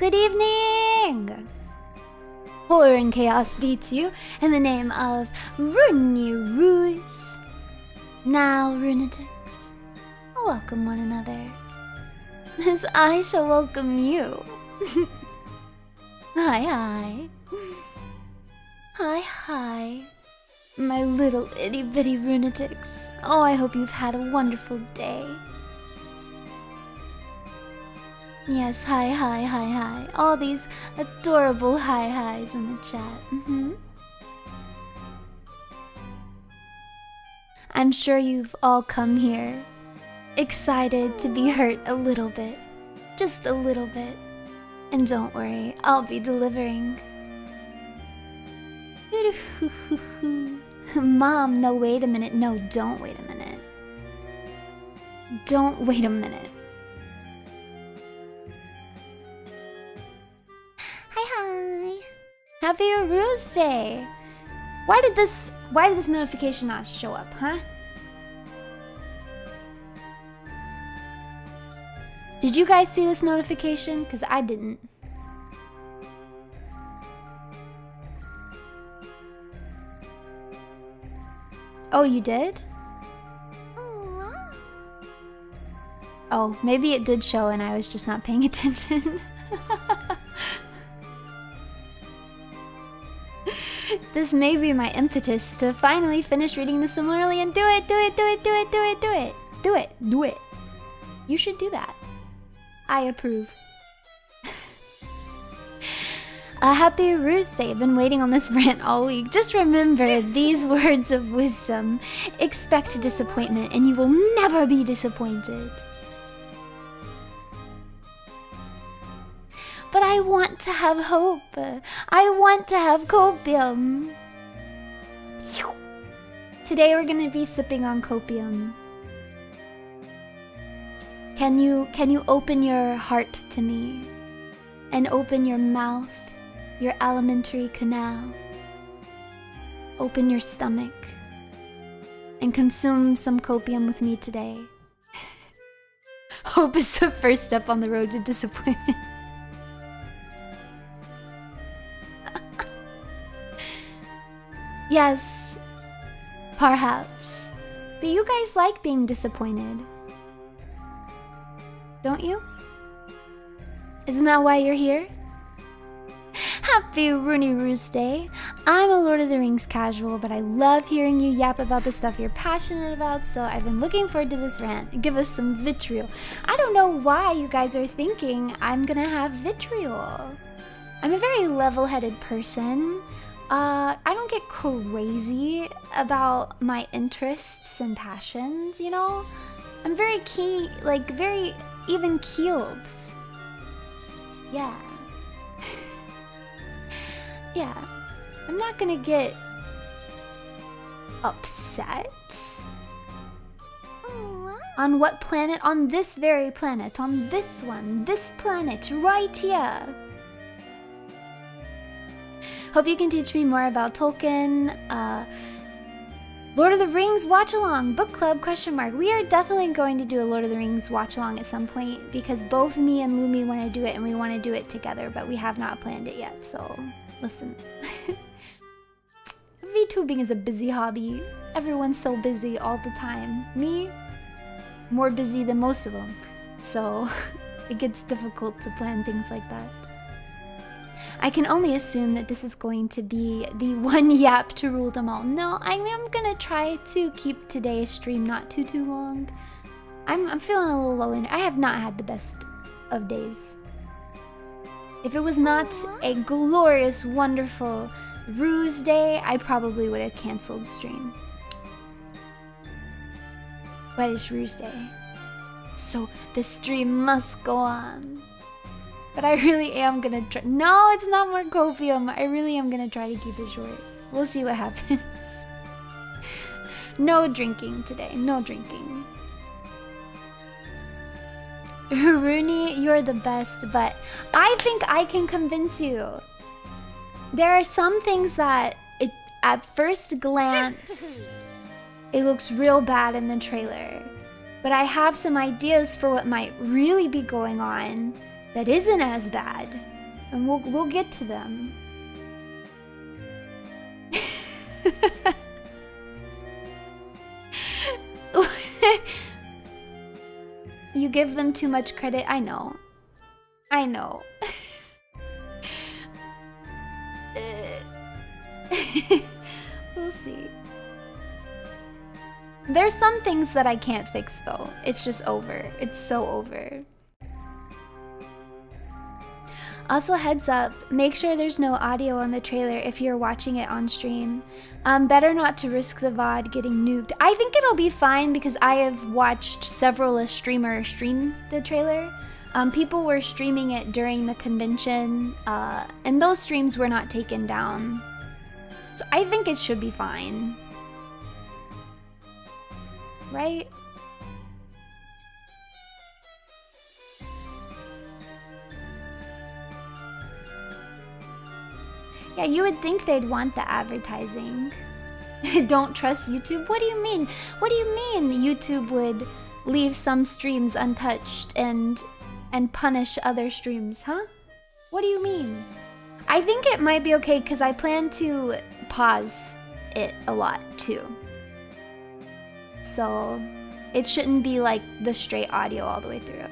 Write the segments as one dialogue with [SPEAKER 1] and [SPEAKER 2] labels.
[SPEAKER 1] Good evening! Horror and chaos be to you in the name of Runie Ruse. Now, Runetics, welcome one another, as I shall welcome you. Hi, hi. Hi, hi. My little itty-bitty Runetics. Oh, I hope you've had a wonderful day. Yes, hi, hi, hi, hi. All these adorable hi-his in the chat. I'm sure you've all come here excited to be hurt a little bit. Just a little bit. And don't worry, I'll be delivering. Mom, no, wait a minute. No, don't wait a minute. Don't wait a minute. Hi. Happy RUSEDAY. Why did this notification not show up, huh? Did you guys see this notification? Because I didn't. Oh, you did? Oh, maybe it did show and I was just not paying attention. This may be my impetus to finally finish reading the Silmarillion and do it. You should do that. I approve. A happy RUSEDAY. Been waiting on this rant all week. Just remember these words of wisdom. Expect disappointment and you will never be disappointed. But I want to have hope. I want to have copium. Today we're gonna be sipping on copium. Can you open your heart to me? And open your mouth, your alimentary canal. Open your stomach. And consume some copium with me today. Hope is the first step on the road to disappointment. Yes, perhaps. But you guys like being disappointed, don't you? Isn't that why you're here? Happy Runie RUSEDAY. I'm a Lord of the Rings casual, but I love hearing you yap about the stuff you're passionate about, so I've been looking forward to this rant. Give us some vitriol. I don't know why you guys are thinking I'm gonna have vitriol. I'm a very level-headed person. I don't get crazy about my interests and passions, you know? I'm very keen, like very even-keeled. Yeah. Yeah. I'm not gonna get upset. On what planet? On this very planet. On this one. This planet right here. Hope you can teach me more about Tolkien. Lord of the Rings watch-along, book club, question mark. We are definitely going to do a Lord of the Rings watch-along at some point because both me and Lumi want to do it and we want to do it together, but we have not planned it yet, so listen. VTubing is a busy hobby. Everyone's so busy all the time. Me, more busy than most of them. So it gets difficult to plan things like that. I can only assume that this is going to be the one yap to rule them all. No, I am gonna try to keep today's stream not too long. I'm feeling a little low in. I have not had the best of days. If it was not a glorious, wonderful RUSEDAY, I probably would have canceled stream. But it's RUSEDAY, so the stream must go on. But I really am gonna try. No, it's not more copium. I really am gonna try to keep it short. We'll see what happens. No drinking today. No drinking. Runie, you're the best, but I think I can convince you. There are some things that at first glance, it looks real bad in the trailer. But I have some ideas for what might really be going on that isn't as bad. And we'll get to them. You give them too much credit. I know. I know. We'll see. There's some things that I can't fix though. It's just over. It's so over. Also, heads up, make sure there's no audio on the trailer if you're watching it on stream. Better not to risk the VOD getting nuked. I think it'll be fine because I have watched several streamers stream the trailer. People were streaming it during the convention, and those streams were not taken down. So I think it should be fine. Right? Yeah, you would think they'd want the advertising. Don't trust YouTube? What do you mean? What do you mean YouTube would leave some streams untouched and punish other streams, huh? What do you mean? I think it might be okay because I plan to pause it a lot too. So it shouldn't be like the straight audio all the way through.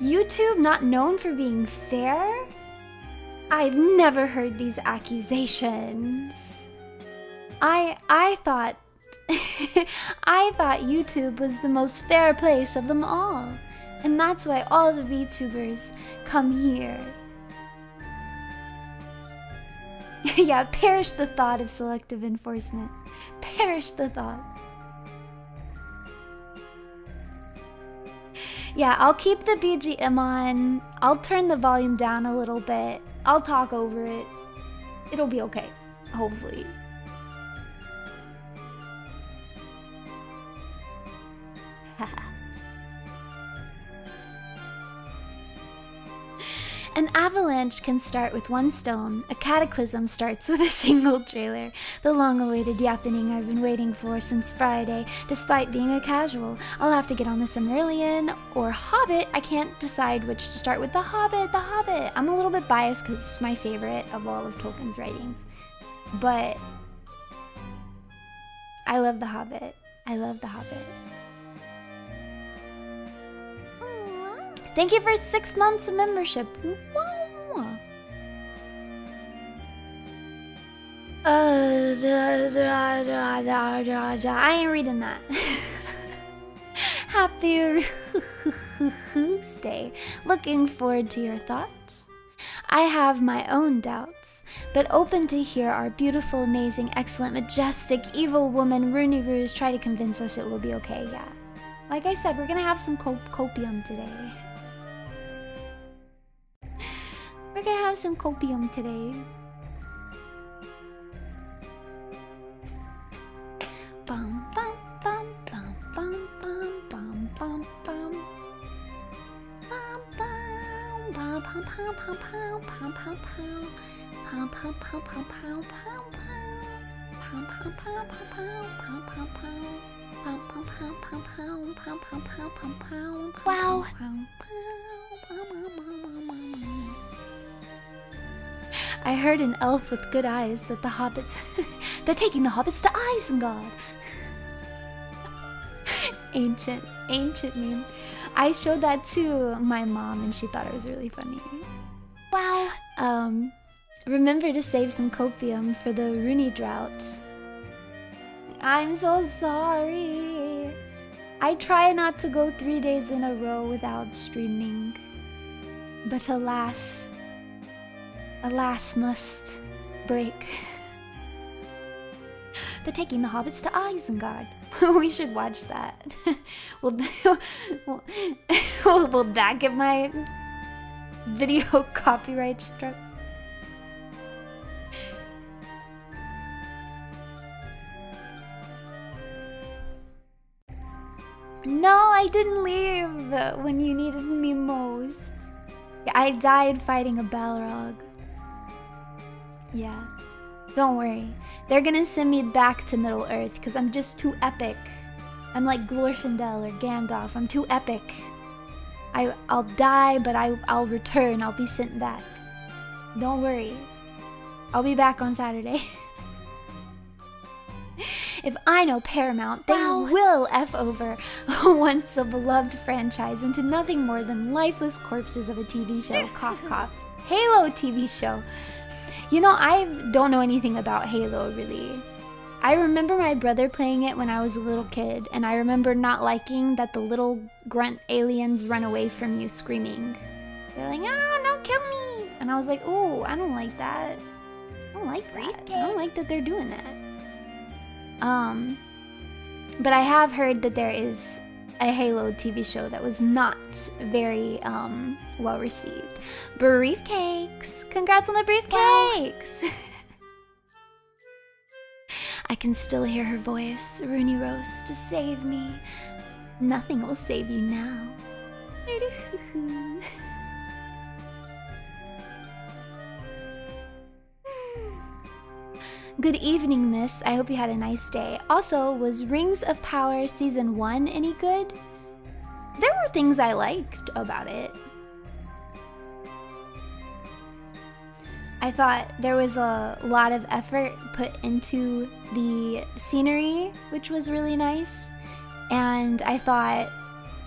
[SPEAKER 1] YouTube not known for being fair? I've never heard these accusations. I thought I thought YouTube was the most fair place of them all. And that's why all the VTubers come here. Yeah, perish the thought of selective enforcement. Perish the thought. Yeah, I'll keep the BGM on. I'll turn the volume down a little bit. I'll talk over it. It'll be okay, hopefully. An avalanche can start with one stone. A cataclysm starts with a single trailer. The long-awaited yappening I've been waiting for since Friday, despite being a casual. I'll have to get on the Silmarillion or Hobbit. I can't decide which to start with. The Hobbit, the Hobbit. I'm a little bit biased because it's my favorite of all of Tolkien's writings. But I love the Hobbit. I love the Hobbit. Thank you for 6 months of membership. Wow. I ain't reading that. Happy RUSEDAY. Looking forward to your thoughts. I have my own doubts, but open to hear our beautiful, amazing, excellent, majestic, evil woman Runie Ruse try to convince us it will be okay. Yeah. Like I said, we're gonna have some copium today. We're gonna have some copium today. Bum bum bum bum bum bum bum bum bum. Bum bum bum bum bum bum bum bum bum bum bum bum bum bum bum. Wow. I heard an elf with good eyes that the hobbits... they're taking the hobbits to Isengard! Ancient meme. I showed that to my mom and she thought it was really funny. Wow! Remember to save some copium for the Runie drought. I'm so sorry. I try not to go 3 days in a row without streaming. But alas must break. They're taking the hobbits to Isengard. We should watch that. Will that get my video copyright struck? No, I didn't leave when you needed me most. I died fighting a Balrog. Yeah, don't worry. They're gonna send me back to Middle-earth because I'm just too epic. I'm like Glorfindel or Gandalf. I'm too epic. I'll die, but I'll return. I'll be sent back. Don't worry. I'll be back on Saturday. If I know Paramount, they will F over once a beloved franchise into nothing more than lifeless corpses of a TV show. Cough, cough. Halo TV show. You know, I don't know anything about Halo, really. I remember my brother playing it when I was a little kid, and I remember not liking that the little grunt aliens run away from you screaming. They're like, oh, don't kill me! And I was like, oh, I don't like that. I don't like that. I don't like that they're doing that. But I have heard that there is a Halo TV show that was not very well received. Briefcakes! Congrats on the briefcakes! Wow. I can still hear her voice, Runie Rose, to save me. Nothing will save you now. Good evening, miss. I hope you had a nice day. Also, was Rings of Power Season 1 any good? There were things I liked about it. I thought there was a lot of effort put into the scenery, which was really nice. And I thought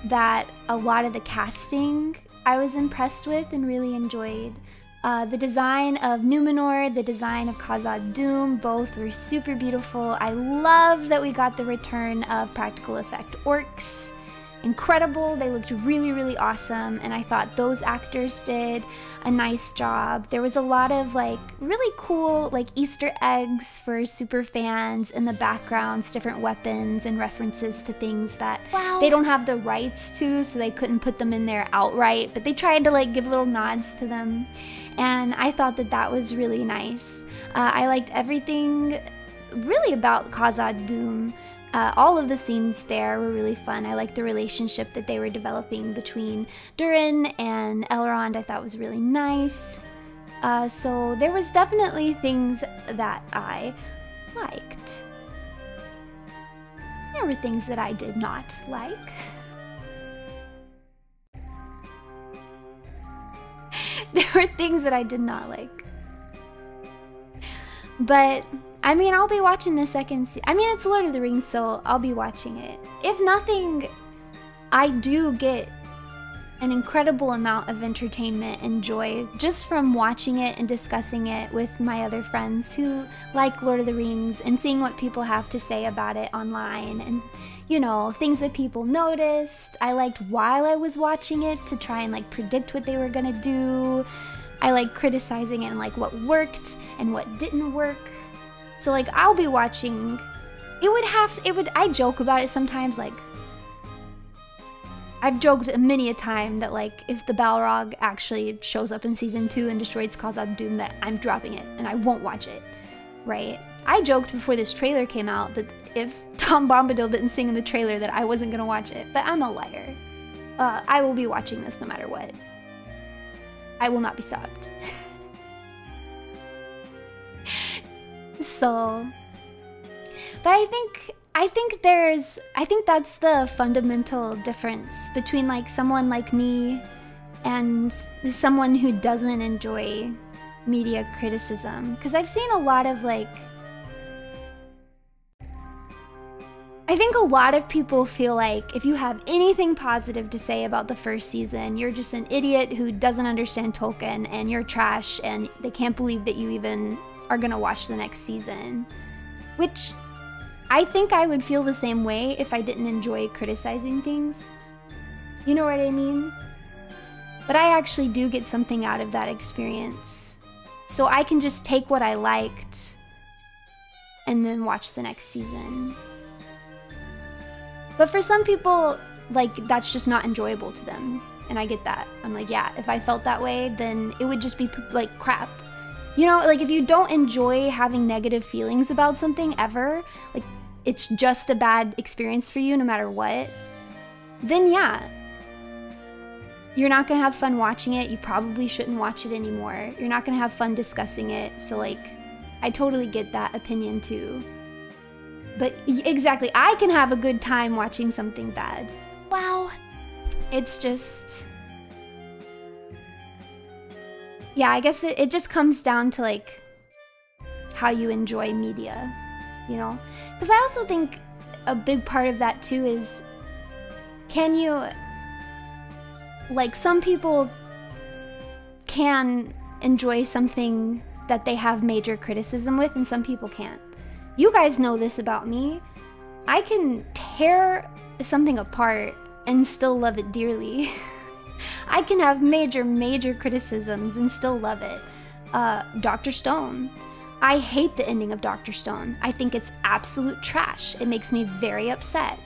[SPEAKER 1] that a lot of the casting I was impressed with and really enjoyed. The design of Numenor, the design of Khazad-dûm, both were super beautiful. I love that we got the return of practical effect orcs. Incredible, they looked really, really awesome, and I thought those actors did a nice job. There was a lot of like really cool like Easter eggs for super fans in the backgrounds, different weapons and references to things that they don't have the rights to, so they couldn't put them in there outright, but they tried to like give little nods to them. And I thought that that was really nice. I liked everything really about Khazad-dûm. All of the scenes there were really fun. I liked the relationship that they were developing between Durin and Elrond. I thought was really nice. So there was definitely things that I liked. There were things that I did not like. There were things that I did not like. But, I mean, I'll be watching the second season. I mean, it's Lord of the Rings, so I'll be watching it. If nothing, I do get an incredible amount of entertainment and joy just from watching it and discussing it with my other friends who like Lord of the Rings and seeing what people have to say about it online and, you know, things that people noticed. I liked while I was watching it to try and like predict what they were gonna do. I like criticizing it and like what worked and what didn't work. So like I'll be watching, I joke about it sometimes, like I've joked many a time that like if the Balrog actually shows up in season 2 and destroys Khazad-dûm, that I'm dropping it and I won't watch it, right? I joked before this trailer came out that if Tom Bombadil didn't sing in the trailer that I wasn't gonna watch it, but I'm a liar. I will be watching this no matter what. I will not be stopped. So, but I think that's the fundamental difference between like someone like me and someone who doesn't enjoy media criticism. Because I've seen a lot of like, I think a lot of people feel like if you have anything positive to say about the first season, you're just an idiot who doesn't understand Tolkien and you're trash and they can't believe that you even are gonna watch the next season. Which I think I would feel the same way if I didn't enjoy criticizing things. You know what I mean? But I actually do get something out of that experience. So I can just take what I liked and then watch the next season. But for some people, like, that's just not enjoyable to them. And I get that. I'm like, yeah, if I felt that way, then it would just be, like, crap. You know, like, if you don't enjoy having negative feelings about something ever, like, it's just a bad experience for you no matter what, then yeah. You're not gonna have fun watching it. You probably shouldn't watch it anymore. You're not gonna have fun discussing it. So, like, I totally get that opinion, too. But exactly, I can have a good time watching something bad. Wow. It's just, yeah, I guess it just comes down to like how you enjoy media, you know? Because I also think a big part of that too is, can you, like, some people can enjoy something that they have major criticism with and some people can't. You guys know this about me. I can tear something apart and still love it dearly. I can have major criticisms and still love it. Dr. Stone. I hate the ending of Dr. Stone. I think it's absolute trash. It makes me very upset.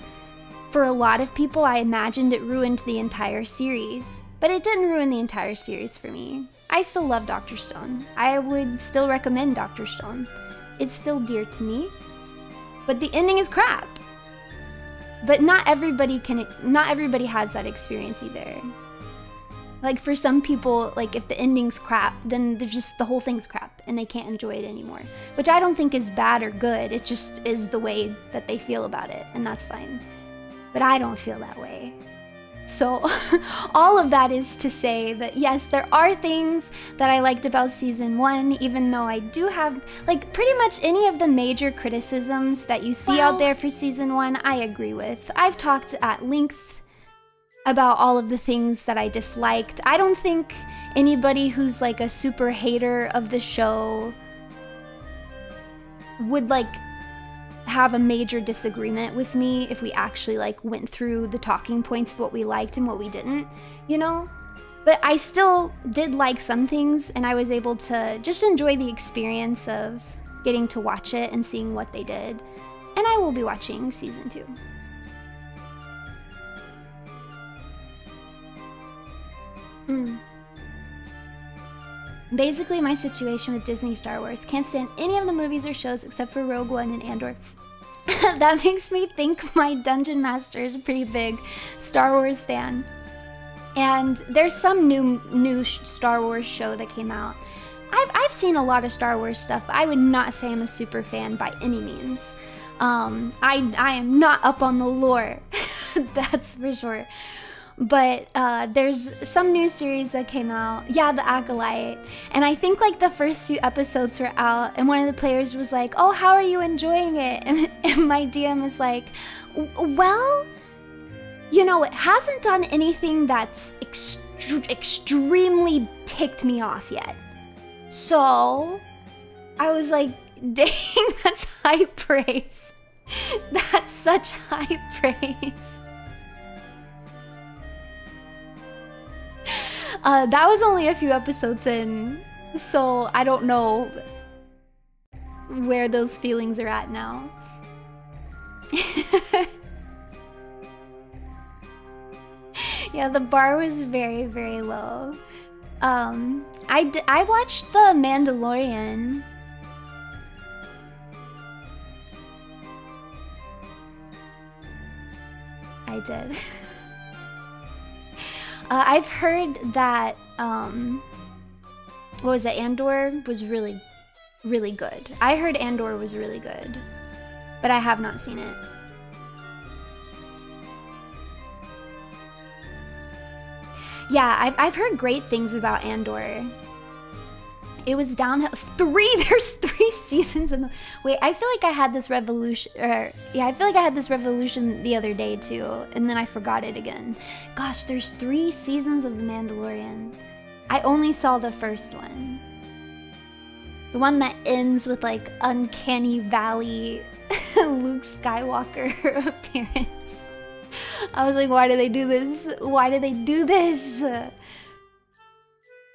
[SPEAKER 1] For a lot of people, I imagined it ruined the entire series, but it didn't ruin the entire series for me. I still love Dr. Stone. I would still recommend Dr. Stone. It's still dear to me, but the ending is crap. But not everybody has that experience either. Like, for some people, like, if the ending's crap, then there's just the whole thing's crap and they can't enjoy it anymore. Which I don't think is bad or good. It just is the way that they feel about it, and that's fine. But I don't feel that way. So all of that is to say that yes, there are things that I liked about season 1, even though I do have, like, pretty much any of the major criticisms that you see out there for season 1, I agree with. I've talked at length about all of the things that I disliked. I don't think anybody who's like a super hater of the show would like have a major disagreement with me if we actually like went through the talking points of what we liked and what we didn't, you know? But I still did like some things, and I was able to just enjoy the experience of getting to watch it and seeing what they did. And I will be watching season 2. Basically, my situation with Disney Star Wars. Can't stand any of the movies or shows except for Rogue One and Andor. That makes me think my Dungeon Master is a pretty big Star Wars fan. And there's some new Star Wars show that came out. I've seen a lot of Star Wars stuff, but I would not say I'm a super fan by any means. I am not up on the lore, that's for sure. But there's some new series that came out. Yeah, The Acolyte. And I think like the first few episodes were out, and one of the players was like, oh, how are you enjoying it? And my DM was like, well, you know, it hasn't done anything that's extremely ticked me off yet. So I was like, dang, that's high praise. That's such high praise. That was only a few episodes in, so I don't know where those feelings are at now. Yeah, the bar was very, very low. I watched The Mandalorian. I did. I've heard that, what was it, Andor was really, really good. I heard Andor was really good, but I have not seen it. Yeah, I've heard great things about Andor. It was downhill. There's 3 seasons in the... Wait, I feel like I had this revolution, I feel like I had this revolution the other day too, and then I forgot it again. Gosh, there's 3 seasons of The Mandalorian. I only saw the first one. The one that ends with like Uncanny Valley Luke Skywalker appearance. I was like, why do they do this? Why do they do this?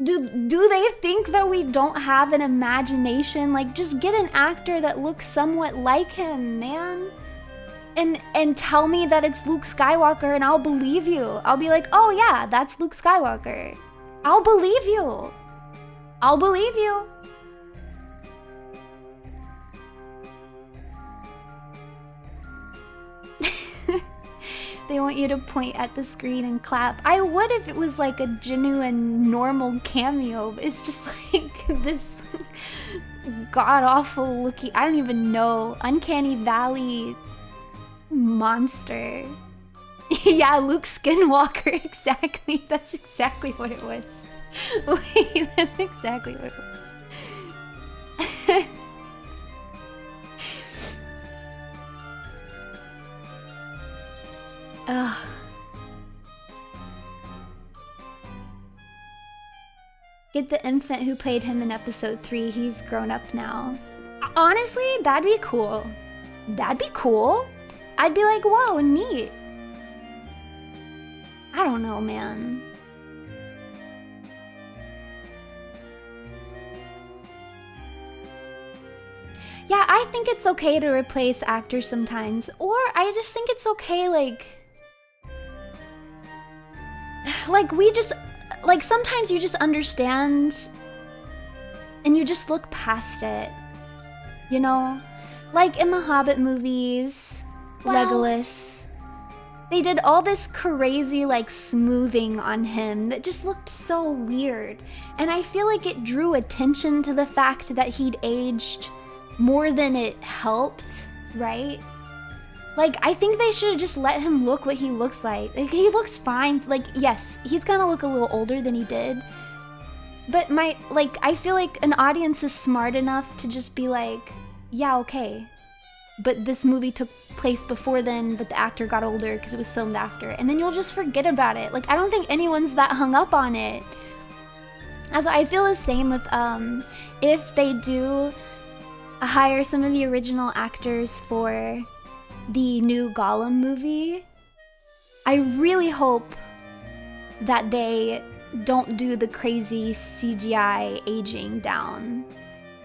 [SPEAKER 1] Do they think that we don't have an imagination? Like, just get an actor that looks somewhat like him, man. And tell me that it's Luke Skywalker and I'll believe you. I'll be like, oh yeah, that's Luke Skywalker. I'll believe you. I'll believe you. They want you to point at the screen and clap. I would if it was like a genuine, normal cameo, but it's just like this god-awful looking, I don't even know, Uncanny Valley monster. Yeah, Luke Skinwalker, exactly. That's exactly what it was. Wait, that's exactly what it was. Ugh. Get the infant who played him in episode 3. He's grown up now. Honestly, that'd be cool. That'd be cool. I'd be like, whoa, neat. I don't know, man. Yeah, I think it's okay to replace actors sometimes. Or I just think it's okay, like sometimes you just understand and you just look past it. You know? Like in the Hobbit movies, well, Legolas, they did all this crazy like smoothing on him that just looked so weird. And I feel like it drew attention to the fact that he'd aged more than it helped, right? Like, I think they should have just let him look what he looks like. Like, he looks fine. Like, yes, he's gonna look a little older than he did. But I feel like an audience is smart enough to just be like, yeah, okay. But this movie took place before then, but the actor got older because it was filmed after. And then you'll just forget about it. Like, I don't think anyone's that hung up on it. As I feel the same with, if they do hire some of the original actors for the new Gollum movie, I really hope that they don't do the crazy CGI aging down.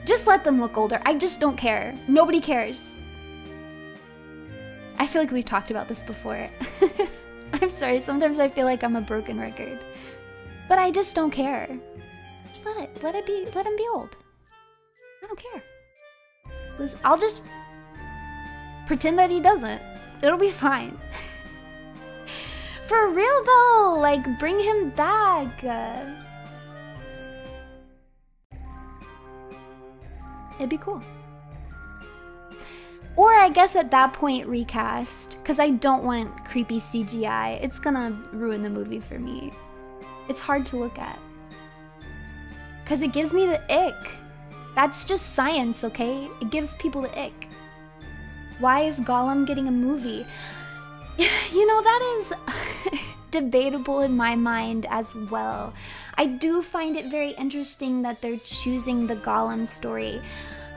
[SPEAKER 1] Just let them look older. I just don't care. Nobody cares. I feel like we've talked about this before. I'm sorry, sometimes I feel like I'm a broken record. But I just don't care. Just let him be old. I don't care. I'll just pretend that he doesn't. It'll be fine. For real though, like bring him back. It'd be cool. Or I guess at that point recast, because I don't want creepy CGI. It's gonna ruin the movie for me. It's hard to look at. Because it gives me the ick. That's just science, okay? It gives people the ick. Why is Gollum getting a movie? You know, that is debatable in my mind as well. I do find it very interesting that they're choosing the Gollum story.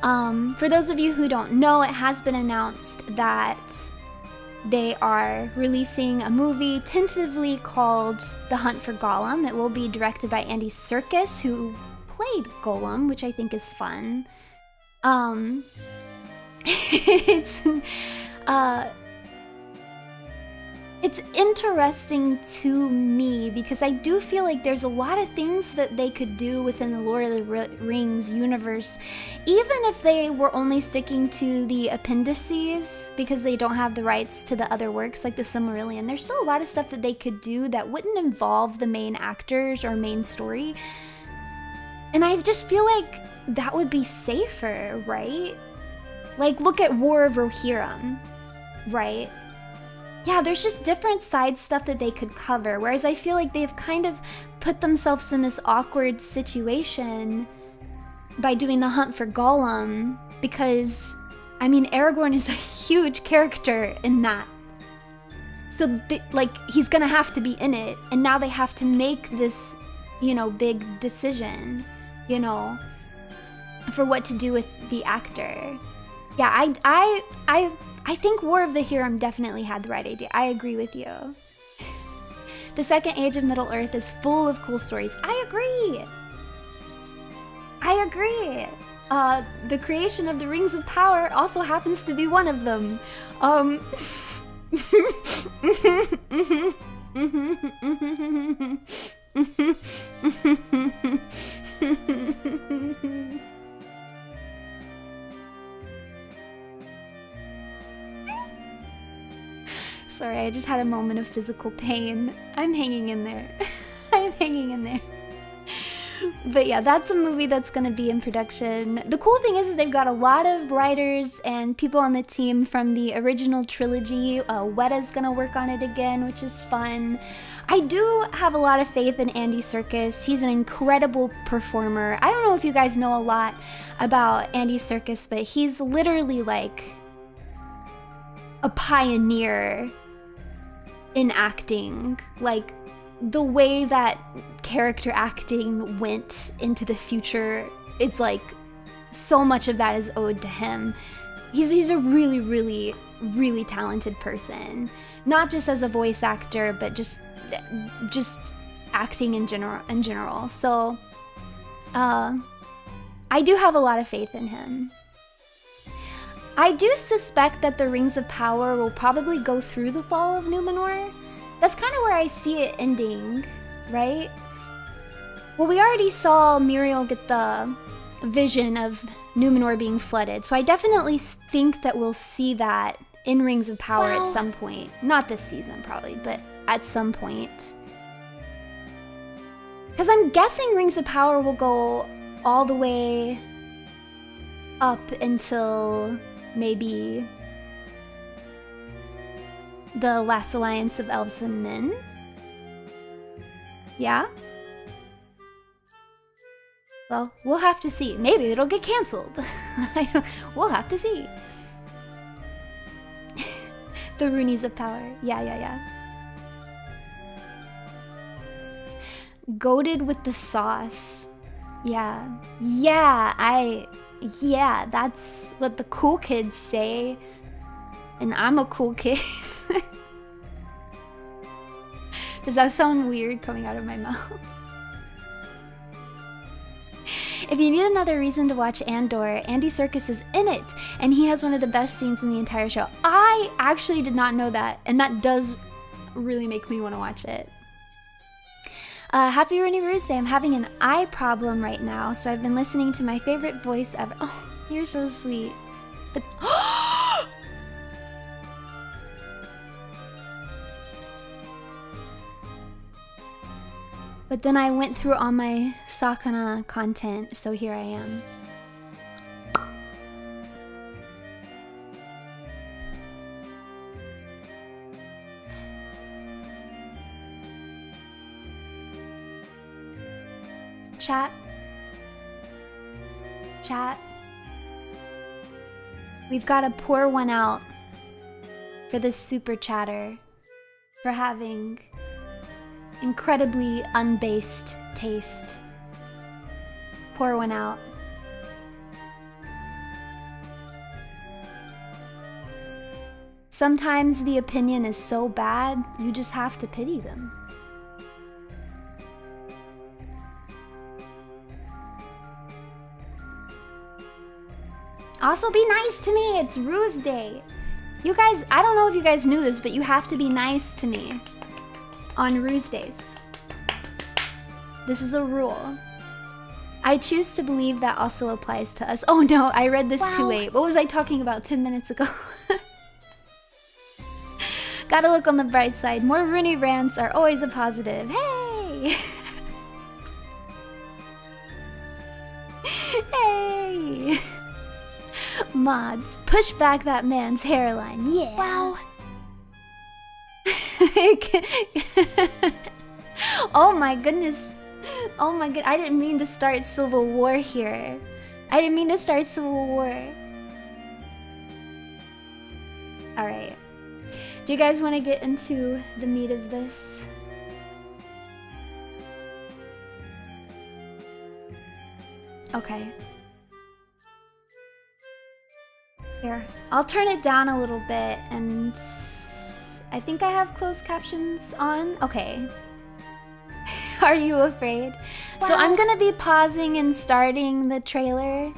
[SPEAKER 1] For those of you who don't know, it has been announced that they are releasing a movie tentatively called The Hunt for Gollum. It will be directed by Andy Serkis, who played Gollum, which I think is fun. It's interesting to me because I do feel like there's a lot of things that they could do within the Lord of the Rings universe, even if they were only sticking to the appendices because they don't have the rights to the other works like the Silmarillion. There's still a lot of stuff that they could do that wouldn't involve the main actors or main story. And I just feel like that would be safer, right? Like, look at War of Rohirrim, right? Yeah, there's just different side stuff that they could cover, whereas I feel like they've kind of put themselves in this awkward situation by doing the Hunt for Gollum, because, I mean, Aragorn is a huge character in that. So, like, he's gonna have to be in it, and now they have to make this, you know, big decision, you know, for what to do with the actor. Yeah, I think War of the Rohirrim definitely had the right idea. I agree with you. The Second Age of Middle-earth is full of cool stories. I agree. I agree. The creation of the Rings of Power also happens to be one of them. Sorry, I just had a moment of physical pain. I'm hanging in there. I'm hanging in there. But yeah, that's a movie that's gonna be in production. The cool thing is they've got a lot of writers and people on the team from the original trilogy. Weta's gonna work on it again, which is fun. I do have a lot of faith in Andy Serkis. He's an incredible performer. I don't know if you guys know a lot about Andy Serkis, but he's literally like a pioneer in acting. Like the way that character acting went into the future, it's like so much of that is owed to him. He's a really, really, really talented person. Not just as a voice actor, but just acting in general. So I do have a lot of faith in him. I do suspect that the Rings of Power will probably go through the fall of Numenor. That's kind of where I see it ending, right? Well, we already saw Muriel get the vision of Numenor being flooded, so I definitely think that we'll see that in Rings of Power at some point. Not this season, probably, but at some point. Because I'm guessing Rings of Power will go all the way up until maybe the last alliance of elves and men. Yeah? Well, we'll have to see. Maybe it'll get canceled. We'll have to see. The Runies of Power. Yeah. Goated with the sauce. Yeah, that's what the cool kids say. And I'm a cool kid. Does that sound weird coming out of my mouth? If you need another reason to watch Andor, Andy Serkis is in it, and he has one of the best scenes in the entire show. I actually did not know that, and that does really make me want to watch it. Happy Runie Ruseday. I'm having an eye problem right now, so I've been listening to my favorite voice ever. Oh, you're so sweet. But but then I went through all my Sakana content, so here I am. Chat. We've got to pour one out for this super chatter for having incredibly unbased taste. Pour one out. Sometimes the opinion is so bad, you just have to pity them. Also, be nice to me. It's Ruse Day. You guys, I don't know if you guys knew this, but you have to be nice to me on Ruse Days. This is a rule. I choose to believe that also applies to us. Oh no, I read this too late. What was I talking about 10 minutes ago? Gotta look on the bright side. More Runie rants are always a positive. Hey! Hey! Mods, push back that man's hairline. Yeah. Wow. Oh my goodness. Oh my god. I didn't mean to start civil war here. I didn't mean to start civil war. Alright. Do you guys want to get into the meat of this? Okay. Here, I'll turn it down a little bit, and I think I have closed captions on. Okay. Are you afraid? Wow. So I'm gonna be pausing and starting the trailer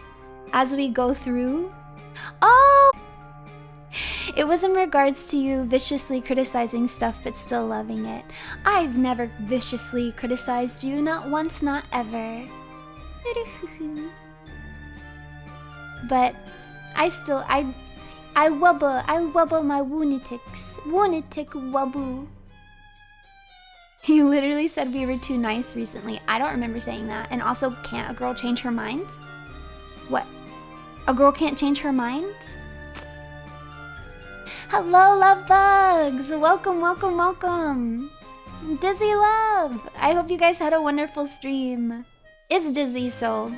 [SPEAKER 1] as we go through. Oh! It was in regards to you viciously criticizing stuff but still loving it. I've never viciously criticized you, not once, not ever. But I wubble my woonitics. Woonitic wubble. You literally said we were too nice recently. I don't remember saying that. And also, can't a girl change her mind? What? A girl can't change her mind? Hello, love bugs! Welcome, welcome, welcome! Dizzy Love! I hope you guys had a wonderful stream. It's Dizzy, so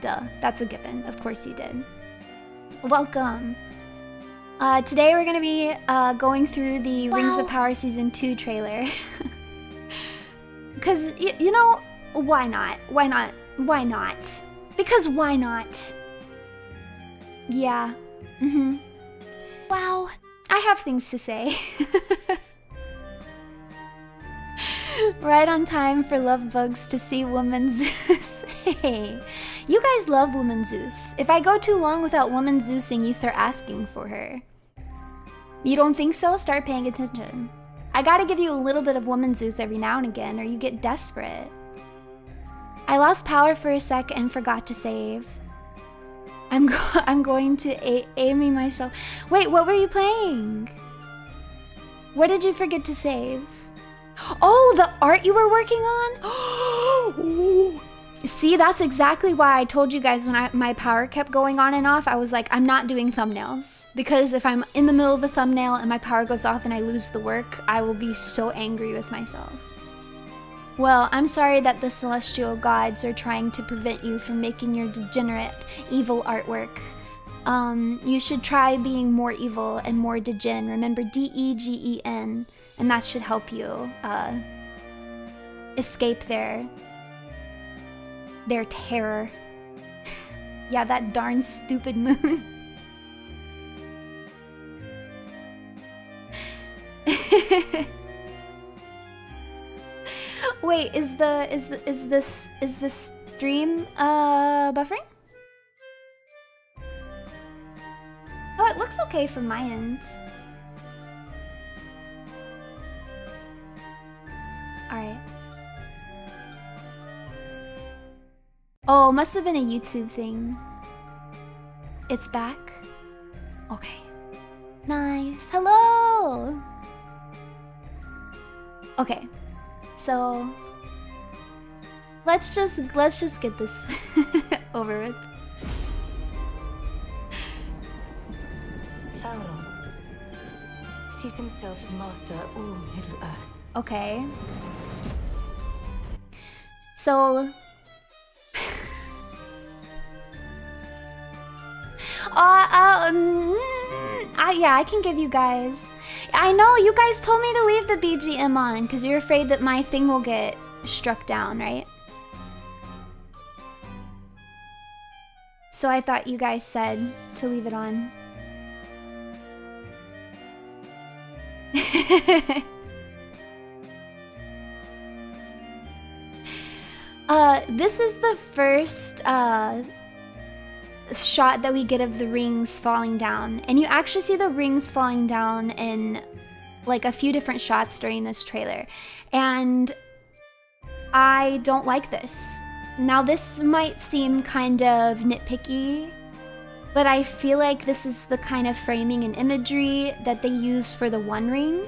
[SPEAKER 1] duh, that's a given. Of course you did. Welcome. Today we're gonna be going through the Rings of Power Season 2 trailer. Because, you know, why not? Why not? Why not? Because why not? Yeah. Wow. I have things to say. Right on time for love bugs to see Woman Zeus. Hey, you guys love Woman Zeus. If I go too long without Woman Zeusing, you start asking for her. You don't think so? Start paying attention. I gotta give you a little bit of Woman Zeus every now and again, or you get desperate. I lost power for a sec and forgot to save. I'm going to Amy myself. Wait, what were you playing? What did you forget to save? Oh, the art you were working on? See, that's exactly why I told you guys when my power kept going on and off, I was like, I'm not doing thumbnails. Because if I'm in the middle of a thumbnail and my power goes off and I lose the work, I will be so angry with myself. Well, I'm sorry that the celestial gods are trying to prevent you from making your degenerate, evil artwork. You should try being more evil and more degen. Remember D-E-G-E-N. And that should help you escape their terror. Yeah, that darn stupid moon. Wait, is this stream buffering? Oh, it looks okay from my end. Alright. Oh, must have been a YouTube thing. It's back? Okay. Nice. Hello! Okay. So let's just get this over with.
[SPEAKER 2] Sauron sees himself as master of all Middle Earth.
[SPEAKER 1] Okay. So yeah, I can give you guys. I know you guys told me to leave the BGM on because you're afraid that my thing will get struck down, right? So I thought you guys said to leave it on. This is the first shot that we get of the rings falling down, and you actually see the rings falling down in like a few different shots during this trailer, and I don't like this. Now this might seem kind of nitpicky, but I feel like this is the kind of framing and imagery that they use for the One Ring,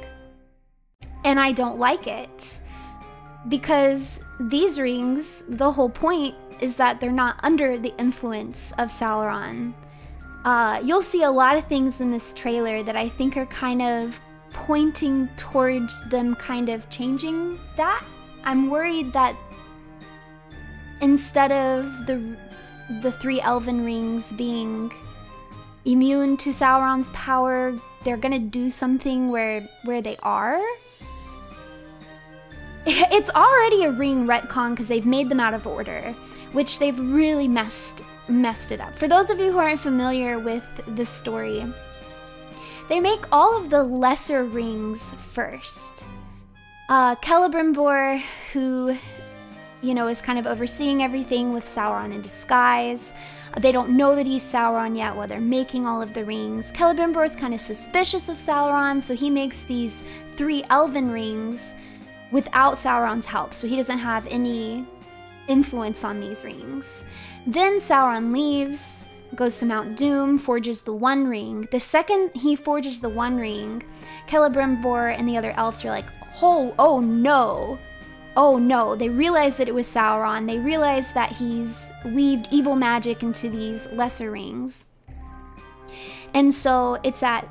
[SPEAKER 1] and I don't like it. Because these rings, the whole point is that they're not under the influence of Sauron. You'll see a lot of things in this trailer that I think are kind of pointing towards them kind of changing that. I'm worried that instead of the three elven rings being immune to Sauron's power, they're gonna do something where they are. It's already a ring retcon because they've made them out of order, which they've really messed it up. For those of you who aren't familiar with this story, they make all of the lesser rings first. Celebrimbor, who, you know, is kind of overseeing everything with Sauron in disguise. They don't know that he's Sauron yet while they're making all of the rings. Celebrimbor is kind of suspicious of Sauron, so he makes these 3 elven rings without Sauron's help, so he doesn't have any influence on these rings. Then Sauron leaves, goes to Mount Doom, forges the One Ring. The second he forges the One Ring, Celebrimbor and the other elves are like, oh no. Oh no, they realize that it was Sauron. They realize that he's weaved evil magic into these lesser rings. And so it's at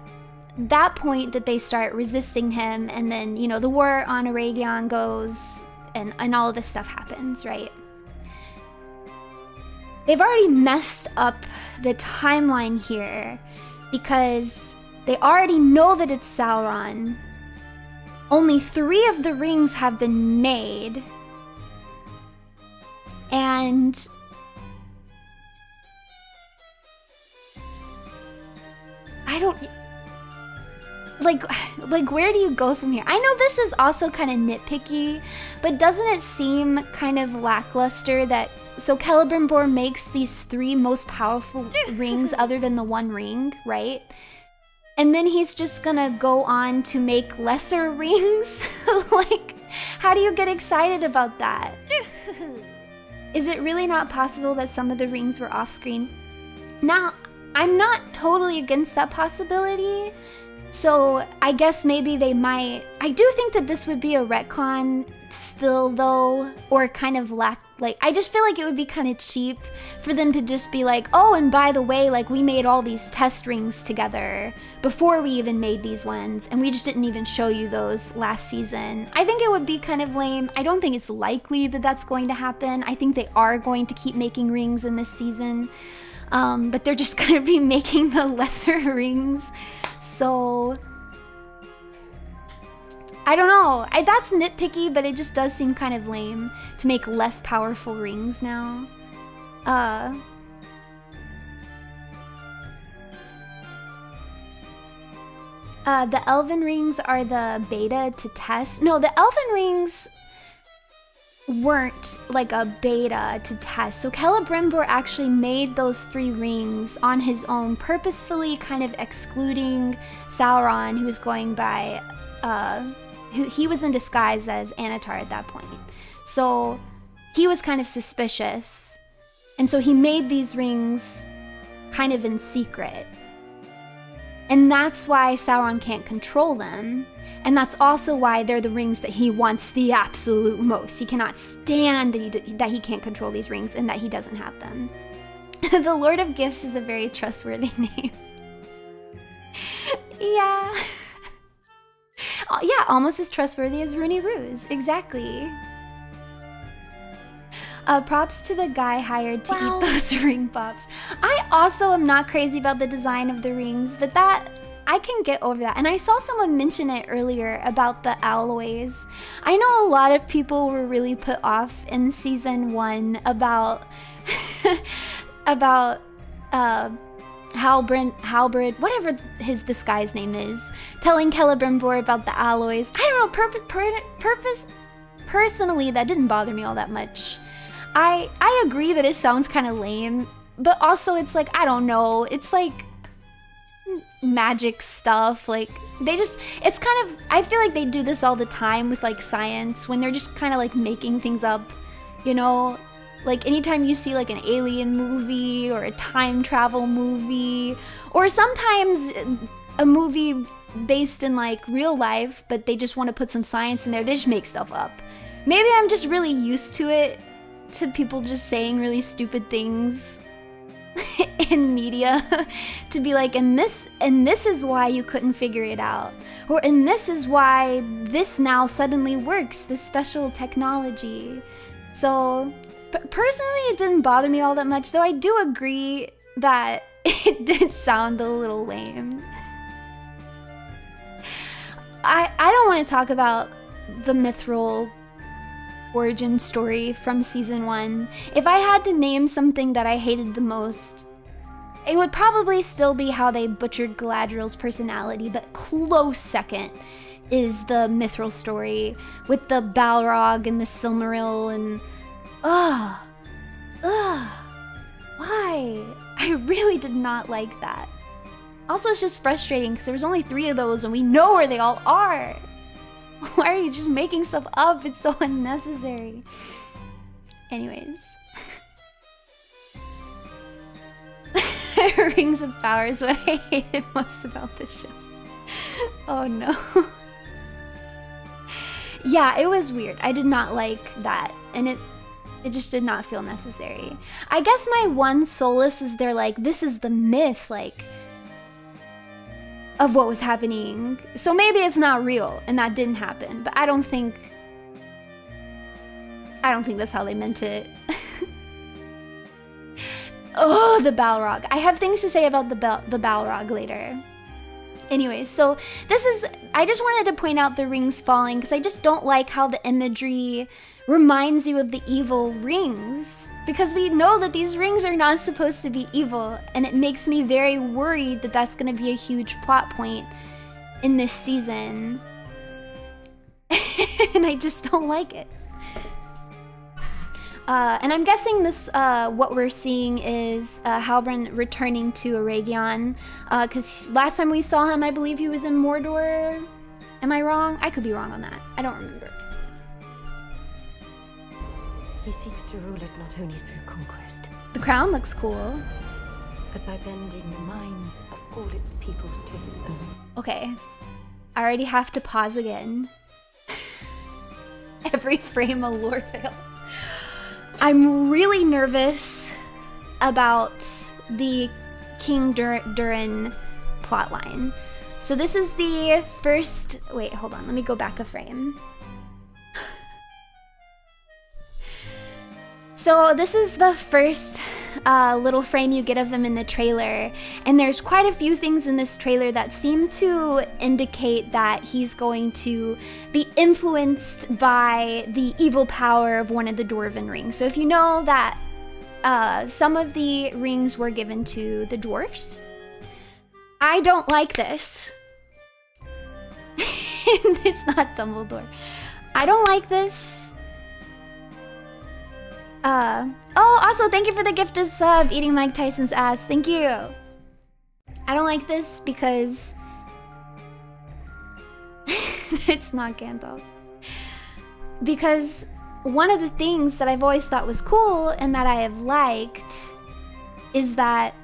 [SPEAKER 1] that point that they start resisting him, and then, you know, the war on Aragion goes, and all of this stuff happens, right? They've already messed up the timeline here because they already know that it's Sauron. Only 3 of the rings have been made. And I don't... Like, where do you go from here? I know this is also kind of nitpicky, but doesn't it seem kind of lackluster that... So Celebrimbor makes these 3 most powerful rings other than the One Ring, right? And then he's just gonna go on to make lesser rings? Like, how do you get excited about that? Is it really not possible that some of the rings were off-screen? Now, I'm not totally against that possibility. So I guess maybe they might... I do think that this would be a retcon still, though, or kind of I just feel like it would be kind of cheap for them to just be like, oh, and by the way, like, we made all these test rings together before we even made these ones, and we just didn't even show you those last season. I think it would be kind of lame. I don't think it's likely that that's going to happen. I think they are going to keep making rings in this season, but they're just going to be making the lesser rings. So I don't know. That's nitpicky, but it just does seem kind of lame to make less powerful rings now. The elven rings are the beta to test. No, the elven rings weren't like a beta to test. So Celebrimbor actually made those 3 rings on his own, purposefully kind of excluding Sauron, who was going by... he was in disguise as Anatar at that point. So he was kind of suspicious. And so he made these rings kind of in secret. And that's why Sauron can't control them. And that's also why they're the rings that he wants the absolute most. He cannot stand that he can't control these rings and that he doesn't have them. The Lord of Gifts is a very trustworthy name. Yeah. Yeah, almost as trustworthy as Runie Ruse. Exactly. Props to the guy hired to eat those ring pops. I also am not crazy about the design of the rings, but that... I can get over that. And I saw someone mention it earlier about the alloys. I know a lot of people were really put off in season 1 about... about... Halberd, whatever his disguise name is, telling Celebrimbor about the alloys. I don't know, personally, that didn't bother me all that much. I agree that it sounds kind of lame, but also it's like, I don't know, it's like magic stuff. Like, it's kind of, I feel like they do this all the time with like science, when they're just kind of like making things up, you know? Like, anytime you see like an alien movie or a time travel movie, or sometimes a movie based in like real life, but they just want to put some science in there, they just make stuff up. Maybe I'm just really used to it, to people just saying really stupid things in media, to be like, and this is why you couldn't figure it out, or and this is why this now suddenly works, this special technology. So personally, it didn't bother me all that much, though I do agree that it did sound a little lame. I don't want to talk about the mithril origin story from season 1. If I had to name something that I hated the most, it would probably still be how they butchered Galadriel's personality, but close second is the mithril story with the Balrog and the Silmaril and... Why? I really did not like that. Also, it's just frustrating because there was only 3 of those and we know where they all are. Why are you just making stuff up? It's so unnecessary. Anyways. Rings of Power is what I hated most about this show. Oh no. Yeah, it was weird. I did not like that. And it just did not feel necessary. I guess my one solace is they're like, this is the myth, like... of what was happening. So maybe it's not real and that didn't happen, but I don't think that's how they meant it. Oh, the Balrog. I have things to say about the Balrog later. Anyways, so I just wanted to point out the rings falling because I just don't like how the imagery reminds you of the evil rings, because we know that these rings are not supposed to be evil, and it makes me very worried that that's going to be a huge plot point in this season. And I just don't like it. And I'm guessing this, what we're seeing is Halbrand returning to Eregion, because last time we saw him, I believe he was in Mordor. Am I wrong? I could be wrong on that. I don't remember.
[SPEAKER 2] He seeks to rule it not only through conquest,
[SPEAKER 1] The crown looks cool.
[SPEAKER 2] but by bending the minds of all its peoples to his own.
[SPEAKER 1] Okay, I already have to pause again. Every frame a lore fail. I'm really nervous about the King Durin plotline. So this is the first... Wait, hold on. Let me go back a frame. So this is the first little frame you get of him in the trailer. And there's quite a few things in this trailer that seem to indicate that he's going to be influenced by the evil power of one of the Dwarven rings. So if you know that some of the rings were given to the dwarfs, I don't like this. It's not Dumbledore. I don't like this. Oh, also thank you for the gifted sub, eating Mike Tyson's ass. Thank you. I don't like this because it's not Gandalf. Because one of the things that I've always thought was cool and that I have liked is that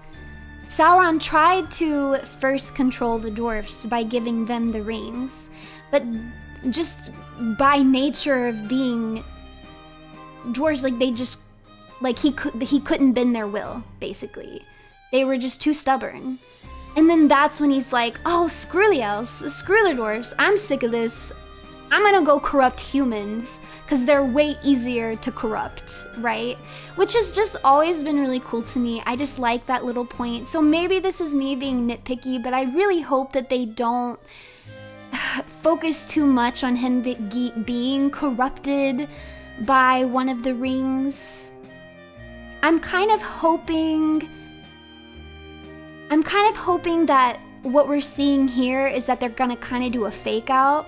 [SPEAKER 1] Sauron tried to first control the dwarfs by giving them the rings, but just by nature of being dwarves, like they just, like he couldn't bend their will, basically. They were just too stubborn. And then that's when he's like, oh, screw the elves, screw the dwarves, I'm sick of this. I'm gonna go corrupt humans because they're way easier to corrupt, right? Which has just always been really cool to me. I just like that little point. So maybe this is me being nitpicky, but I really hope that they don't focus too much on him being corrupted by one of the rings. I'm kind of hoping that what we're seeing here is that they're gonna kind of do a fake out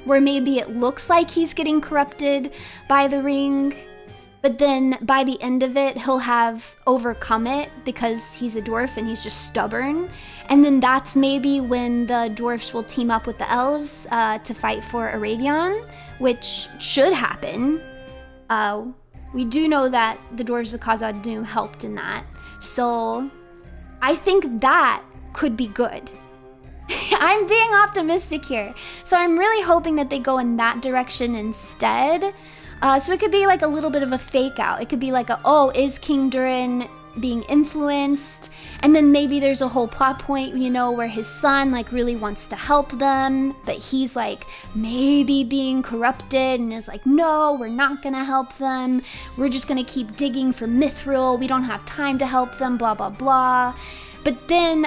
[SPEAKER 1] where maybe it looks like he's getting corrupted by the ring, but then by the end of it, he'll have overcome it because he's a dwarf and he's just stubborn. And then that's maybe when the dwarfs will team up with the elves to fight for Eregion, which should happen. We do know that the dwarves of Khazad-dûm helped in that. So I think that could be good. I'm being optimistic here. So I'm really hoping that they go in that direction instead. So it could be like a little bit of a fake out. It could be like oh, is King Durin being influenced? And then maybe there's a whole plot point, you know, where his son like really wants to help them, but he's like maybe being corrupted and is like, no, we're not gonna help them. We're just gonna keep digging for Mithril. We don't have time to help them, blah, blah, blah. But then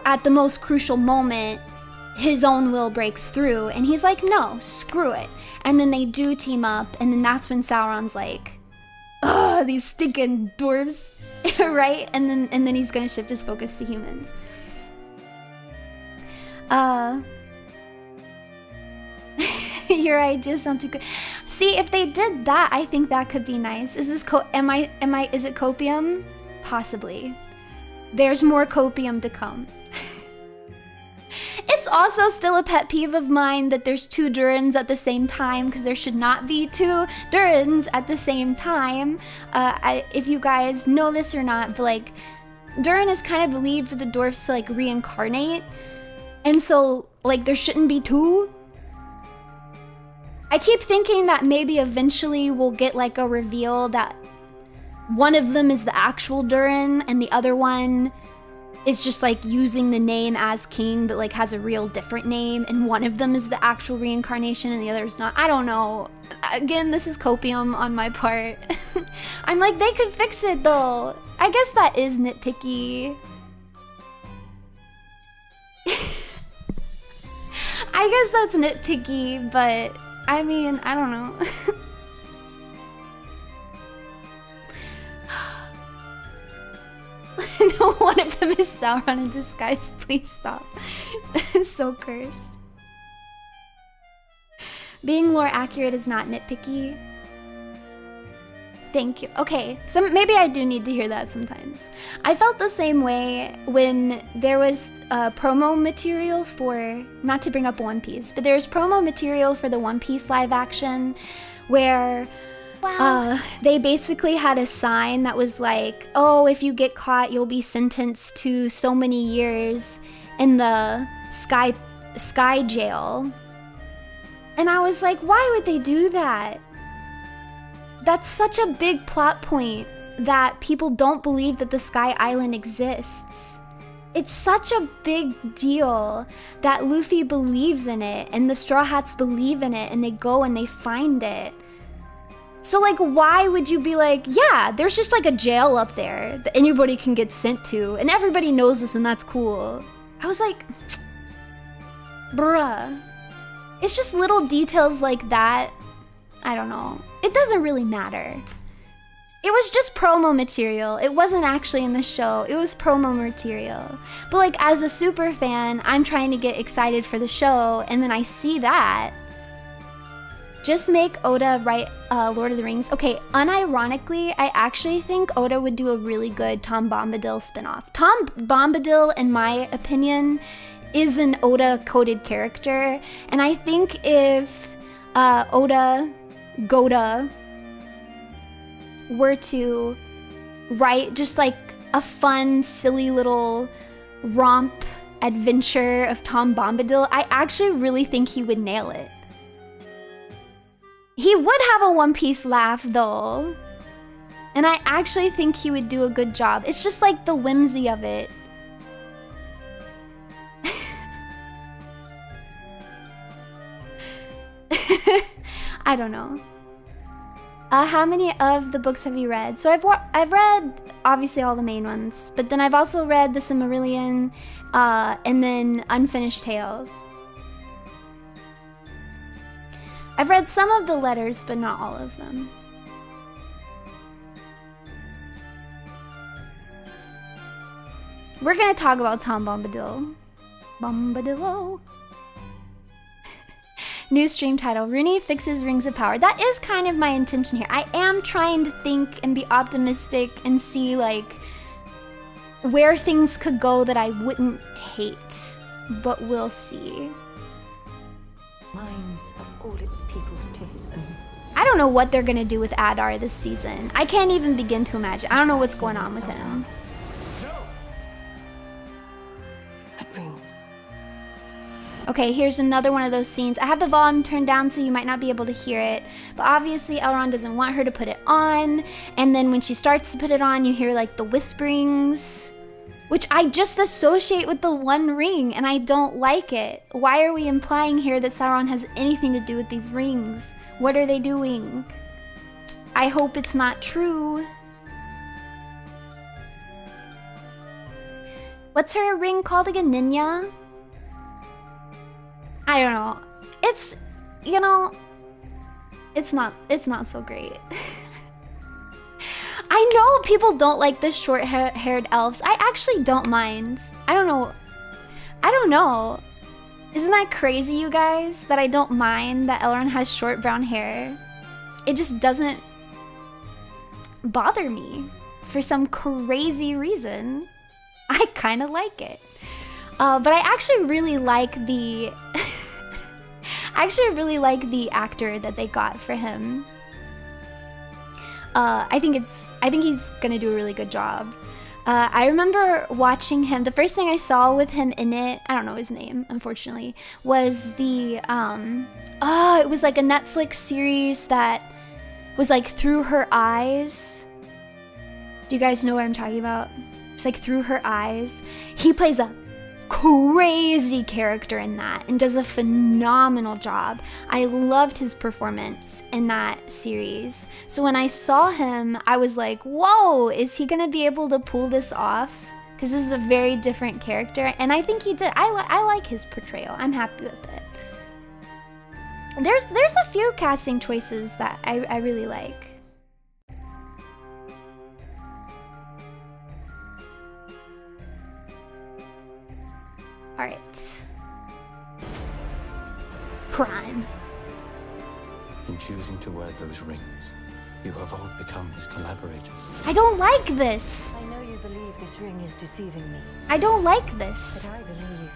[SPEAKER 1] at the most crucial moment, his own will breaks through and he's like, no, screw it. And then they do team up, and then that's when Sauron's like, ugh, these stinking dwarves, right? And then he's gonna shift his focus to humans. Your ideas sound too good. See, if they did that, I think that could be nice. Is this is it copium? Possibly. There's more copium to come. It's also still a pet peeve of mine that there's two Durins at the same time, because there should not be two Durins at the same time. If you guys know this or not, but like, Durin is kind of believed for the dwarfs to like reincarnate, and so like there shouldn't be two. I keep thinking that maybe eventually we'll get like a reveal that one of them is the actual Durin and the other one is just like using the name as king, but like has a real different name, and one of them is the actual reincarnation and the other is not. I don't know. Again, this is copium on my part. I'm like, they could fix it though. I guess that is nitpicky. I guess that's nitpicky, but I mean, I don't know. No, one of them is Sauron in disguise. Please stop. It's so cursed. Being lore accurate is not nitpicky. Thank you. Okay, so maybe I do need to hear that sometimes. I felt the same way when there was promo material for, not to bring up One Piece, but there was promo material for the One Piece live action where they basically had a sign that was like, oh, if you get caught, you'll be sentenced to so many years in the sky jail. And I was like, why would they do that? That's such a big plot point that people don't believe that the Sky Island exists. It's such a big deal that Luffy believes in it and the Straw Hats believe in it and they go and they find it. So like, why would you be like, yeah, there's just like a jail up there that anybody can get sent to and everybody knows this and that's cool. I was like, bruh. It's just little details like that. I don't know. It doesn't really matter. It was just promo material. It wasn't actually in the show. It was promo material. But like, as a super fan, I'm trying to get excited for the show, and then I see that. Just make Oda write Lord of the Rings. Okay, unironically, I actually think Oda would do a really good Tom Bombadil spinoff. Tom Bombadil, in my opinion, is an Oda-coded character, and I think if Goda were to write just like a fun, silly little romp adventure of Tom Bombadil, I actually really think he would nail it. He would have a One Piece laugh though, and I actually think he would do a good job. It's just like the whimsy of it. I don't know. How many of the books have you read? So I've read obviously all the main ones, but then I've also read the Silmarillion, and then Unfinished Tales. I've read some of the letters, but not all of them. We're gonna talk about Tom Bombadil. Bombadil. New stream title, Runie fixes Rings of Power. That is kind of my intention here. I am trying to think and be optimistic and see like where things could go that I wouldn't hate, but we'll see.
[SPEAKER 2] Minds of all its peoples to his own.
[SPEAKER 1] I don't know what they're gonna do with Adar this season. I can't even begin to imagine. I don't know what's going on with him. Okay, here's another one of those scenes. I have the volume turned down so you might not be able to hear it, but obviously Elrond doesn't want her to put it on, and then when she starts to put it on, you hear like the whisperings, which I just associate with the One Ring, and I don't like it. Why are we implying here that Sauron has anything to do with these rings? What are they doing? I hope it's not true. What's her ring called again? Ninya? I don't know. It's, you know, it's not so great. I know people don't like the short-haired elves. I actually don't mind. I don't know. Isn't that crazy, you guys? That I don't mind that Elrond has short brown hair. It just doesn't bother me for some crazy reason. I kind of like it. But I actually really like the... I actually really like the actor that they got for him. I think he's gonna do a really good job. I remember watching him. The first thing I saw with him in it, I don't know his name, unfortunately, was the it was like a Netflix series that was like Through Her Eyes. Do you guys know what I'm talking about? It's like through her eyes. He plays a crazy character in that and does a phenomenal job. I loved his performance in that series. So when I saw him, I was like, whoa, is he gonna be able to pull this off? Because this is a very different character, and I think he did. I like his portrayal. I'm happy with it. There's a few casting choices that I really like. All right. Prime.
[SPEAKER 3] In choosing to wear those rings, you have all become his collaborators.
[SPEAKER 1] I don't like this.
[SPEAKER 2] I know you believe this ring is deceiving me,
[SPEAKER 1] I don't like this.
[SPEAKER 2] but I believe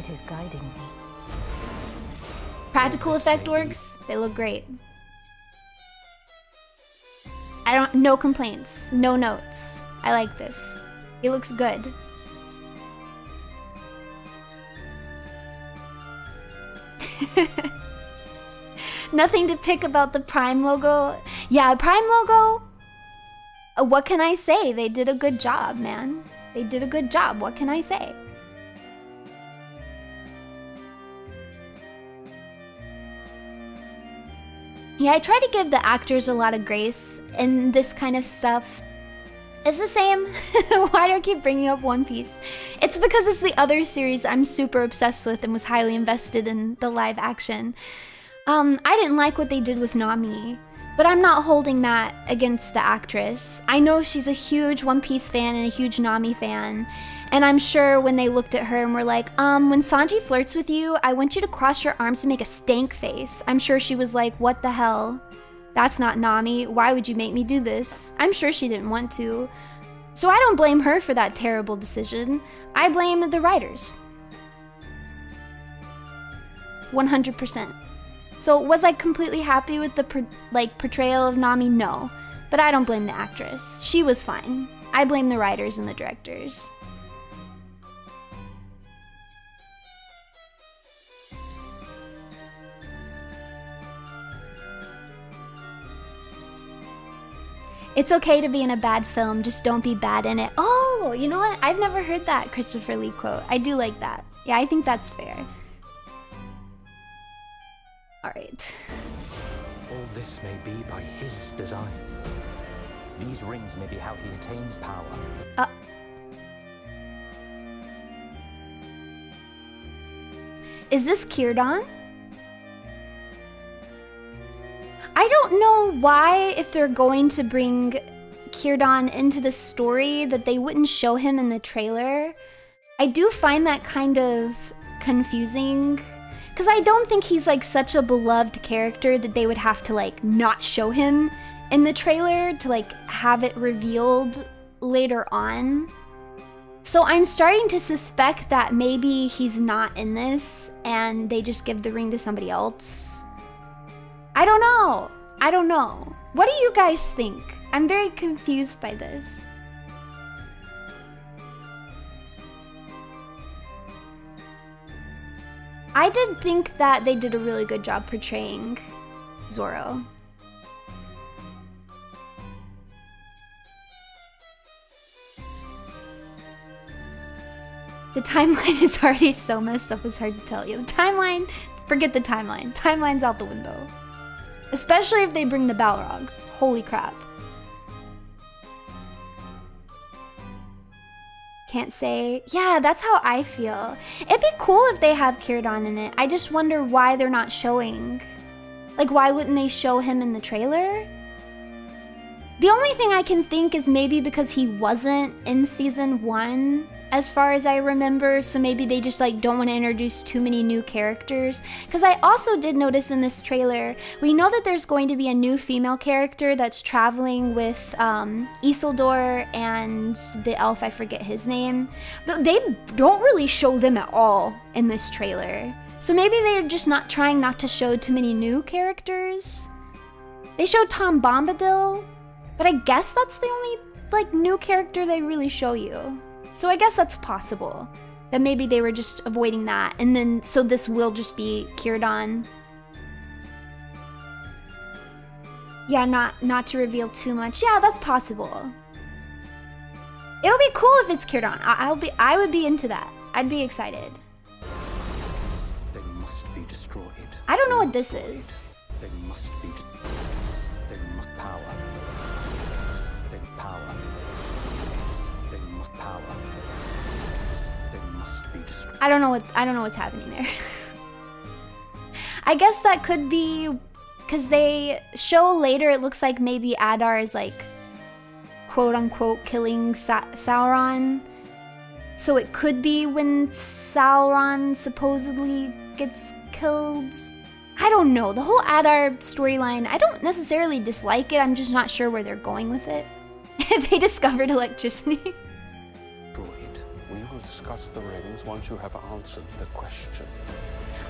[SPEAKER 2] it is guiding me.
[SPEAKER 1] Practical effect works. They look great. No complaints, no notes. I like this. It looks good. Nothing to pick about the Prime logo. Yeah, Prime logo. What can I say? They did a good job, man. They did a good job. What can I say? Yeah, I try to give the actors a lot of grace in this kind of stuff. It's the same. Why do I keep bringing up One Piece? It's because it's the other series I'm super obsessed with and was highly invested in the live action. I didn't like what they did with Nami, but I'm not holding that against the actress. I know she's a huge One Piece fan and a huge Nami fan, and I'm sure when they looked at her and were like, when Sanji flirts with you, I want you to cross your arms and make a stank face. I'm sure she was like, what the hell? That's not Nami. Why would you make me do this? I'm sure she didn't want to. So I don't blame her for that terrible decision. I blame the writers. 100%. So was I completely happy with the portrayal of Nami? No. But I don't blame the actress. She was fine. I blame the writers and the directors. It's okay to be in a bad film, just don't be bad in it. Oh, you know what? I've never heard that Christopher Lee quote. I do like that. Yeah, I think that's fair. All right.
[SPEAKER 3] All this may be by his design. These rings may be how he attains power.
[SPEAKER 1] Is this Círdan? I don't know why, if they're going to bring Círdan into the story, that they wouldn't show him in the trailer. I do find that kind of confusing, because I don't think he's like such a beloved character that they would have to like not show him in the trailer to like have it revealed later on. So I'm starting to suspect that maybe he's not in this and they just give the ring to somebody else. I don't know. I don't know. What do you guys think? I'm very confused by this. I did think that they did a really good job portraying Zoro. The timeline is already so messed up, it's hard to tell you. The timeline, forget the timeline. Timeline's out the window. Especially if they bring the Balrog. Holy crap. Can't say. Yeah, that's how I feel. It'd be cool if they have Círdan in it. I just wonder why they're not showing. Like, why wouldn't they show him in the trailer? The only thing I can think is maybe because he wasn't in season 1, as far as I remember, so maybe they just like don't want to introduce too many new characters. Because I also did notice in this trailer, we know that there's going to be a new female character that's traveling with Isildur and the elf, I forget his name. But they don't really show them at all in this trailer. So maybe they're just not trying not to show too many new characters. They showed Tom Bombadil, but I guess that's the only like new character they really show you. So I guess that's possible, that maybe they were just avoiding that, and then so this will just be Círdan. Yeah, not to reveal too much. Yeah, that's possible. It'll be cool if it's Círdan. I would be into that. I'd be excited.
[SPEAKER 3] They must be destroyed.
[SPEAKER 1] I don't know what this is.
[SPEAKER 3] They must be. They must power. They power. They must power. They must be destroyed.
[SPEAKER 1] I don't know what's happening there. I guess that could be because they show later. It looks like maybe Adar is like, quote unquote, killing Sauron. So it could be when Sauron supposedly gets killed. I don't know. The whole Adar storyline, I don't necessarily dislike it. I'm just not sure where they're going with it. They discovered electricity.
[SPEAKER 4] We will discuss the rings once you have answered the question.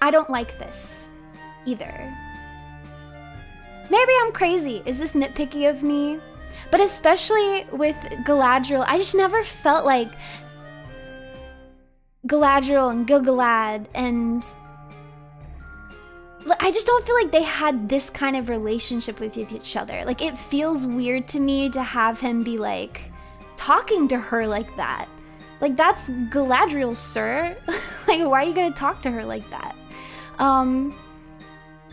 [SPEAKER 1] I don't like this either. Maybe I'm crazy. Is this nitpicky of me? But especially with Galadriel, I just never felt like Galadriel and Gil-galad, and I just don't feel like they had this kind of relationship with each other. Like, it feels weird to me to have him be like talking to her like that. Like, that's Galadriel, sir. Like, why are you gonna talk to her like that?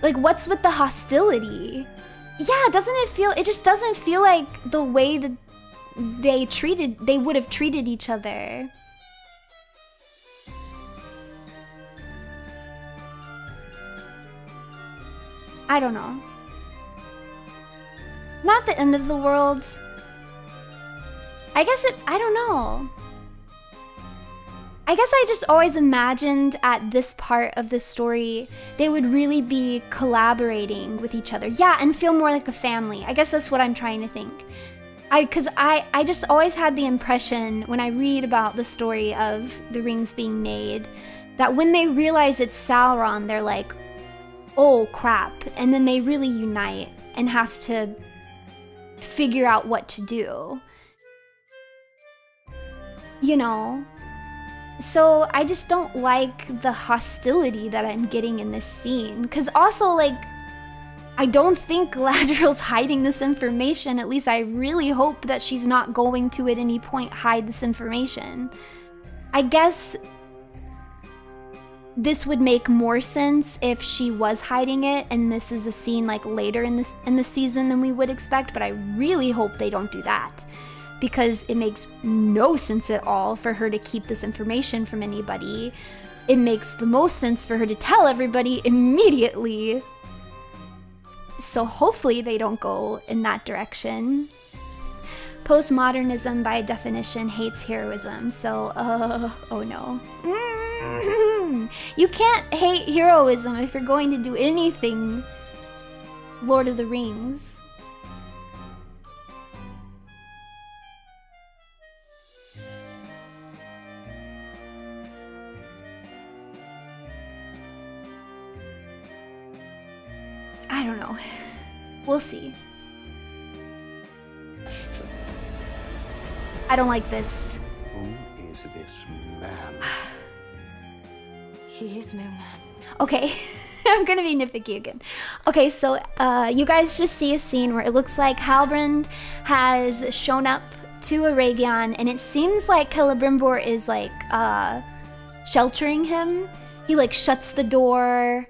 [SPEAKER 1] Like, what's with the hostility? Yeah, it just doesn't feel like the way that they would have treated each other. I don't know. Not the end of the world. I don't know. I guess I just always imagined at this part of the story, they would really be collaborating with each other. Yeah, and feel more like a family. I guess that's what I'm trying to think. Because I just always had the impression when I read about the story of the rings being made, that when they realize it's Sauron, they're like, oh crap. And then they really unite and have to figure out what to do. You know? So I just don't like the hostility that I'm getting in this scene. Because also, like, I don't think Galadriel's hiding this information. At least I really hope that she's not going to at any point hide this information. I guess this would make more sense if she was hiding it and this is a scene like later in the season than we would expect, but I really hope they don't do that. Because it makes no sense at all for her to keep this information from anybody. It makes the most sense for her to tell everybody immediately. So hopefully they don't go in that direction. Postmodernism, by definition, hates heroism. So, oh no. You can't hate heroism if you're going to do anything Lord of the Rings. I don't know. We'll see. I don't like this.
[SPEAKER 4] Who is this man?
[SPEAKER 2] He is no man.
[SPEAKER 1] Okay, I'm gonna be nitpicky again. Okay, so you guys just see a scene where it looks like Halbrand has shown up to Eregion, and it seems like Celebrimbor is like sheltering him. He like shuts the door.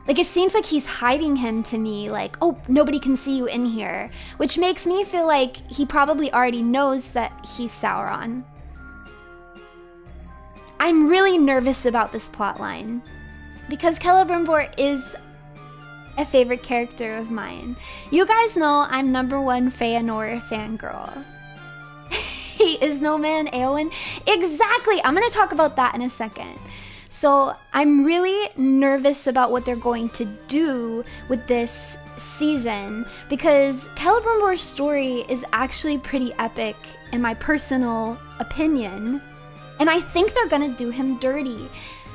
[SPEAKER 1] Like, it seems like he's hiding him to me, like, oh, nobody can see you in here. Which makes me feel like he probably already knows that he's Sauron. I'm really nervous about this plotline, because Celebrimbor is a favorite character of mine. You guys know I'm #1 Feanor fangirl. He is no man, Eowyn. Exactly, I'm gonna talk about that in a second. So I'm really nervous about what they're going to do with this season, because Celebrimbor's story is actually pretty epic in my personal opinion. And I think they're gonna do him dirty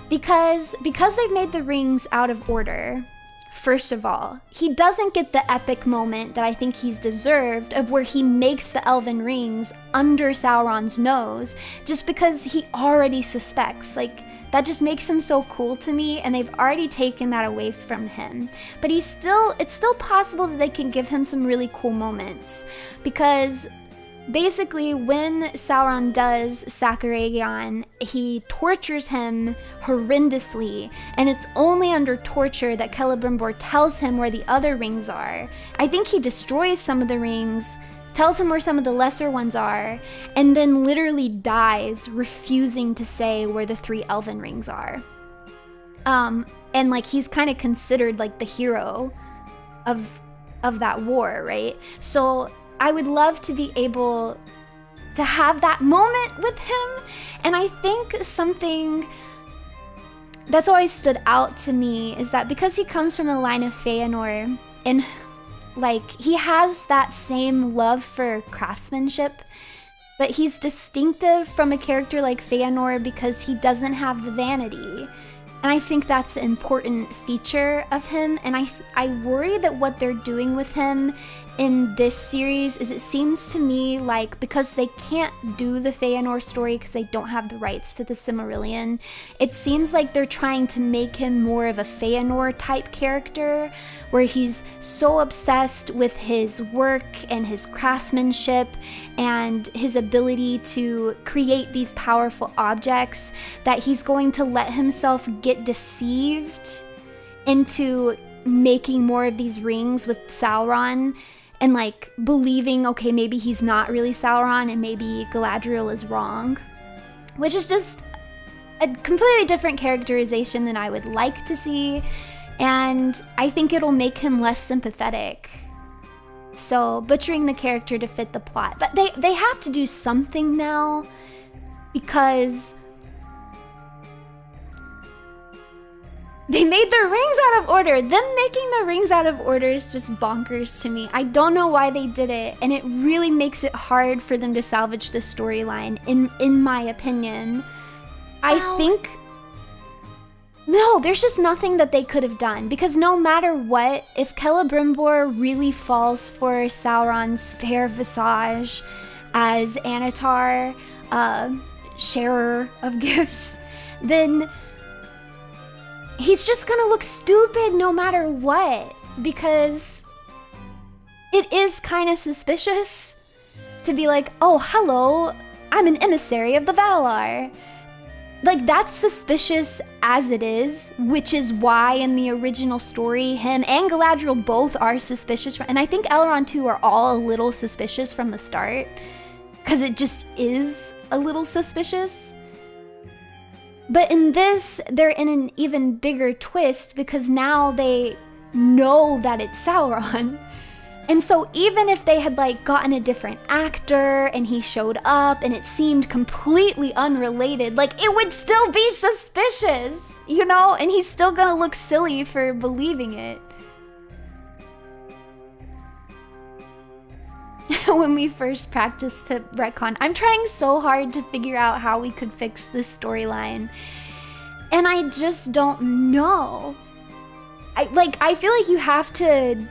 [SPEAKER 1] because they've made the rings out of order. First of all, he doesn't get the epic moment that I think he's deserved of where he makes the elven rings under Sauron's nose just because he already suspects. Like, that just makes him so cool to me, and they've already taken that away from him. But it's still possible that they can give him some really cool moments, because basically, when Sauron does sack Aegon, he tortures him horrendously, and it's only under torture that Celebrimbor tells him where the other rings are. I think he destroys some of the rings, tells him where some of the lesser ones are, and then literally dies refusing to say where the 3 elven rings are. And like he's kind of considered like the hero of that war, right? So I would love to be able to have that moment with him. And I think something that's always stood out to me is that because he comes from the line of Feanor, and like he has that same love for craftsmanship, but he's distinctive from a character like Feanor because he doesn't have the vanity. And I think that's an important feature of him. And I worry that what they're doing with him in this series is, it seems to me like, because they can't do the Feanor story because they don't have the rights to the Silmarillion, it seems like they're trying to make him more of a Feanor type character, where he's so obsessed with his work and his craftsmanship and his ability to create these powerful objects that he's going to let himself get deceived into making more of these rings with Sauron, and like believing, okay, maybe he's not really Sauron and maybe Galadriel is wrong, which is just a completely different characterization than I would like to see, and I think it'll make him less sympathetic. So butchering the character to fit the plot, but they have to do something now, because they made the rings out of order. Them making the rings out of order is just bonkers to me. I don't know why they did it, and it really makes it hard for them to salvage the storyline, in my opinion. I think... No, there's just nothing that they could have done, because no matter what, if Celebrimbor really falls for Sauron's fair visage as Anatar, sharer of gifts, then he's just gonna look stupid no matter what, because it is kind of suspicious to be like, oh, hello, I'm an emissary of the Valar. Like, that's suspicious as it is, which is why in the original story, him and Galadriel both are suspicious. And I think Elrond too are all a little suspicious from the start, because it just is a little suspicious. But in this, they're in an even bigger twist, because now they know that it's Sauron. And so even if they had like gotten a different actor and he showed up and it seemed completely unrelated, like it would still be suspicious, you know? And he's still gonna look silly for believing it. When we first practiced to retcon, I'm trying so hard to figure out how we could fix this storyline, and I just don't know. I feel like you have to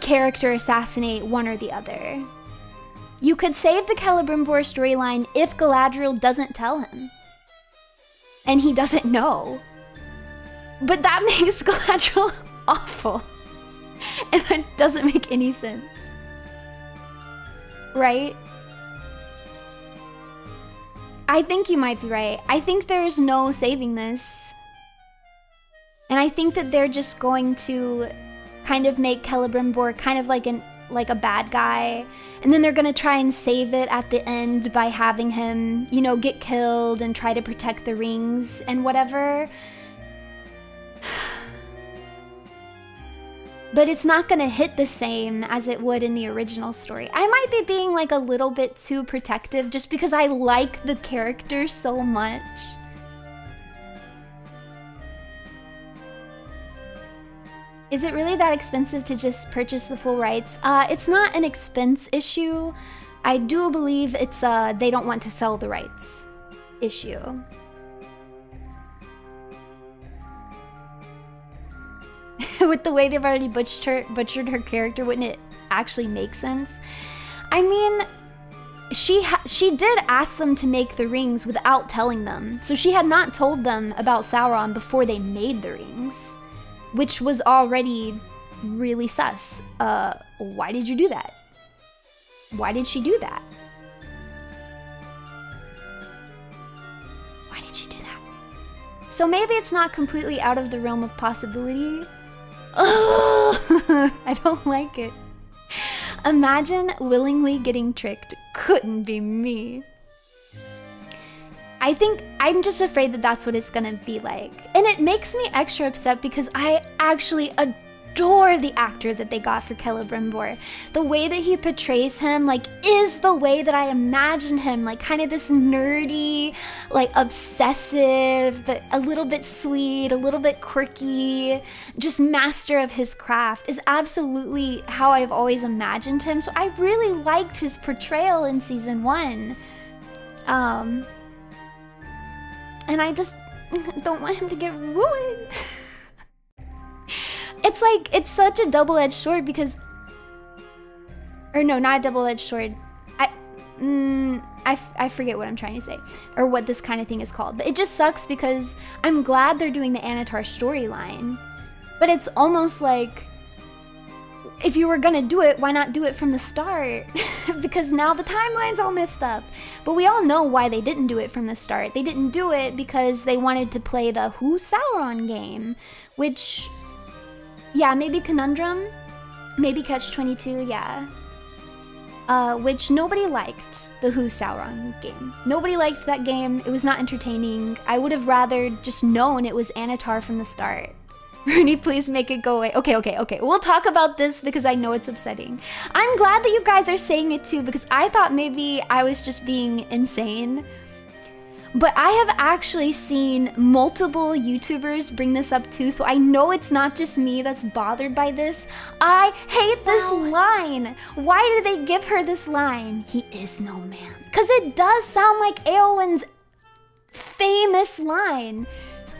[SPEAKER 1] character assassinate one or the other. You could save the Celebrimbor storyline if Galadriel doesn't tell him, and he doesn't know. But that makes Galadriel awful, and that doesn't make any sense. Right? I think you might be right. I think there's no saving this. And I think that they're just going to kind of make Celebrimbor kind of like a bad guy. And then they're gonna try and save it at the end by having him, you know, get killed and try to protect the rings and whatever. But it's not gonna hit the same as it would in the original story. I might be being like a little bit too protective just because I like the character so much. Is it really that expensive to just purchase the full rights? It's not an expense issue. I do believe it's they don't want to sell the rights issue. With the way they've already butchered her character, wouldn't it actually make sense? I mean, she did ask them to make the rings without telling them. So she had not told them about Sauron before they made the rings, which was already really sus. Why did you do that? Why did she do that? Why did she do that? So maybe it's not completely out of the realm of possibility. Oh, I don't like it. Imagine willingly getting tricked. Couldn't be me. I think I'm just afraid that that's what it's gonna be like. And it makes me extra upset because I actually adore the actor that they got for Celebrimbor. The way that he portrays him, like, is the way that I imagined him. Like, kind of this nerdy, like, obsessive, but a little bit sweet, a little bit quirky, just master of his craft is absolutely how I've always imagined him. So I really liked his portrayal in season 1. And I just don't want him to get ruined. It's like, it's such a double-edged sword because... Or no, not a double-edged sword. I forget what I'm trying to say. Or what this kind of thing is called. But it just sucks because I'm glad they're doing the Anatar storyline. But it's almost like... If you were gonna do it, why not do it from the start? Because now the timeline's all messed up. But we all know why they didn't do it from the start. They didn't do it because they wanted to play the Who Sauron game. Which, yeah, maybe Conundrum, maybe Catch-22, yeah. Which nobody liked, the Who Sauron game. Nobody liked that game, it was not entertaining. I would have rather just known it was Anatar from the start. Runie, please make it go away. Okay. We'll talk about this because I know it's upsetting. I'm glad that you guys are saying it too because I thought maybe I was just being insane. But I have actually seen multiple YouTubers bring this up too, so I know it's not just me that's bothered by this. I hate this line. Why did they give her this line? He is no man. Because it does sound like Eowyn's famous line.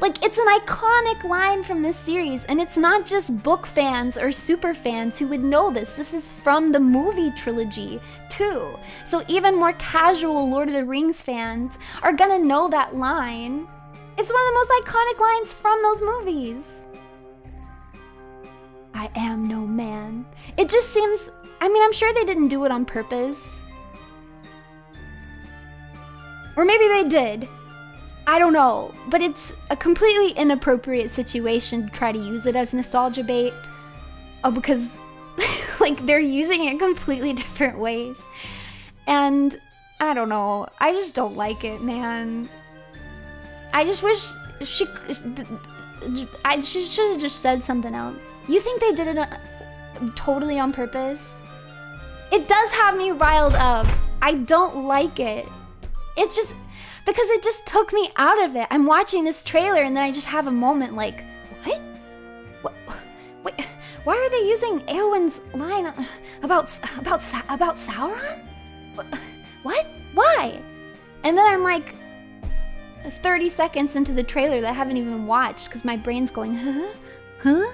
[SPEAKER 1] Like, it's an iconic line from this series, and it's not just book fans or super fans who would know this. This is from the movie trilogy, too. So even more casual Lord of the Rings fans are gonna know that line. It's one of the most iconic lines from those movies. I am no man. It just seems... I mean, I'm sure they didn't do it on purpose. Or maybe they did. I don't know, but it's a completely inappropriate situation to try to use it as nostalgia bait. Oh, because like they're using it completely different ways. And I don't know, I just don't like it, man. I just wish she should have just said something else. You think they did it totally on purpose? It does have me riled up. I don't like it. It's just... Because it just took me out of it. I'm watching this trailer and then I just have a moment like, what? Wait, why are they using Eowyn's line about Sauron? What? Why? And then I'm like 30 seconds into the trailer that I haven't even watched because my brain's going, huh?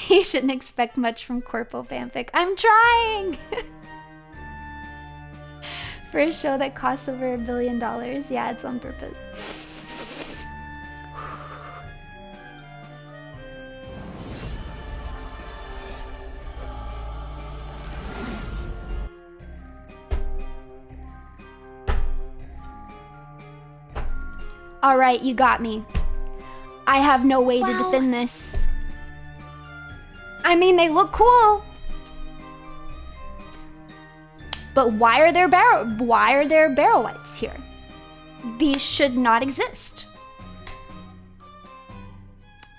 [SPEAKER 1] You shouldn't expect much from Corpo fanfic. I'm trying! For a show that costs over $1 billion. Yeah, it's on purpose. All right, you got me. I have no way to defend this. I mean, they look cool. But why are there Barrow-wights here? These should not exist.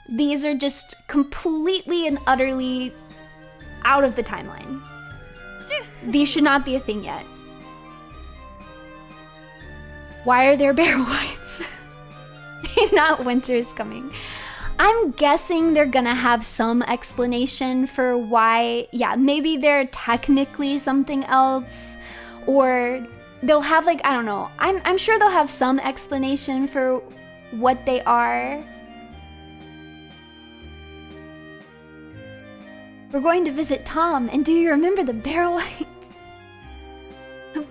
[SPEAKER 1] These are just completely and utterly out of the timeline. These should not be a thing yet. Why are there Barrow-wights? Not winter is coming. I'm guessing they're gonna have some explanation for why, yeah, maybe they're technically something else, or they'll have like, I don't know. I'm sure they'll have some explanation for what they are. We're going to visit Tom, and do you remember the Barrow-wights?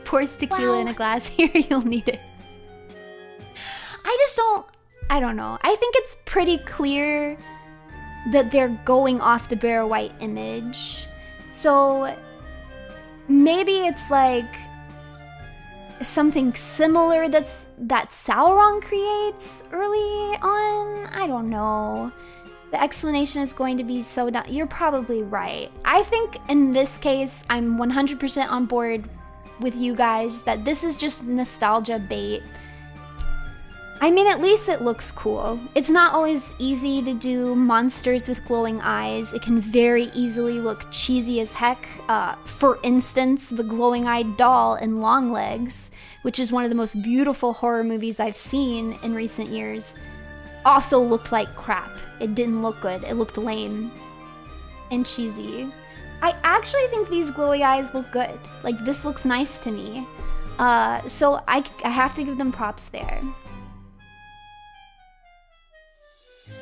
[SPEAKER 1] Pours tequila in a glass. Here, you'll need it. I don't know. I think it's pretty clear that they're going off the Barrow-wight image. So maybe it's like something similar that Sauron creates early on. I don't know. The explanation is going to be so dumb. You're probably right. I think in this case, I'm 100% on board with you guys that this is just nostalgia bait. I mean, at least it looks cool. It's not always easy to do monsters with glowing eyes. It can very easily look cheesy as heck. For instance, the glowing-eyed doll in Longlegs, which is one of the most beautiful horror movies I've seen in recent years, also looked like crap. It didn't look good. It looked lame and cheesy. I actually think these glowy eyes look good. Like, this looks nice to me. So I have to give them props there.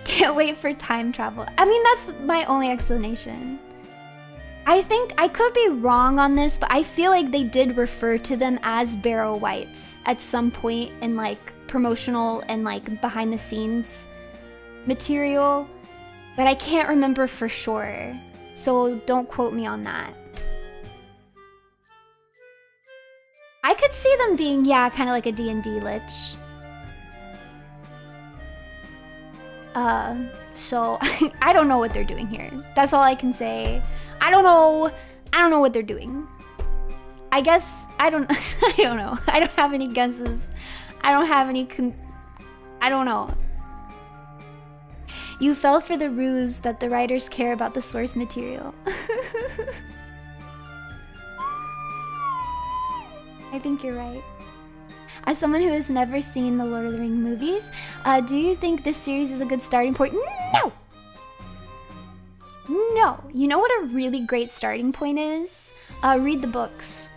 [SPEAKER 1] Can't wait for time travel. I mean, that's my only explanation. I think I could be wrong on this, but I feel like they did refer to them as Barrow-wights at some point in like promotional and like behind the scenes material, but I can't remember for sure. So don't quote me on that. I could see them being, yeah, kind of like a D&D lich. So I don't know what they're doing here. That's all I can say. I don't know what they're doing. I guess I don't know. I don't have any guesses. I don't have any I don't know. You fell for the ruse that the writers care about the source material. I think you're right. As someone who has never seen the Lord of the Rings movies, do you think this series is a good starting point? No! No. You know what a really great starting point is? Read the books.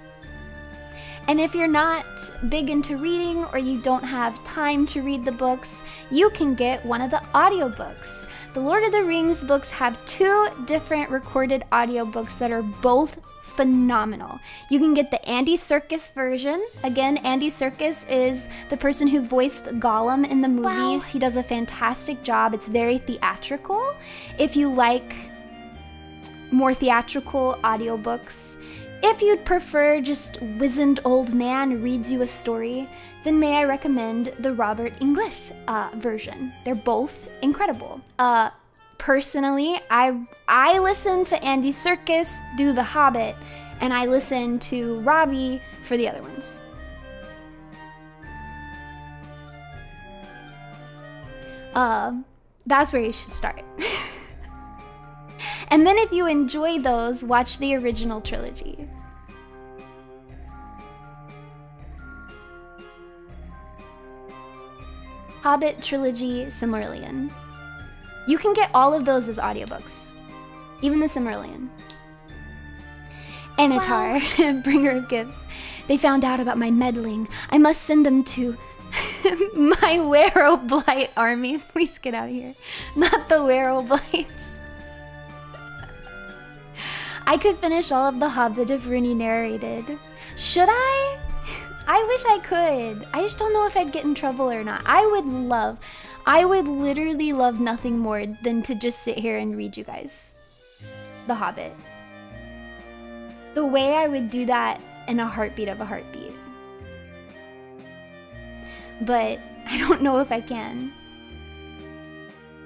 [SPEAKER 1] And if you're not big into reading or you don't have time to read the books, you can get one of the audiobooks. The Lord of the Rings books have 2 different recorded audiobooks that are both phenomenal. You can get the Andy Serkis version. Again, Andy Serkis is the person who voiced Gollum in the movies. Wow. He does a fantastic job. It's very theatrical. If you like more theatrical audiobooks, if you'd prefer just wizened old man reads you a story, then may I recommend the Robert Inglis version. They're both incredible. Personally, I listen to Andy Serkis do The Hobbit, and I listen to Robbie for the other ones. That's where you should start. And then if you enjoy those, watch the original trilogy. Hobbit Trilogy Silmarillion. You can get all of those as audiobooks. Even the Silmarillion. Anatar, wow. Bringer of gifts. They found out about my meddling. I must send them to my Barrow-wight army. Please get out of here. Not the Barrow-wights. I could finish all of The Hobbit if Runie narrated. Should I? I wish I could. I just don't know if I'd get in trouble or not. I would literally love nothing more than to just sit here and read you guys The Hobbit. The way I would do that in a heartbeat of a heartbeat. But I don't know if I can.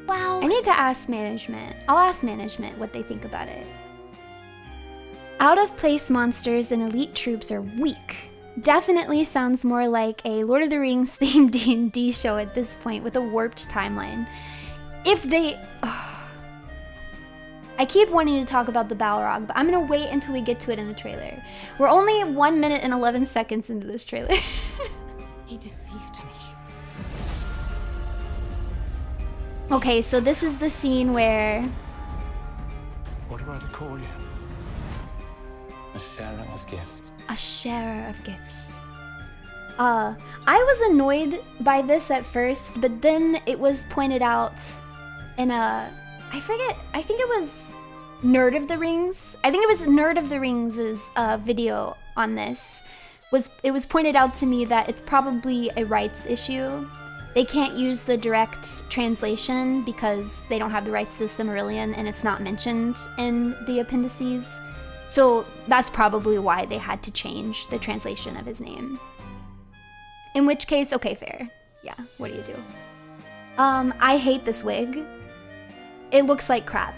[SPEAKER 1] Wow. I need to ask management. I'll ask management what they think about it. Out-of-place monsters and elite troops are weak. Definitely sounds more like a Lord of the Rings themed D&D show at this point with a warped timeline. If they... I keep wanting to talk about the Balrog, but I'm gonna wait until we get to it in the trailer. We're only 1 minute and 11 seconds into this trailer.
[SPEAKER 2] He deceived me.
[SPEAKER 1] Okay, so this is the scene where...
[SPEAKER 3] What do I call you? A sharer of gifts.
[SPEAKER 1] A sharer of gifts. I was annoyed by this at first, but then it was pointed out in a... I forget, I think it was Nerd of the Rings. I think it was Nerd of the Rings' video on this. It was pointed out to me that it's probably a rights issue. They can't use the direct translation because they don't have the rights to the Silmarillion and it's not mentioned in the appendices. So that's probably why they had to change the translation of his name. In which case, okay, fair. Yeah, what do you do? I hate this wig. It looks like crap.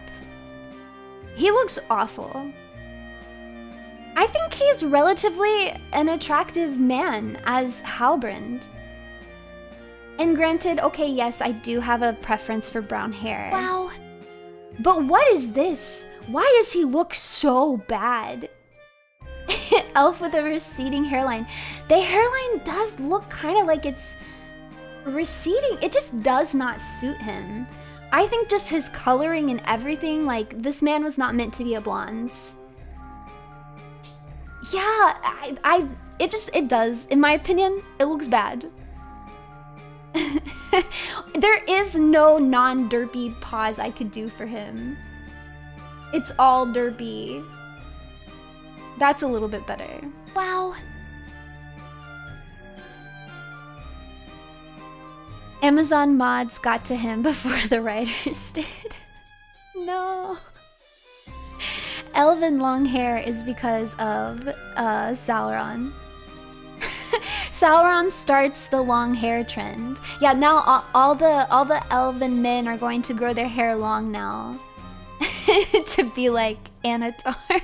[SPEAKER 1] He looks awful. I think he's relatively an attractive man as Halbrand. And granted, okay, yes, I do have a preference for brown hair. Wow. But what is this? Why does he look so bad? Elf with a receding hairline. The hairline does look kind of like it's receding. It just does not suit him. I think just his coloring and everything, like, this man was not meant to be a blonde. Yeah, it does. In my opinion, it looks bad. There is no non-derpy pause I could do for him. It's all derpy. That's a little bit better. Wow. Amazon mods got to him before the writers did. No. Elven long hair is because of Sauron. Sauron starts the long hair trend. Yeah, now all the elven men are going to grow their hair long now. To be like Anatar.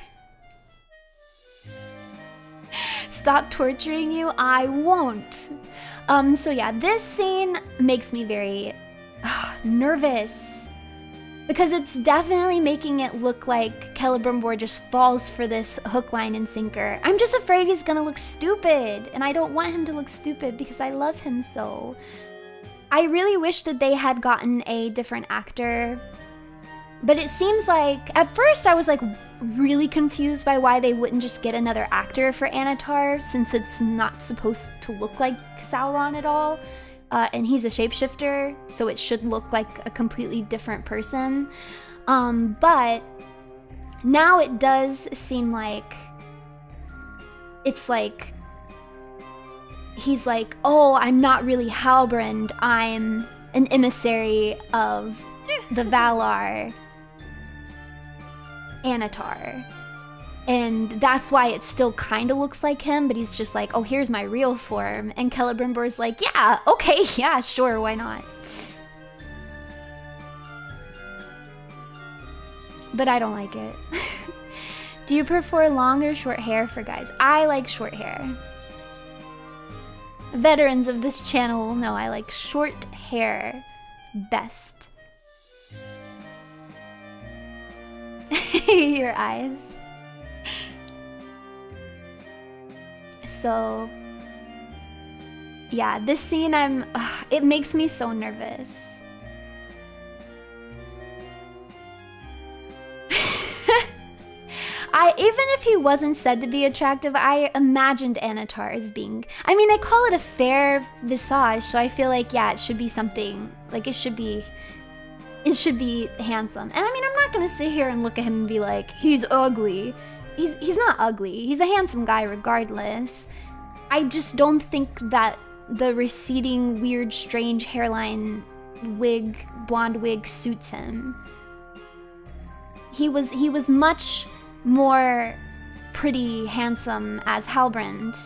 [SPEAKER 1] Stop torturing you? I won't. So yeah, this scene makes me very nervous. Because it's definitely making it look like Celebrimbor just falls for this hook, line, and sinker. I'm just afraid he's gonna look stupid. And I don't want him to look stupid because I love him so. I really wish that they had gotten a different actor. But it seems like, at first I was like really confused by why they wouldn't just get another actor for Anatar, since it's not supposed to look like Sauron at all. And he's a shapeshifter, so it should look like a completely different person. But now it does seem like it's like he's like, oh, I'm not really Halbrand, I'm an emissary of the Valar, Anatar. And that's why it still kind of looks like him, but he's just like, oh, here's my real form. And Celebrimbor's like, yeah, okay, yeah, sure, why not? But I don't like it. Do you prefer long or short hair for guys? I like short hair. Veterans of this channel will know I like short hair best. Your eyes. So, yeah, this scene, it makes me so nervous. Even if he wasn't said to be attractive, I imagined Anatar as being, I mean, I call it a fair visage, so I feel like, yeah, it should be something, like, it should be handsome. And I mean, I'm not gonna sit here and look at him and be like, he's ugly. He's not ugly. He's a handsome guy regardless. I just don't think that the receding, weird, strange hairline wig, blonde wig suits him. He was much more pretty handsome as Halbrand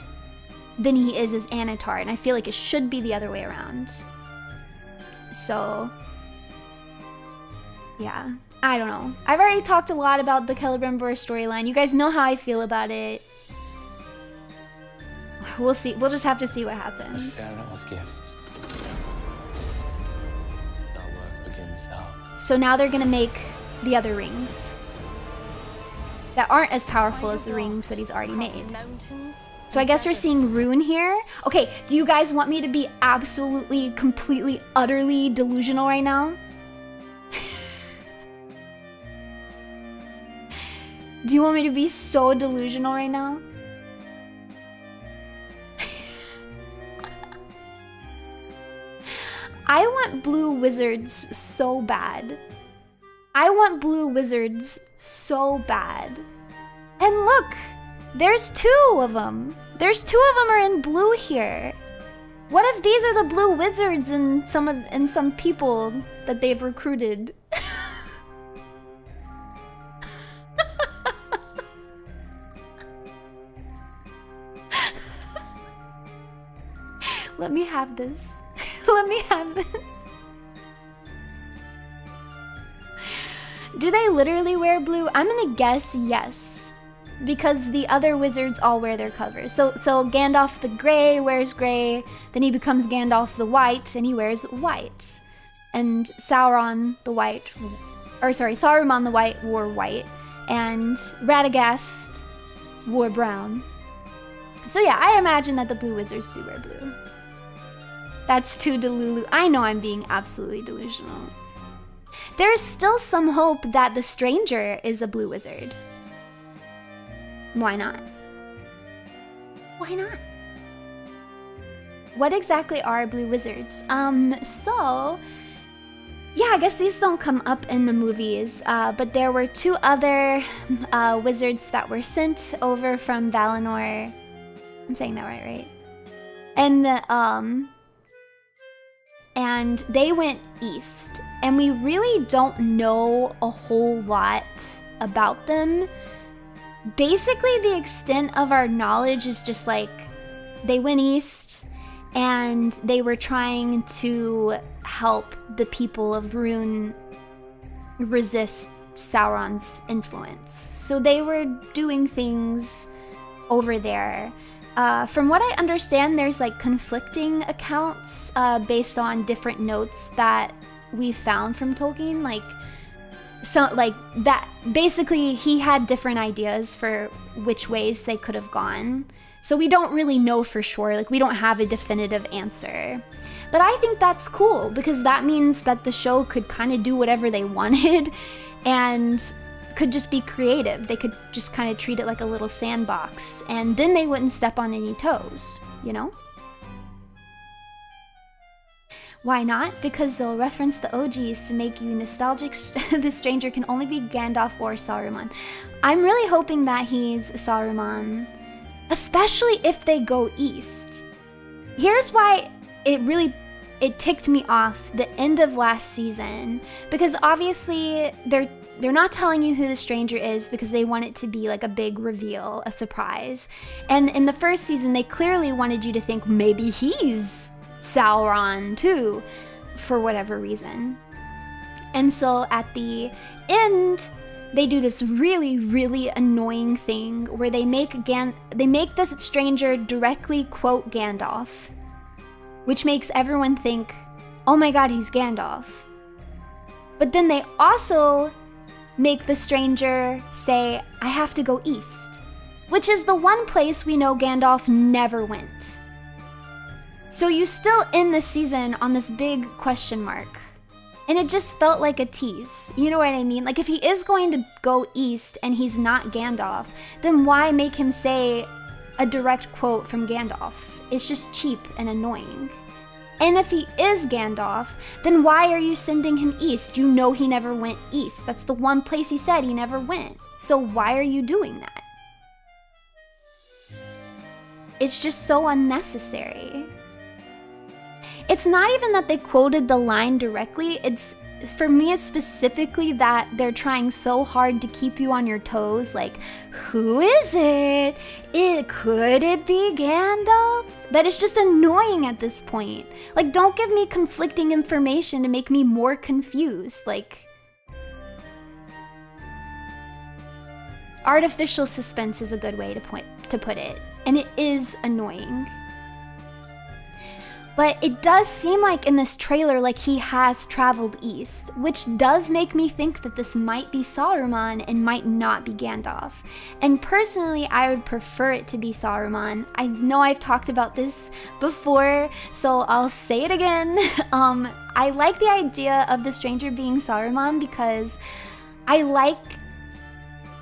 [SPEAKER 1] than he is as Anatar, and I feel like it should be the other way around. So, yeah. I don't know. I've already talked a lot about the Celebrimbor storyline. You guys know how I feel about it. We'll see. We'll just have to see what happens.
[SPEAKER 3] A sharer of gifts. Our work begins now.
[SPEAKER 1] So now they're gonna make the other rings that aren't as powerful as the rings that he's already made. So I guess we're seeing Rune here. Okay, do you guys want me to be absolutely, completely, utterly delusional right now? Do you want me to be so delusional right now? I want blue wizards so bad. I want blue wizards so bad. And look, there's two of them. There's two of them are in blue here. What if these are the blue wizards and some people that they've recruited? Let me have this. Let me have this. Do they literally wear blue? I'm gonna guess yes, because the other wizards all wear their covers. So Gandalf the Grey wears gray, then he becomes Gandalf the White, and he wears white. And Saruman the White wore white, and Radagast wore brown. So yeah, I imagine that the blue wizards do wear blue. That's too delulu. I know I'm being absolutely delusional. There's still some hope that the stranger is a blue wizard. Why not? Why not? What exactly are blue wizards? So yeah, I guess these don't come up in the movies, but there were two other wizards that were sent over from Valinor. I'm saying that right? And they went east, and we really don't know a whole lot about them. Basically, the extent of our knowledge is just like they went east and they were trying to help the people of Rune resist Sauron's influence. So they were doing things over there. From what I understand, there's like conflicting accounts based on different notes that we found from Tolkien. That basically he had different ideas for which ways they could have gone. So we don't really know for sure. Like, we don't have a definitive answer. But I think that's cool, because that means that the show could kind of do whatever they wanted and could just be creative. They could just kind of treat it like a little sandbox, and then they wouldn't step on any toes, you know? Why not? Because they'll reference the OGs to make you nostalgic. The stranger can only be Gandalf or Saruman. I'm really hoping that he's Saruman, especially if they go east. Here's why it ticked me off the end of last season, because obviously they're not telling you who the stranger is because they want it to be like a big reveal, a surprise. And in the first season, they clearly wanted you to think maybe he's Sauron too, for whatever reason. And so at the end, they do this really, really annoying thing where they make this stranger directly quote Gandalf, which makes everyone think, oh my god, he's Gandalf. But then they also make the stranger say, I have to go east, which is the one place we know Gandalf never went. So you still end the season on this big question mark. And it just felt like a tease. You know what I mean? Like, if he is going to go east and he's not Gandalf, then why make him say a direct quote from Gandalf? It's just cheap and annoying. And if he is Gandalf, then why are you sending him east? You know he never went east. That's the one place he said he never went. So why are you doing that? It's just so unnecessary. It's not even that they quoted the line directly. For me, it's specifically that they're trying so hard to keep you on your toes. Like, who is it? Could it be Gandalf? That is just annoying at this point. Like, don't give me conflicting information to make me more confused. Like, artificial suspense is a good way to put it. And it is annoying. But it does seem like in this trailer like he has traveled east, which does make me think that this might be Saruman and might not be Gandalf. And personally, I would prefer it to be Saruman. I know I've talked about this before, so I'll say it again. I like the idea of the stranger being Saruman because I like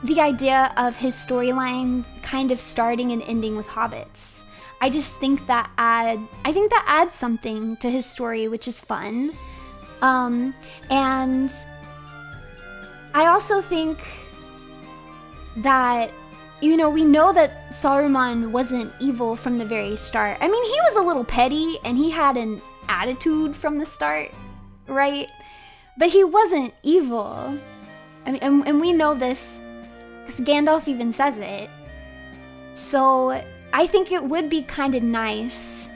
[SPEAKER 1] the idea of his storyline kind of starting and ending with hobbits. I just think that adds something to his story, which is fun. And I also think that, you know, we know that Saruman wasn't evil from the very start. I mean, he was a little petty and he had an attitude from the start, right? But he wasn't evil. I mean, and we know this because Gandalf even says it. So I think it would be kind of nice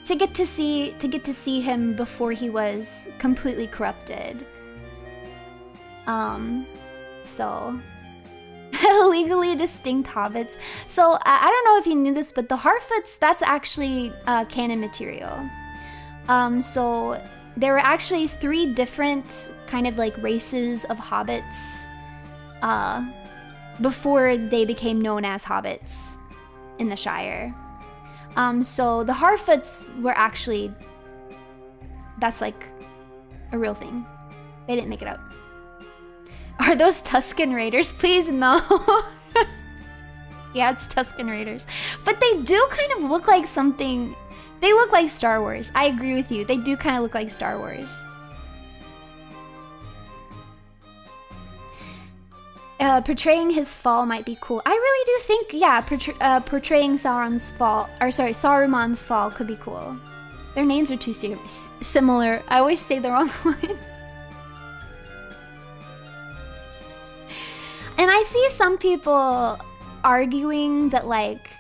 [SPEAKER 1] to get to see him before he was completely corrupted. So legally distinct hobbits. So I don't know if you knew this, but the Harfoots, that's actually canon material. So there were actually 3 different kind of like races of hobbits before they became known as hobbits in the Shire. So the Harfoots were actually, that's like a real thing. They didn't make it up. Are those Tusken Raiders? Please, no. Yeah, it's Tusken Raiders. But they do kind of look like something. They look like Star Wars. I agree with you. They do kind of look like Star Wars. Portraying his fall might be cool. I really do think, yeah, portraying Sauron's fall, or sorry, Saruman's fall could be cool. Their names are too similar. I always say the wrong one. And I see some people arguing that, like,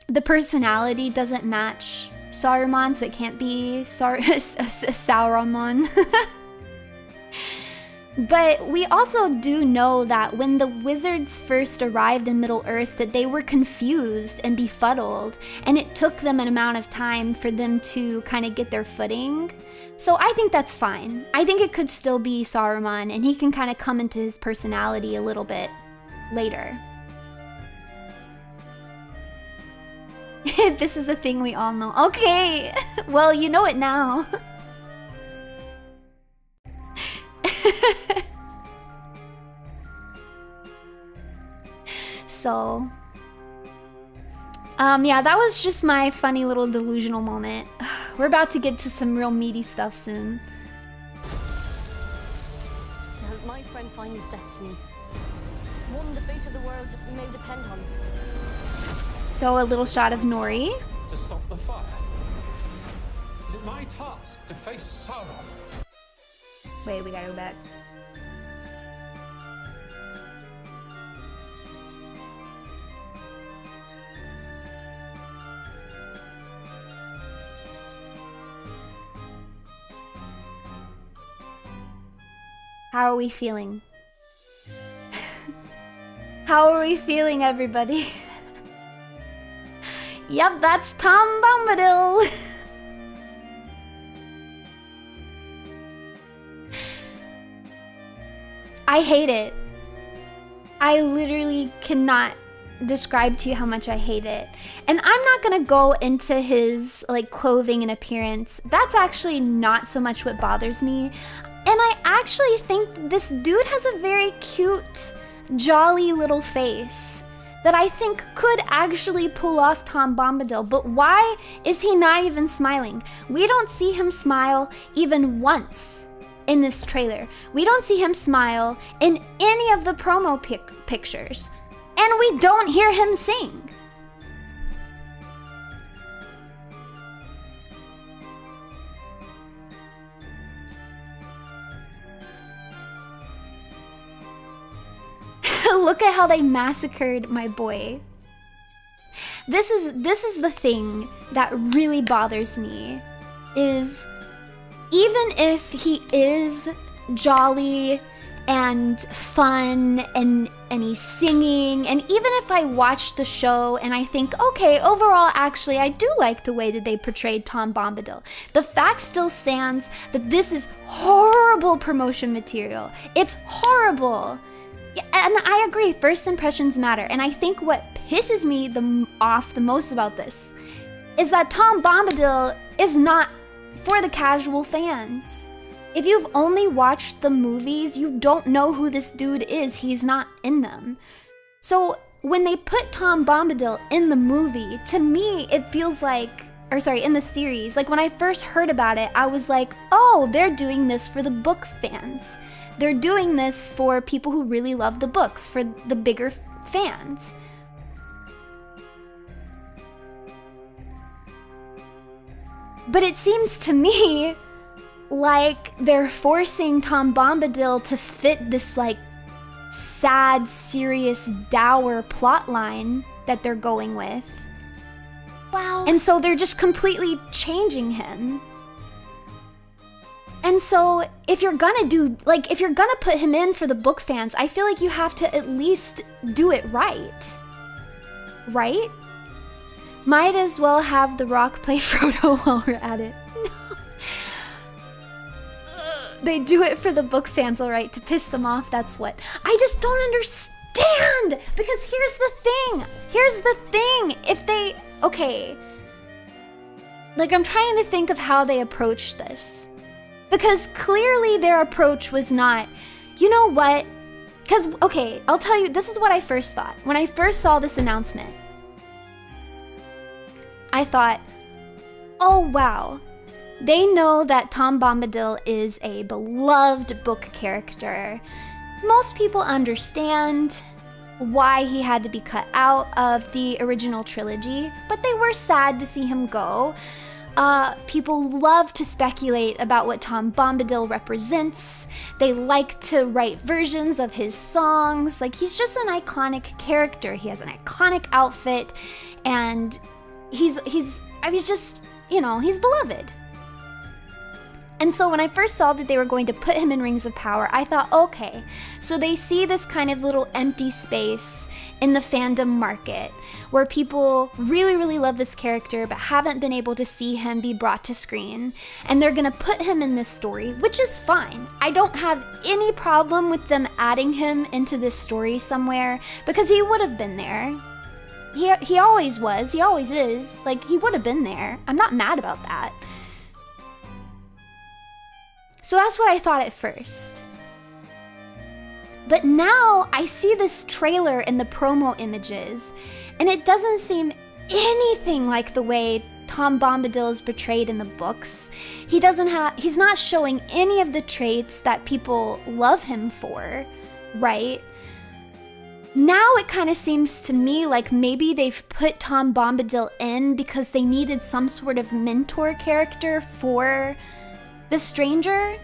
[SPEAKER 1] the personality doesn't match Saruman, so it can't be Sauron. But we also do know that when the wizards first arrived in Middle-earth, that they were confused and befuddled, and it took them an amount of time for them to kind of get their footing. So I think that's fine. I think it could still be Saruman, and he can kind of come into his personality a little bit later. This is a thing we all know. Okay, well, you know it now. So, yeah, that was just my funny little delusional moment. We're about to get to some real meaty stuff soon.
[SPEAKER 2] To help my friend find his destiny, one the fate of the world may depend on.
[SPEAKER 1] So a little shot of Nori.
[SPEAKER 4] To stop the fire? Is it my task to face Sauron?
[SPEAKER 1] Wait, we gotta go back. How are we feeling? How are we feeling, everybody? Yep, that's Tom Bombadil. I hate it. I literally cannot describe to you how much I hate it. And I'm not gonna go into his like clothing and appearance. That's actually not so much what bothers me. And I actually think this dude has a very cute, jolly little face that I think could actually pull off Tom Bombadil. But why is he not even smiling? We don't see him smile even once in this trailer. We don't see him smile in any of the promo pictures. And we don't hear him sing. Look at how they massacred my boy. This is the thing that really bothers me, is even if he is jolly and fun and he's singing, and even if I watch the show and I think, okay, overall actually I do like the way that they portrayed Tom Bombadil, the fact still stands that this is horrible promotion material. It's horrible. And I agree, first impressions matter. And I think what pisses me off the most about this is that Tom Bombadil is not for the casual fans. If you've only watched the movies, you don't know who this dude is. He's not in them. So when they put Tom Bombadil in the movie, to me, it feels like, or sorry, in the series, like when I first heard about it, I was like, oh, they're doing this for the book fans. They're doing this for people who really love the books, for the bigger fans. But it seems to me like they're forcing Tom Bombadil to fit this like sad, serious, dour plotline that they're going with. Wow. And so they're just completely changing him. And so if you're gonna put him in for the book fans, I feel like you have to at least do it right. Right? Might as well have The Rock play Frodo while we're at it. No. They do it for the book fans, all right, to piss them off, that's what. I just don't understand! Because here's the thing. If they, okay. Like, I'm trying to think of how they approached this. Because clearly their approach was not, you know what? Because, okay, I'll tell you, this is what I first thought. When I first saw this announcement, I thought, oh wow, they know that Tom Bombadil is a beloved book character. Most people understand why he had to be cut out of the original trilogy, but they were sad to see him go. People love to speculate about what Tom Bombadil represents. They like to write versions of his songs. Like, he's just an iconic character. He has an iconic outfit, and he's just, you know, he's beloved. And so when I first saw that they were going to put him in Rings of Power, I thought, okay, so they see this kind of little empty space in the fandom market where people really, really love this character but haven't been able to see him be brought to screen. And they're gonna put him in this story, which is fine. I don't have any problem with them adding him into this story somewhere because he would have been there. He always was, he always is. Like, he would have been there. I'm not mad about that. So that's what I thought at first. But now I see this trailer and the promo images, and it doesn't seem anything like the way Tom Bombadil is portrayed in the books. He's not showing any of the traits that people love him for, right? Now it kind of seems to me like maybe they've put Tom Bombadil in because they needed some sort of mentor character for the stranger,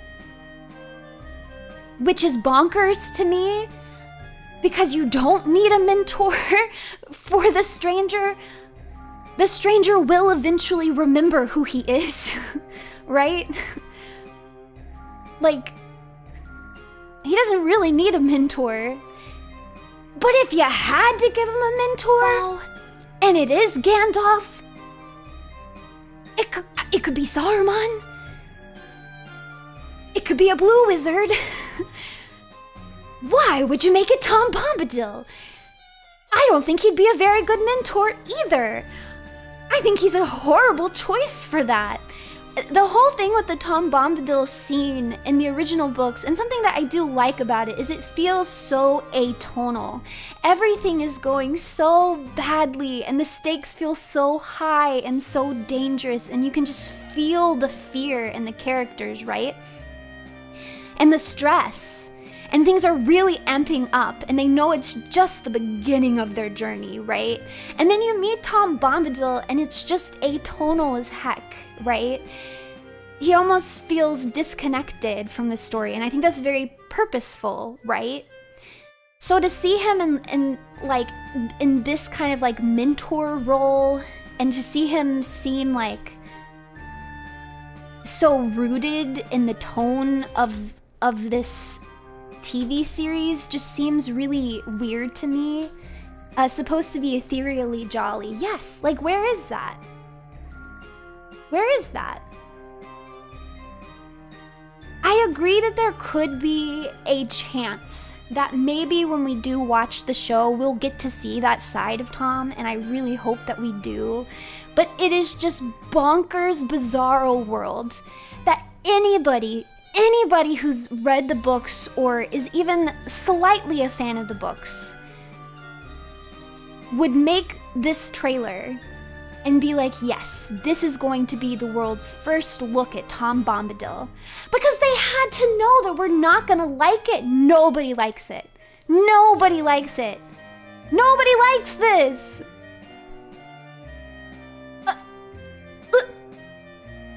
[SPEAKER 1] which is bonkers to me because you don't need a mentor for the stranger. The stranger will eventually remember who he is, right? Like, he doesn't really need a mentor. But if you had to give him a mentor, and it is Gandalf, it could be Saruman. It could be a blue wizard. Why would you make it Tom Bombadil? I don't think he'd be a very good mentor either. I think he's a horrible choice for that. The whole thing with the Tom Bombadil scene in the original books, and something that I do like about it, is it feels so atonal. Everything is going so badly, and the stakes feel so high and so dangerous, and you can just feel the fear in the characters, right? And the stress. And things are really amping up, and they know it's just the beginning of their journey, right? And then you meet Tom Bombadil, and it's just atonal as heck, right? He almost feels disconnected from the story, and I think that's very purposeful, right? So to see him in this kind of like mentor role, and to see him seem like so rooted in the tone of this TV series just seems really weird to me. Supposed to be ethereally jolly. Yes, like where is that? Where is that? I agree that there could be a chance that maybe when we do watch the show, we'll get to see that side of Tom, and I really hope that we do. But it is just bonkers, bizarro world that anybody who's read the books or is even slightly a fan of the books would make this trailer and be like, yes, this is going to be the world's first look at Tom Bombadil. Because they had to know that we're not gonna like it. Nobody likes it. Nobody likes it. Nobody likes this.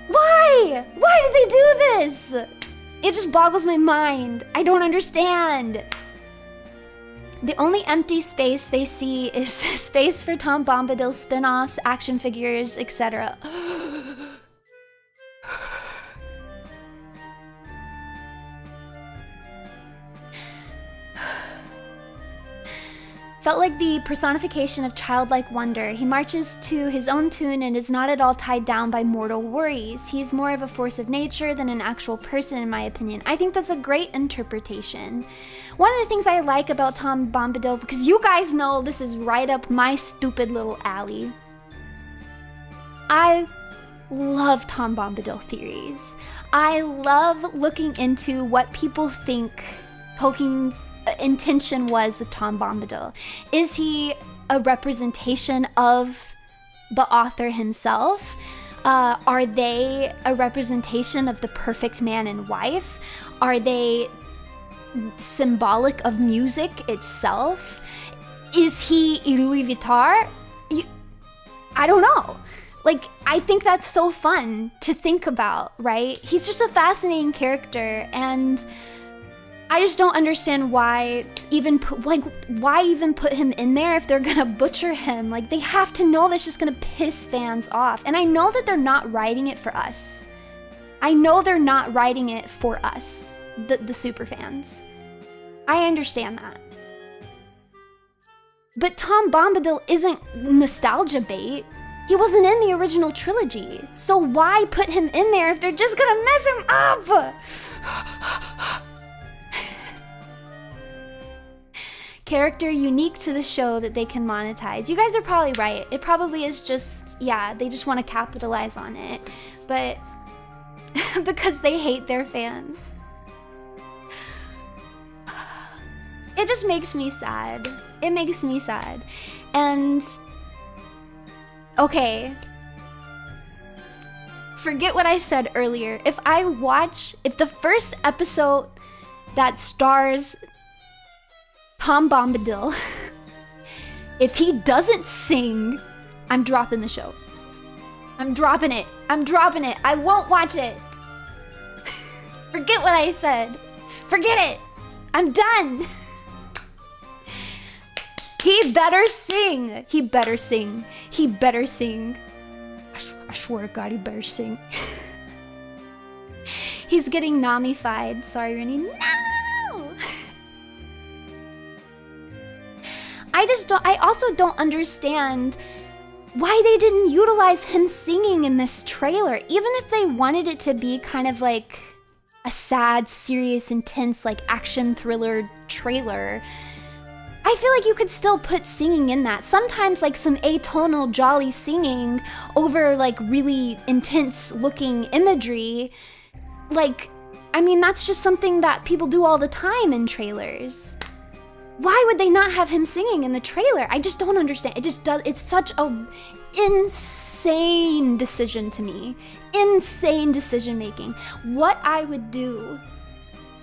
[SPEAKER 1] Why? Why did they do this? It just boggles my mind. I don't understand. The only empty space they see is space for Tom Bombadil spin-offs, action figures, etc. Felt like the personification of childlike wonder. He marches to his own tune and is not at all tied down by mortal worries. He's more of a force of nature than an actual person, in my opinion. I think that's a great interpretation. One of the things I like about Tom Bombadil, because you guys know this is right up my stupid little alley, I love Tom Bombadil theories. I love looking into what people think Tolkien's intention was with Tom Bombadil. Is he a representation of the author himself? Are they a representation of the perfect man and wife? Are they symbolic of music itself? Is he Louis Vuitton? I don't know. Like, I think that's so fun to think about, right? He's just a fascinating character, and I just don't understand why even put him in there if they're gonna butcher him. Like, they have to know that's just gonna piss fans off. And I know that they're not writing it for us. I know they're not writing it for us, the super fans. I understand that. But Tom Bombadil isn't nostalgia bait. He wasn't in the original trilogy. So why put him in there if they're just gonna mess him up? Character unique to the show that they can monetize. You guys are probably right. It probably is just, yeah, they just want to capitalize on it. But because they hate their fans. It just makes me sad. It makes me sad. And okay, forget what I said earlier. If the first episode that stars Tom Bombadil, if he doesn't sing, I'm dropping the show. I'm dropping it. I won't watch it. Forget what I said. Forget it. I'm done. He better sing. He better sing. I swear to God, he better sing. He's getting Nami-fied. Sorry, Runie. No! I also don't understand why they didn't utilize him singing in this trailer. Even if they wanted it to be kind of like a sad, serious, intense, like action thriller trailer, I feel like you could still put singing in that. Sometimes like some atonal, jolly singing over like really intense looking imagery. Like, I mean, that's just something that people do all the time in trailers. Why would they not have him singing in the trailer? I just don't understand. It's such a insane decision to me. Insane decision making. What I would do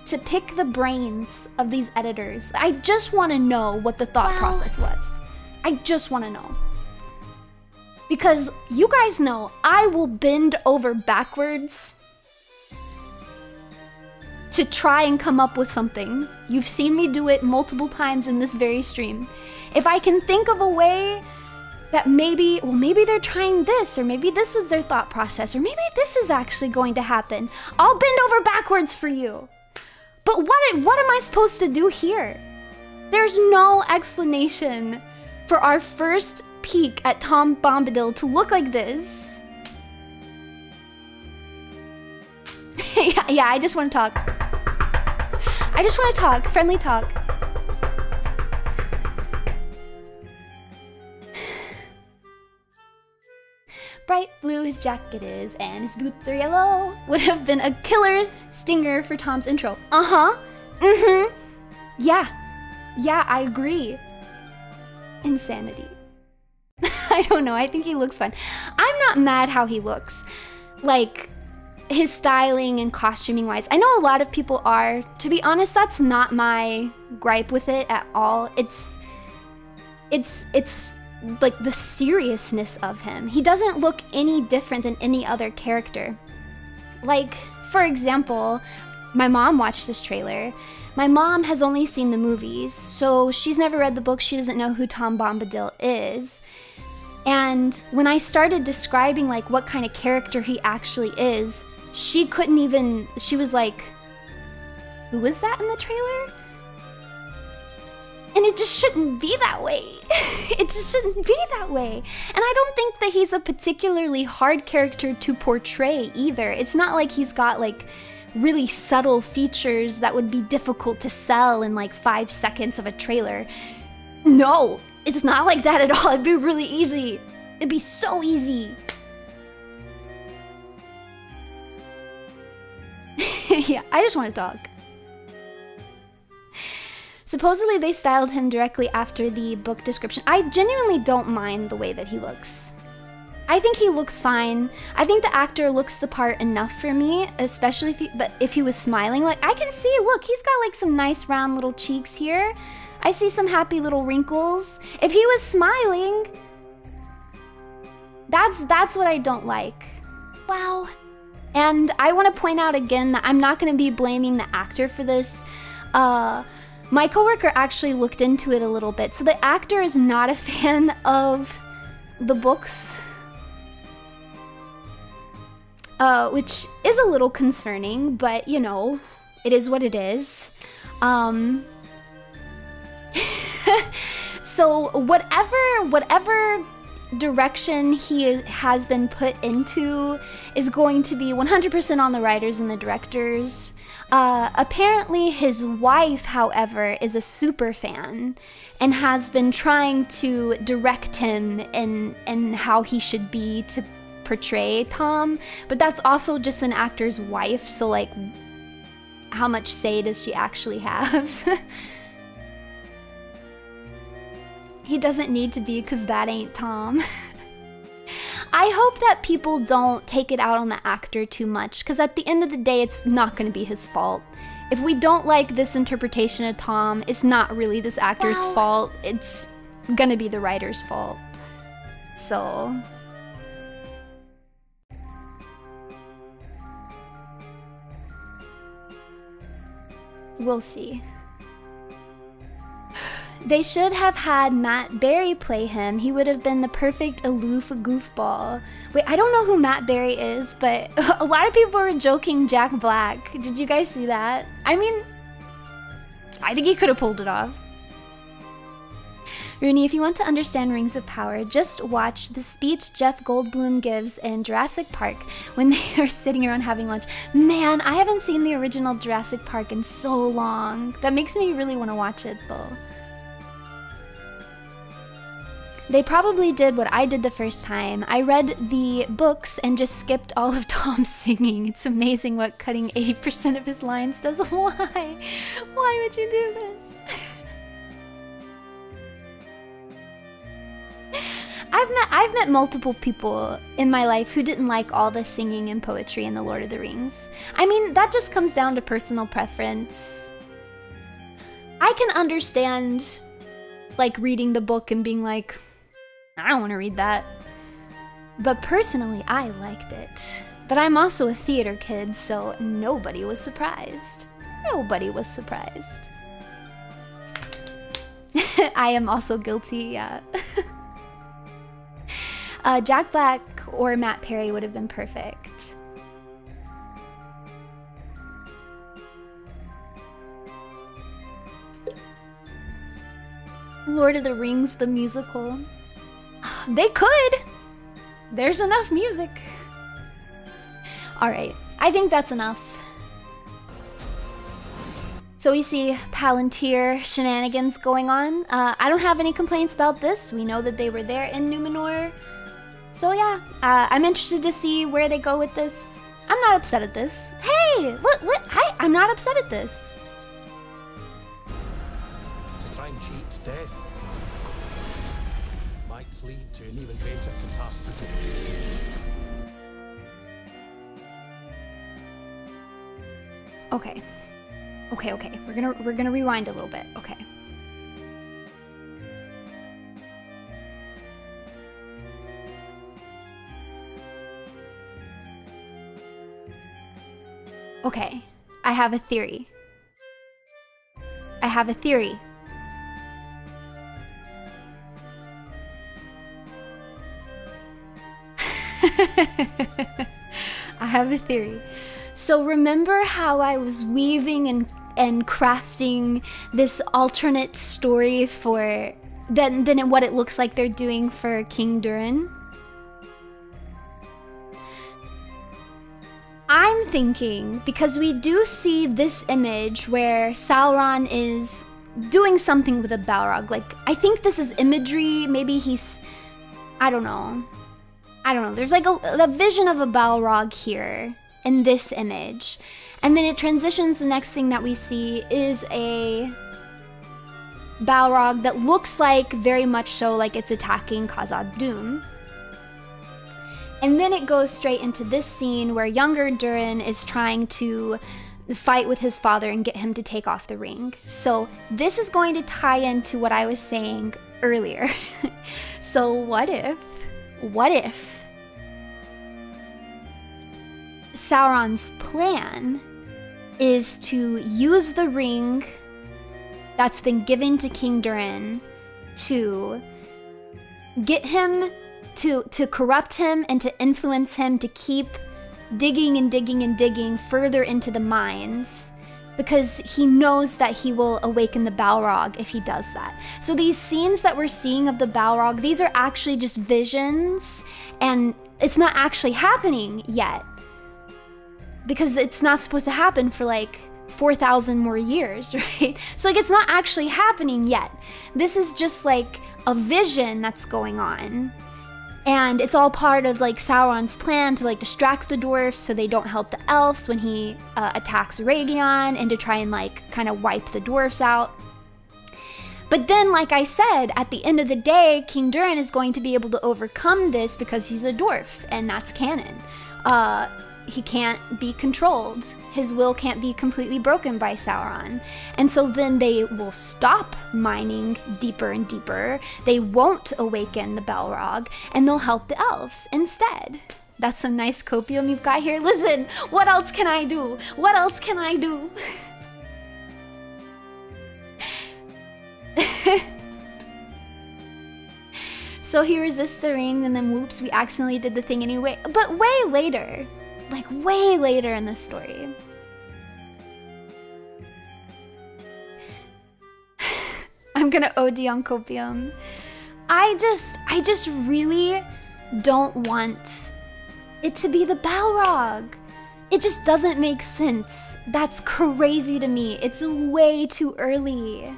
[SPEAKER 1] to pick the brains of these editors. I just want to know what the thought process was. I just want to know. Because you guys know I will bend over backwards to try and come up with something. You've seen me do it multiple times in this very stream. If I can think of a way that maybe they're trying this, or maybe this was their thought process, or maybe this is actually going to happen, I'll bend over backwards for you. But what am I supposed to do here? There's no explanation for our first peek at Tom Bombadil to look like this. yeah, I just want to talk. Friendly talk. Bright blue his jacket is, and his boots are yellow. Would have been a killer stinger for Tom's intro. Yeah, I agree. Insanity. I don't know, I think he looks fun. I'm not mad how he looks. Like, his styling and costuming wise. I know a lot of people are. To be honest, that's not my gripe with it at all. It's like the seriousness of him. He doesn't look any different than any other character. Like, for example, my mom watched this trailer. My mom has only seen the movies, so she's never read the book. She doesn't know who Tom Bombadil is. And when I started describing like what kind of character he actually is, she couldn't even, she was like, who is that in the trailer? And it just shouldn't be that way. It just shouldn't be that way. And I don't think that he's a particularly hard character to portray either. It's not like he's got like really subtle features that would be difficult to sell in like 5 seconds of a trailer. No, it's not like that at all. It'd be really easy. It'd be so easy. Yeah, I just want to talk. Supposedly they styled him directly after the book description. I genuinely don't mind the way that he looks. I think he looks fine. I think the actor looks the part enough for me, especially if he was smiling. Like, I can see, look, he's got like some nice round little cheeks here. I see some happy little wrinkles. If he was smiling, that's what I don't like. Wow. And I want to point out again that I'm not going to be blaming the actor for this. My coworker actually looked into it a little bit. So the actor is not a fan of the books, which is a little concerning, but you know, it is what it is. So whatever direction he has been put into is going to be 100% on the writers and the directors. Apparently his wife, however, is a super fan and has been trying to direct him in how he should be to portray Tom, but that's also just an actor's wife, so like, how much say does she actually have? He doesn't need to be, because that ain't Tom. I hope that people don't take it out on the actor too much, because at the end of the day, it's not going to be his fault. If we don't like this interpretation of Tom, it's not really this actor's fault. It's going to be the writer's fault. So... we'll see. They should have had Matt Berry play him. He would have been the perfect aloof goofball. Wait, I don't know who Matt Berry is, but a lot of people were joking Jack Black. Did you guys see that? I mean, I think he could have pulled it off. Runie, if you want to understand Rings of Power, just watch the speech Jeff Goldblum gives in Jurassic Park when they are sitting around having lunch. Man, I haven't seen the original Jurassic Park in so long. That makes me really want to watch it, though. They probably did what I did the first time. I read the books and just skipped all of Tom's singing. It's amazing what cutting 80% of his lines does. Why? Why would you do this? I've met multiple people in my life who didn't like all the singing and poetry in The Lord of the Rings. I mean, that just comes down to personal preference. I can understand, like, reading the book and being like, I don't want to read that. But personally, I liked it. But I'm also a theater kid, so nobody was surprised. Nobody was surprised. I am also guilty, yeah. Jack Black or Matt Perry would have been perfect. Lord of the Rings, the musical. They could! There's enough music. Alright, I think that's enough. So we see Palantir shenanigans going on. I don't have any complaints about this. We know that they were there in Numenor. So yeah, I'm interested to see where they go with this. I'm not upset at this. Hey, look, hi, I'm not upset at this.
[SPEAKER 3] To try and cheat death might lead to an even greater catastrophe.
[SPEAKER 1] Okay. Okay. We're gonna rewind a little bit. Okay. Okay. I have a theory. I have a theory. I have a theory. So remember how I was weaving and crafting this alternate story for than what it looks like they're doing for King Durin? I'm thinking, because we do see this image where Sauron is doing something with a Balrog. Like, I think this is imagery. Maybe he's, I don't know. There's like a vision of a Balrog here in this image. And then it transitions. The next thing that we see is a Balrog that looks like, very much so, like it's attacking Khazad-dûm. And then it goes straight into this scene where younger Durin is trying to fight with his father and get him to take off the ring. So this is going to tie into what I was saying earlier. So what if Sauron's plan is to use the ring that's been given to King Durin to get him to corrupt him and to influence him to keep digging and digging and digging further into the mines, because he knows that he will awaken the Balrog if he does that. So these scenes that we're seeing of the Balrog, these are actually just visions, and it's not actually happening yet, because it's not supposed to happen for like 4,000 more years, right? So like, it's not actually happening yet. This is just like a vision that's going on. And it's all part of like Sauron's plan to like distract the dwarfs so they don't help the elves when he attacks Rhaegon, and to try and like kind of wipe the dwarfs out. But then, like I said, at the end of the day, King Durin is going to be able to overcome this because he's a dwarf, and that's canon. He can't be controlled. His will can't be completely broken by Sauron. And so then they will stop mining deeper and deeper. They won't awaken the Balrog, and they'll help the elves instead. That's some nice copium you've got here. Listen, what else can I do? What else can I do? So he resists the ring, and then whoops, we accidentally did the thing anyway. But way later. Like way later in the story. I'm gonna OD on copium. I just really don't want it to be the Balrog. It just doesn't make sense. That's crazy to me. It's way too early.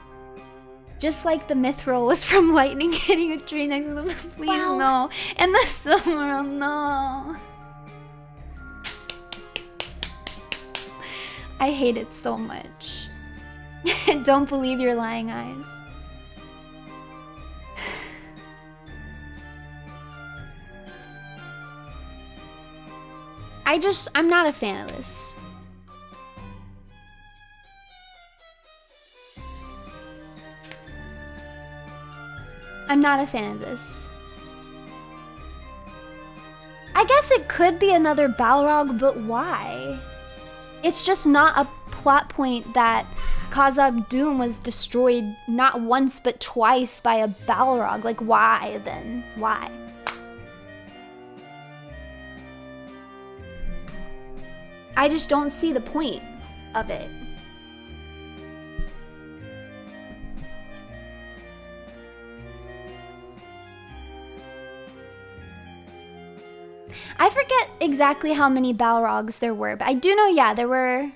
[SPEAKER 1] Just like the mithril was from lightning hitting a tree next to them. Please, wow. No. And the summer, no. I hate it so much. Don't believe your lying eyes. I'm not a fan of this. I'm not a fan of this. I guess it could be another Balrog, but why? It's just not a plot point that Khazad-dûm was destroyed not once but twice by a Balrog. Like, why then? Why? I just don't see the point of it. I forget exactly how many Balrogs there were, but I do know, yeah, there were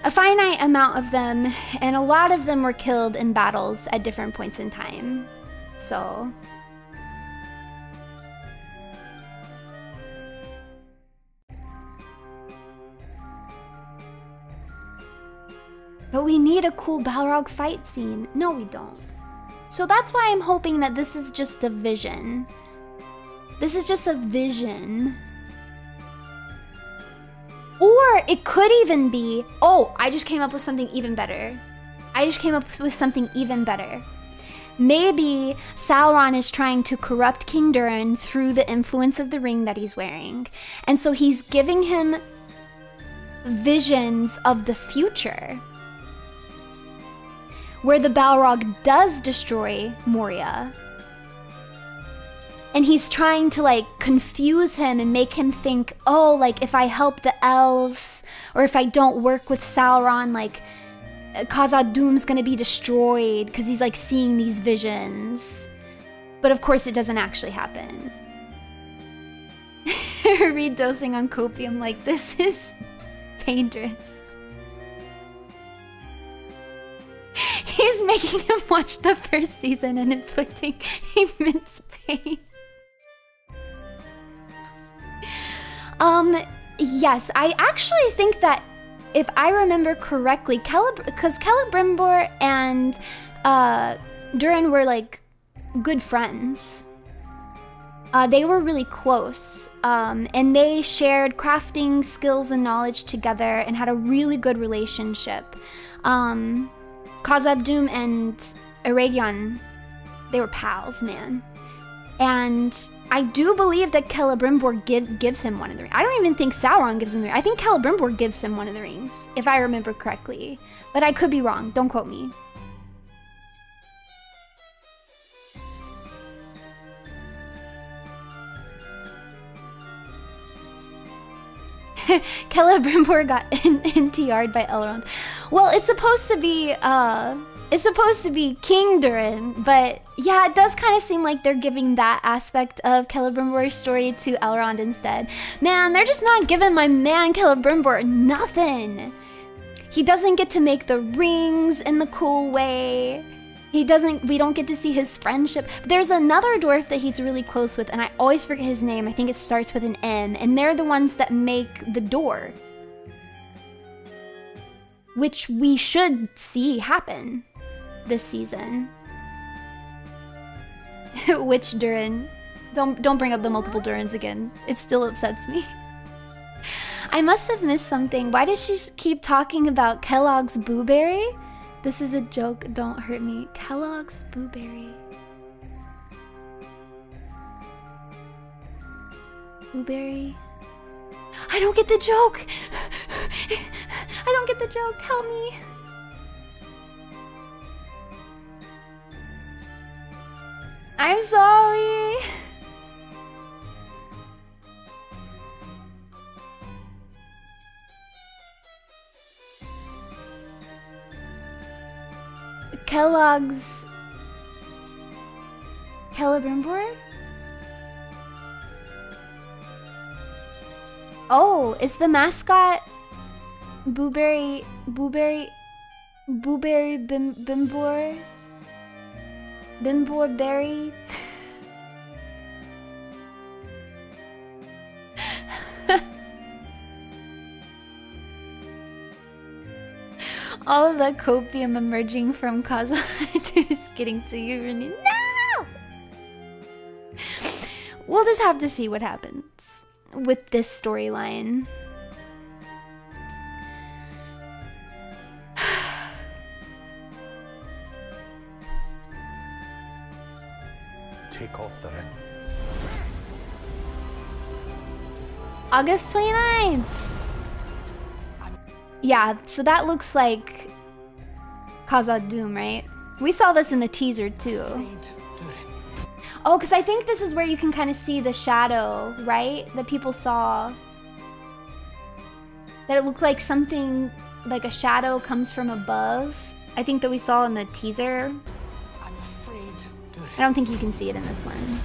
[SPEAKER 1] a finite amount of them, and a lot of them were killed in battles at different points in time. So but we need a cool Balrog fight scene. No, we don't. So that's why I'm hoping that this is just a vision. This is just a vision. Or it could even be, oh, I just came up with something even better. Maybe Sauron is trying to corrupt King Durin through the influence of the ring that he's wearing. And so he's giving him visions of the future, where the Balrog does destroy Moria. And he's trying to like confuse him and make him think, oh, like if I help the elves or if I don't work with Sauron, like Khazad-dûm's gonna be destroyed, because he's like seeing these visions. But of course it doesn't actually happen. Redosing on copium, like this is dangerous. He's making him watch the first season and inflicting immense pain. Yes, I actually think that if I remember correctly, because Celebrimbor and Durin were like good friends. They were really close, and they shared crafting skills and knowledge together and had a really good relationship. Khazad-dûm and Eregion, they were pals, man. And I do believe that Celebrimbor gives him one of the rings. I don't even think Sauron gives him the ring. I think Celebrimbor gives him one of the rings, if I remember correctly. But I could be wrong. Don't quote me. Celebrimbor got NTR'd by Elrond. Well, it's supposed to be King Durin, but yeah, it does kind of seem like they're giving that aspect of Celebrimbor's story to Elrond instead. Man, they're just not giving my man Celebrimbor nothing. He doesn't get to make the rings in the cool way. We don't get to see his friendship. There's another dwarf that he's really close with, and I always forget his name. I think it starts with an M, and they're the ones that make the door, which we should see happen this season. Which Durin? Don't bring up the multiple Durins again. It still upsets me. I must have missed something. Why does she keep talking about Kellogg's Blueberry? This is a joke, don't hurt me. Kellogg's Blueberry. Blueberry? I don't get the joke! I don't get the joke, help me! I'm sorry! Kellogg's... Celebrimbor? Oh, is the mascot Bimbor? Bimbor Berry? All of the copium emerging from Khazad is getting to you, Runie. No! We'll just have to see what happens with this storyline.
[SPEAKER 3] Take off the ring.
[SPEAKER 1] August 29th! Yeah, so that looks like Khazad-dûm, right? We saw this in the teaser too. Oh, because I think this is where you can kind of see the shadow, right? That people saw. That it looked like something, like a shadow comes from above. I think that we saw in the teaser.
[SPEAKER 3] I'm afraid.
[SPEAKER 1] I don't think you can see it in this one.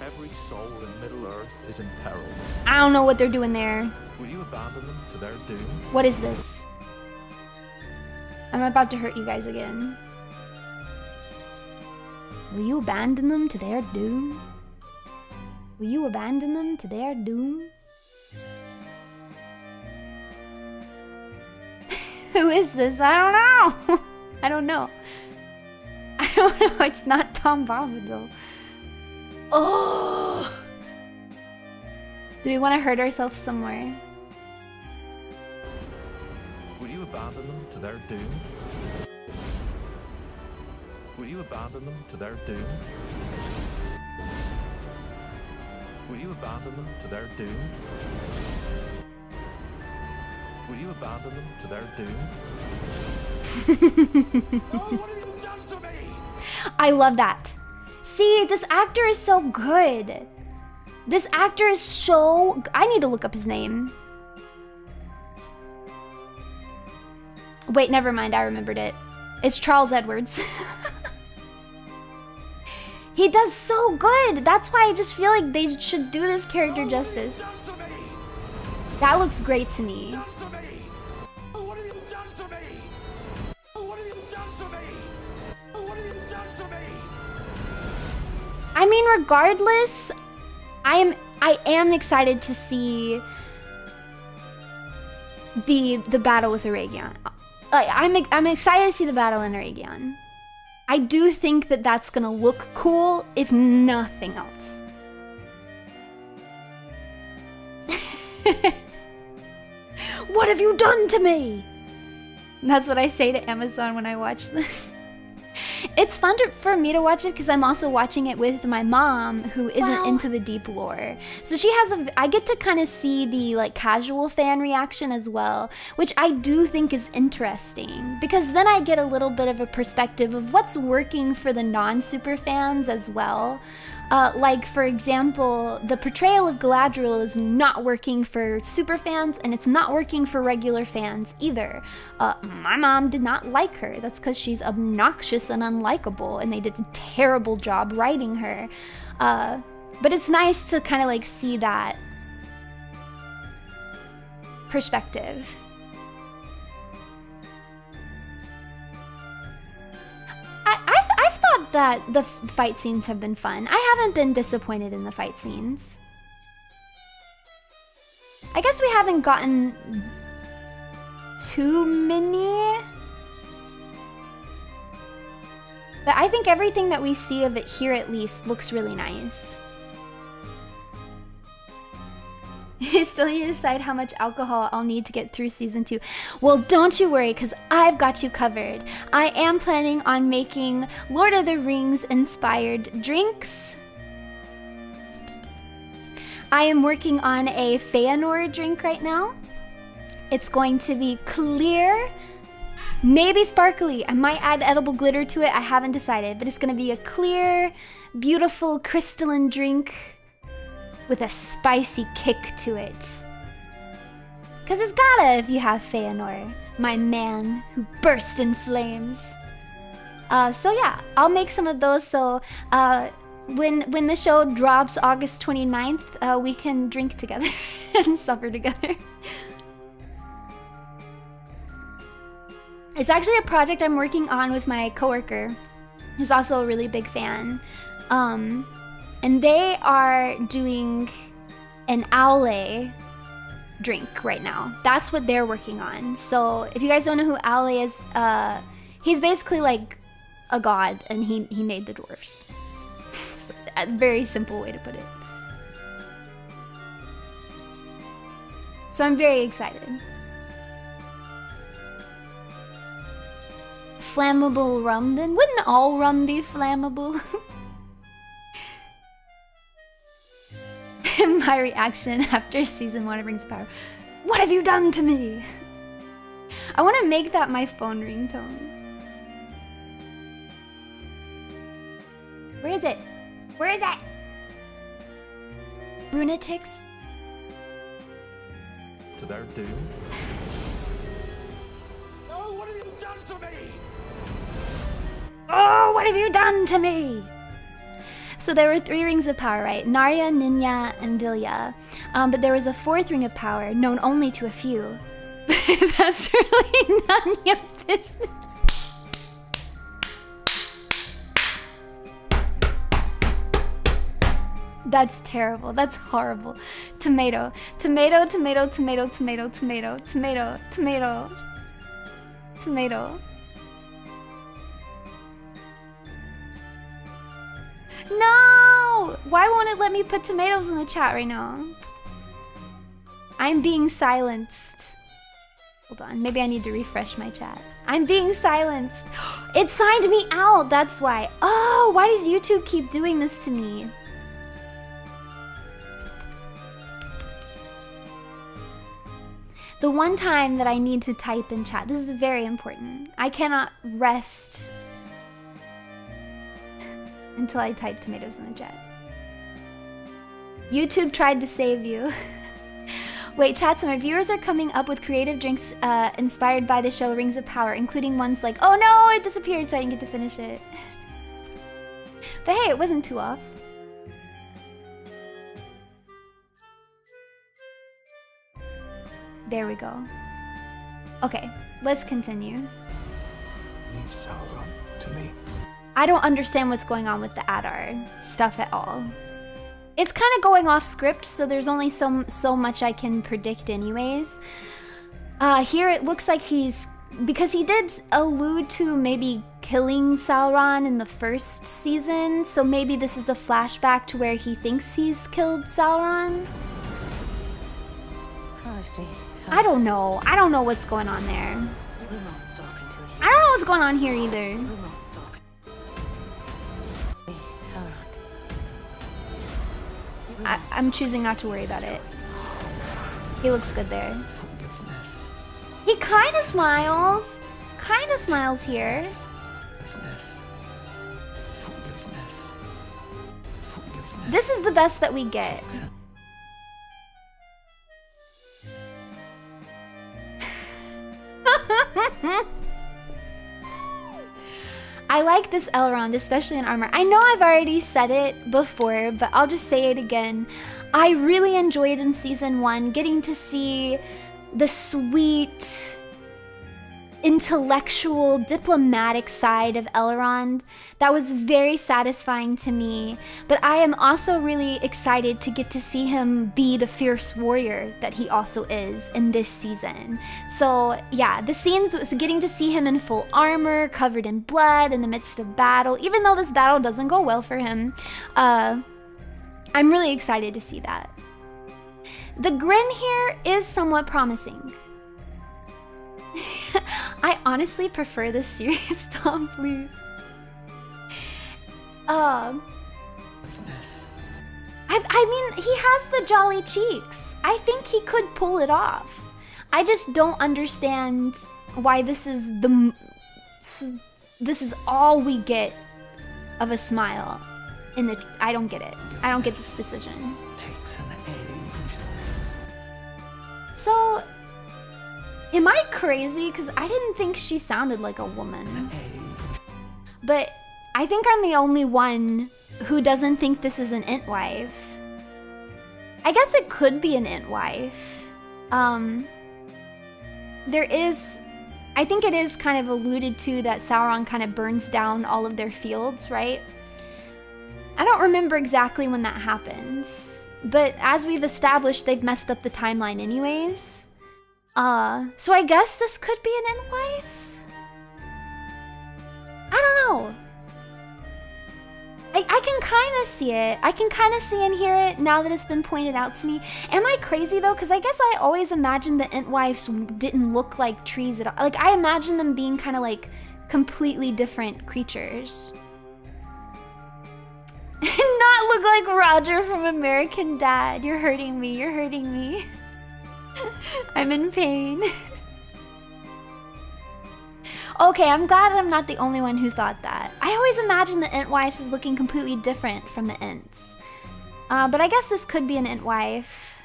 [SPEAKER 5] Every soul in Middle-earth is in peril.
[SPEAKER 1] I don't know what they're doing there.
[SPEAKER 5] Will you abandon them to their doom?
[SPEAKER 1] What is this? I'm about to hurt you guys again. Will you abandon them to their doom? Will you abandon them to their doom? Who is this? I don't know. I don't know. I don't know. It's not Tom Bombadil. Oh! Do we want to hurt ourselves somewhere?
[SPEAKER 5] Will you abandon them to their doom? Will you abandon them to their doom? Will you abandon them to their doom? Will you abandon them to their doom?
[SPEAKER 3] Oh, what have you done to me?
[SPEAKER 1] I love that. See, this actor is so good. This actor is so... I need to look up his name. Wait, never mind. I remembered it. It's Charles Edwards. He does so good. That's why I just feel like they should do this character justice. That looks great to me. I mean, regardless, I am excited to see the battle with Aragion. Like, I'm excited to see the battle in Aragion. I do think that that's gonna look cool, if nothing else. What have you done to me? That's what I say to Amazon when I watch this. It's fun for me to watch it because I'm also watching it with my mom, who isn't into the deep lore. So she has I get to kind of see the like casual fan reaction as well, which I do think is interesting because then I get a little bit of a perspective of what's working for the non-super fans as well. Like, for example, the portrayal of Galadriel is not working for super fans, and it's not working for regular fans either. My mom did not like her. That's because she's obnoxious and unlikable, and they did a terrible job writing her. But it's nice to kind of like see that perspective. I've thought that the fight scenes have been fun. I haven't been disappointed in the fight scenes. I guess we haven't gotten too many. But I think everything that we see of it here at least looks really nice. Still need to decide how much alcohol I'll need to get through season 2. Well, don't you worry, because I've got you covered. I am planning on making Lord of the Rings inspired drinks. I am working on a Feanor drink right now. It's going to be clear, maybe sparkly. I might add edible glitter to it. I haven't decided, but it's going to be a clear, beautiful, crystalline drink with a spicy kick to it. Cause it's gotta if you have Feanor, my man who burst in flames. So yeah, I'll make some of those so when the show drops August 29th, we can drink together and suffer together. It's actually a project I'm working on with my coworker, who's also a really big fan. And they are doing an Aule drink right now. That's what they're working on. So if you guys don't know who Aule is, he's basically like a god, and he made the dwarfs. A very simple way to put it. So I'm very excited. Flammable rum then? Wouldn't all rum be flammable? My reaction after season 1 of Rings of Power. What have you done to me? I want to make that my phone ringtone. Where is it? Where is it? Runetics?
[SPEAKER 5] To their doom?
[SPEAKER 3] Oh, what have you done to me?
[SPEAKER 1] Oh, what have you done to me? So there were 3 rings of power, right? Narya, Ninya, and Vilya. But there was a 4th ring of power, known only to a few. That's really none of your business. That's terrible. That's horrible. Tomato. Tomato, tomato, tomato, tomato, tomato, tomato, tomato, tomato. No! Why won't it let me put tomatoes in the chat right now? I'm being silenced. Hold on, maybe I need to refresh my chat. I'm being silenced. It signed me out, that's why. Oh, why does YouTube keep doing this to me? The one time that I need to type in chat. This is very important. I cannot rest until I type tomatoes in the chat. YouTube tried to save you. Wait, chat, some reviewers are coming up with creative drinks inspired by the show Rings of Power, including ones like, oh no, it disappeared, so I didn't get to finish it. But hey, it wasn't too off. There we go. Okay, let's continue.
[SPEAKER 5] Leave Sauron to me.
[SPEAKER 1] I don't understand what's going on with the Adar stuff at all. It's kind of going off script, so there's only so much I can predict anyways. Here it looks like because he did allude to maybe killing Sauron in the first season, so maybe this is a flashback to where he thinks he's killed Sauron.
[SPEAKER 2] Promise me.
[SPEAKER 1] I don't know. I don't know what's going on there.
[SPEAKER 2] You will not stop until you.
[SPEAKER 1] I don't know what's going on here either.
[SPEAKER 2] You will not stop. Me, Elrond.
[SPEAKER 1] I'm choosing not to worry about it. He looks good there.
[SPEAKER 5] Forgiveness.
[SPEAKER 1] He kind of smiles. Kind of smiles here.
[SPEAKER 5] Forgiveness. Forgiveness. Forgiveness.
[SPEAKER 1] This is the best that we get. I like this Elrond, especially in armor. I know I've already said it before, but I'll just say it again. I really enjoyed in season 1 getting to see the sweet, intellectual, diplomatic side of Elrond. That was very satisfying to me, but I am also really excited to get to see him be the fierce warrior that he also is in this season. So yeah, the scenes was getting to see him in full armor, covered in blood in the midst of battle, even though this battle doesn't go well for him. I'm really excited to see that. The grin here is somewhat promising. I honestly prefer this series, Tom, please. I mean, he has the jolly cheeks. I think he could pull it off. I just don't understand why this is all we get of a smile in the. I don't get it. I don't get this decision.
[SPEAKER 5] Takes an age.
[SPEAKER 1] So, am I crazy? Because I didn't think she sounded like a woman. But I think I'm the only one who doesn't think this is an Ent wife. I guess it could be an Ent wife. There is, I think it is kind of alluded to that Sauron kind of burns down all of their fields, right? I don't remember exactly when that happens, but as we've established, they've messed up the timeline anyways. So I guess this could be an Ent wife? I don't know. I can kind of see it. I can kind of see and hear it now that it's been pointed out to me. Am I crazy though? Because I guess I always imagined the Ent wives didn't look like trees at all. Like, I imagine them being kind of like completely different creatures. Not look like Roger from American Dad. You're hurting me. You're hurting me. I'm in pain. Okay, I'm glad I'm not the only one who thought that. I always imagined the Ent wives as looking completely different from the Ents. But I guess this could be an Ent wife.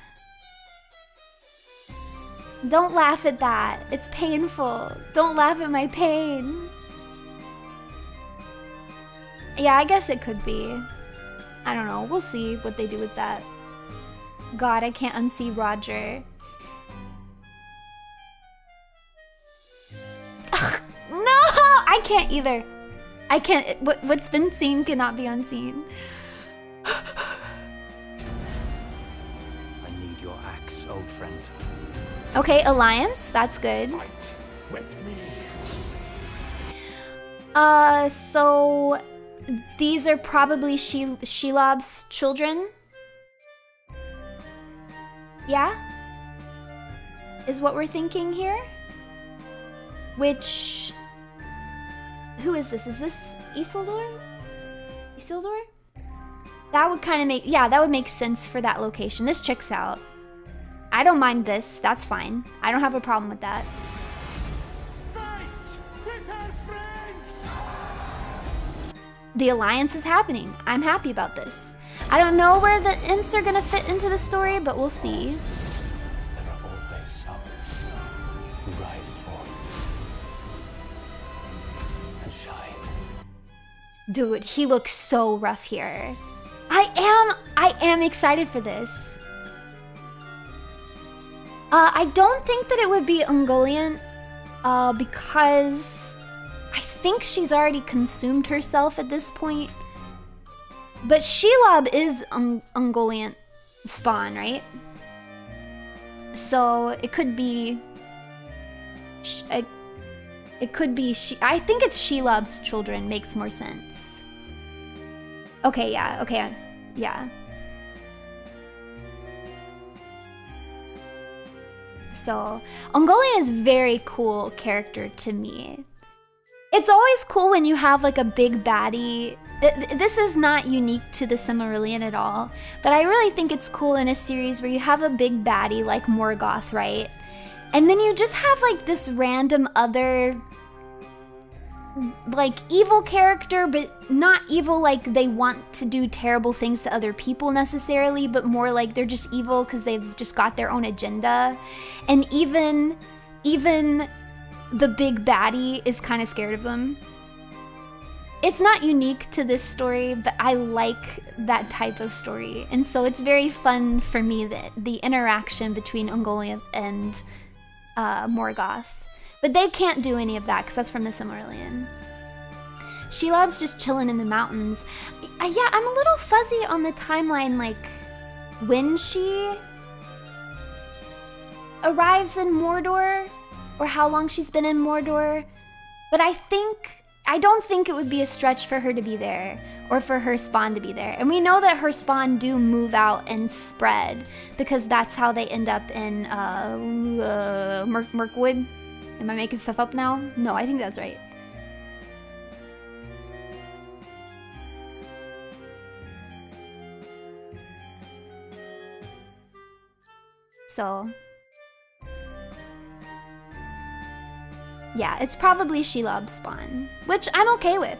[SPEAKER 1] Don't laugh at that. It's painful. Don't laugh at my pain. Yeah, I guess it could be. I don't know. We'll see what they do with that. God, I can't unsee Roger. No, I can't either. I can't. What's been seen cannot be unseen.
[SPEAKER 3] I need your axe, old friend.
[SPEAKER 1] Okay, alliance. That's good.
[SPEAKER 3] Fight with me.
[SPEAKER 1] So these are probably Shelob's children. Yeah? Is what we're thinking here? Which... Who is this? Is this Isildur? Isildur? That would kind of make... Yeah, that would make sense for that location. This checks out. I don't mind this. That's fine. I don't have a problem with that. The alliance is happening. I'm happy about this. I don't know where the Ints are gonna fit into the story, but we'll see.
[SPEAKER 3] There are always some who rise forth and shine.
[SPEAKER 1] Dude, he looks so rough here. I am excited for this. I don't think that it would be Ungoliant, because I think she's already consumed herself at this point. But Shelob is Ungoliant spawn, right? So it could be... It could be... I think it's Shelob's children, makes more sense. Okay, yeah, okay, yeah. So, Ungoliant is a very cool character to me. It's always cool when you have like a big baddie. This is not unique to the Silmarillion at all, but I really think it's cool in a series where you have a big baddie like Morgoth, right? And then you just have like this random other like evil character, but not evil like they want to do terrible things to other people necessarily, but more like they're just evil because they've just got their own agenda. And even the big baddie is kind of scared of them. It's not unique to this story, but I like that type of story. And so it's very fun for me, the interaction between Ungoliant and Morgoth. But they can't do any of that because that's from the Silmarillion. Shelob's just chilling in the mountains. Yeah, I'm a little fuzzy on the timeline, like when she arrives in Mordor or how long she's been in Mordor. But I don't think it would be a stretch for her to be there or for her spawn to be there. And we know that her spawn do move out and spread because that's how they end up in Mirkwood. Am I making stuff up now? No, I think that's right. So, yeah, it's probably Shelob's spawn, which I'm okay with.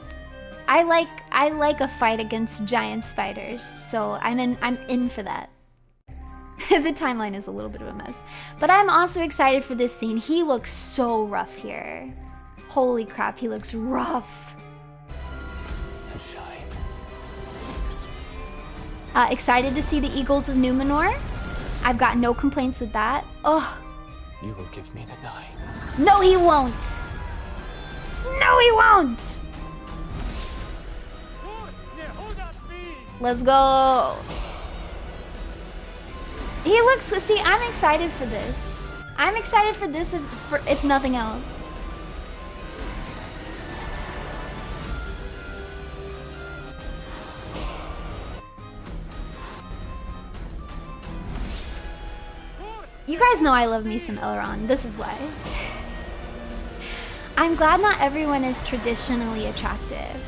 [SPEAKER 1] I like a fight against giant spiders, so I'm in for that. The timeline is a little bit of a mess. But I'm also excited for this scene. He looks so rough here. Holy crap, he looks rough. Excited to see the Eagles of Numenor. I've got no complaints with that. Oh.
[SPEAKER 3] You will give me the nine.
[SPEAKER 1] No, he won't. No, he won't. Let's go. He looks, see, I'm excited for this. I'm excited for this if nothing else. You guys know I love me some Elrond. This is why. I'm glad not everyone is traditionally attractive.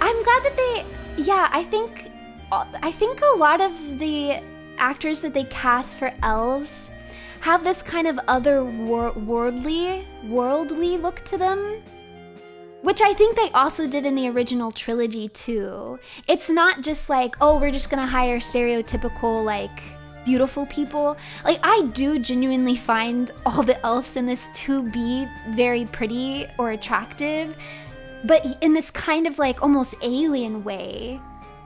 [SPEAKER 1] I'm glad that they, yeah, I think a lot of the actors that they cast for elves have this kind of other worldly look to them, which I think they also did in the original trilogy too. It's not just like, oh, we're just gonna hire stereotypical like beautiful people. Like, I do genuinely find all the elves in this to be very pretty or attractive, but in this kind of like almost alien way.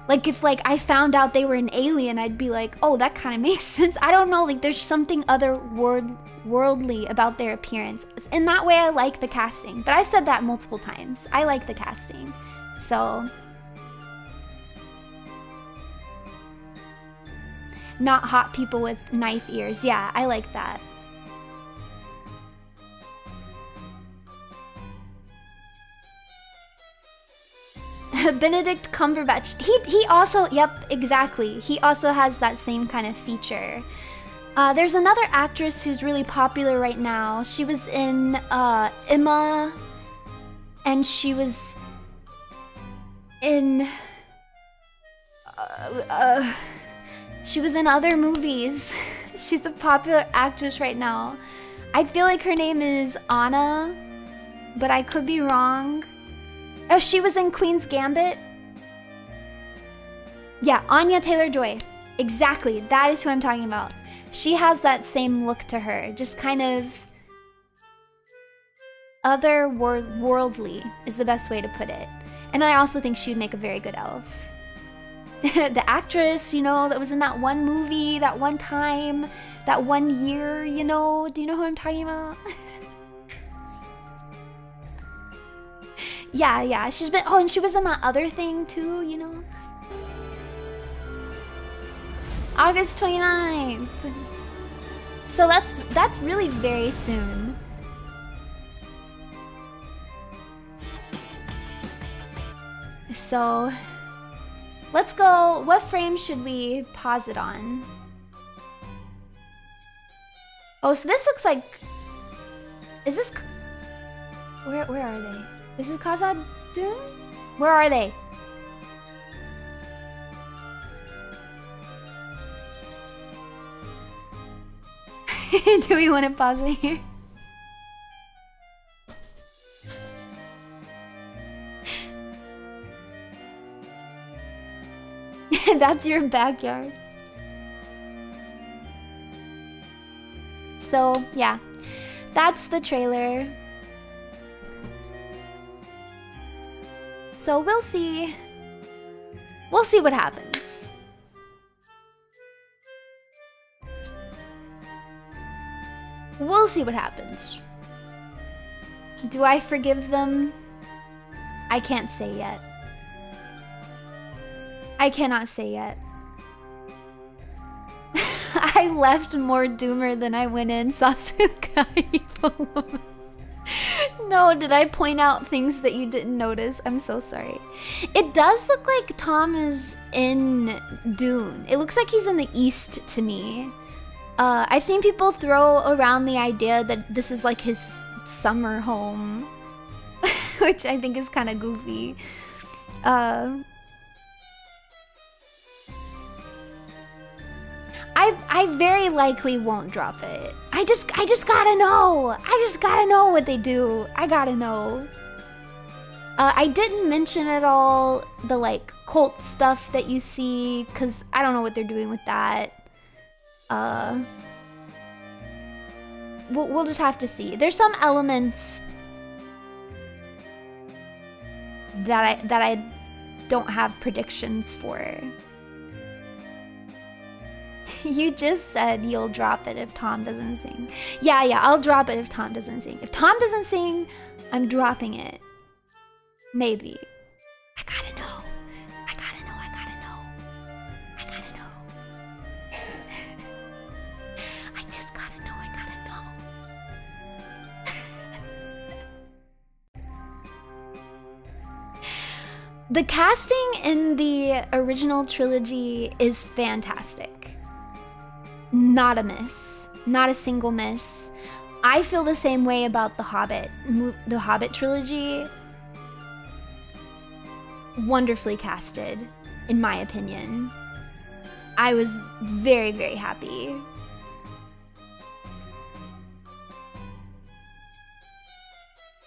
[SPEAKER 1] Like, if like I found out they were an alien, I'd be like, oh, that kind of makes sense. I don't know, like there's something otherworldly about their appearance. In that way, I like the casting, but I've said that multiple times. I like the casting. So, not hot people with knife ears. Yeah, I like that. Benedict Cumberbatch. He also, yep, exactly. He also has that same kind of feature. There's another actress who's really popular right now. She was in Emma, and she was in she was in other movies. She's a popular actress right now. I feel like her name is Anna, but I could be wrong. Oh, she was in Queen's Gambit. Yeah, Anya Taylor-Joy. Exactly, that is who I'm talking about. She has that same look to her, just kind of otherworldly is the best way to put it. And I also think she would make a very good elf. The actress, you know, that was in that one movie, that one time, that one year, you know, do you know who I'm talking about? Yeah, she's been, oh, and she was in that other thing too, you know? August 29th. So that's really very soon. So let's go. What frame should we pause it on? Oh, so this looks like, is this, where are they? This is Khazad Dûm? Where are they? Do we want to pause it here? That's your backyard. So, yeah. That's the trailer. So we'll see. We'll see what happens. We'll see what happens. Do I forgive them? I can't say yet. I cannot say yet. I left more doomer than I went in, Sasuke. Evil woman. No, did I point out things that you didn't notice? I'm so sorry. It does look like Tom is in Dune. It looks like he's in the east to me. I've seen people throw around the idea that this is like his summer home, which I think is kind of goofy. I very likely won't drop it. I just gotta know. I just gotta know what they do. I gotta know. I didn't mention at all the like cult stuff that you see, cause I don't know what they're doing with that. We'll just have to see. There's some elements that I don't have predictions for. You just said you'll drop it if Tom doesn't sing. Yeah, I'll drop it if Tom doesn't sing. If Tom doesn't sing, I'm dropping it. Maybe. I gotta know. I gotta know. I gotta know. I just gotta know. I gotta know. The casting in the original trilogy is fantastic. Not a miss. Not a single miss. I feel the same way about The Hobbit trilogy. Wonderfully casted, in my opinion. I was very, very happy.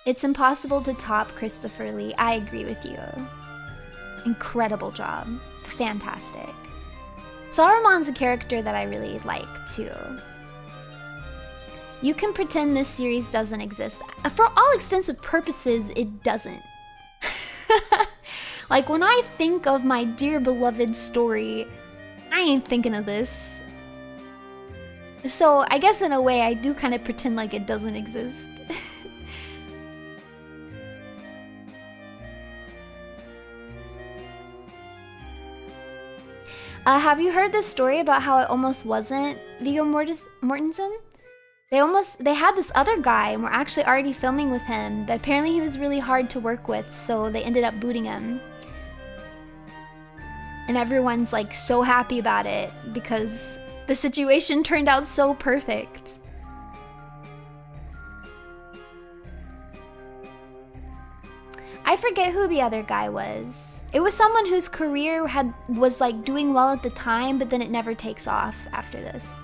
[SPEAKER 1] It's impossible to top Christopher Lee. I agree with you. Incredible job. Fantastic. Saruman's a character that I really like, too. You can pretend this series doesn't exist. For all extensive purposes, it doesn't. Like, when I think of my dear beloved story, I ain't thinking of this. So, I guess in a way, I do kind of pretend like it doesn't exist. Have you heard this story about how it almost wasn't Viggo Mortensen? They had this other guy and were actually already filming with him, but apparently he was really hard to work with, so they ended up booting him. And everyone's like so happy about it because the situation turned out so perfect. I forget who the other guy was. It was someone whose career was like doing well at the time, but then it never takes off after this.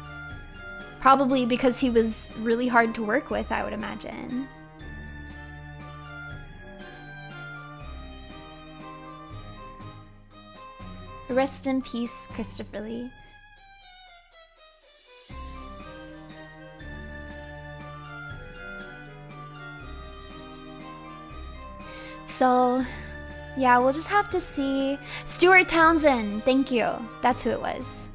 [SPEAKER 1] Probably because he was really hard to work with, I would imagine. Rest in peace, Christopher Lee. So, yeah, we'll just have to see. Stuart Townsend, thank you. That's who it was.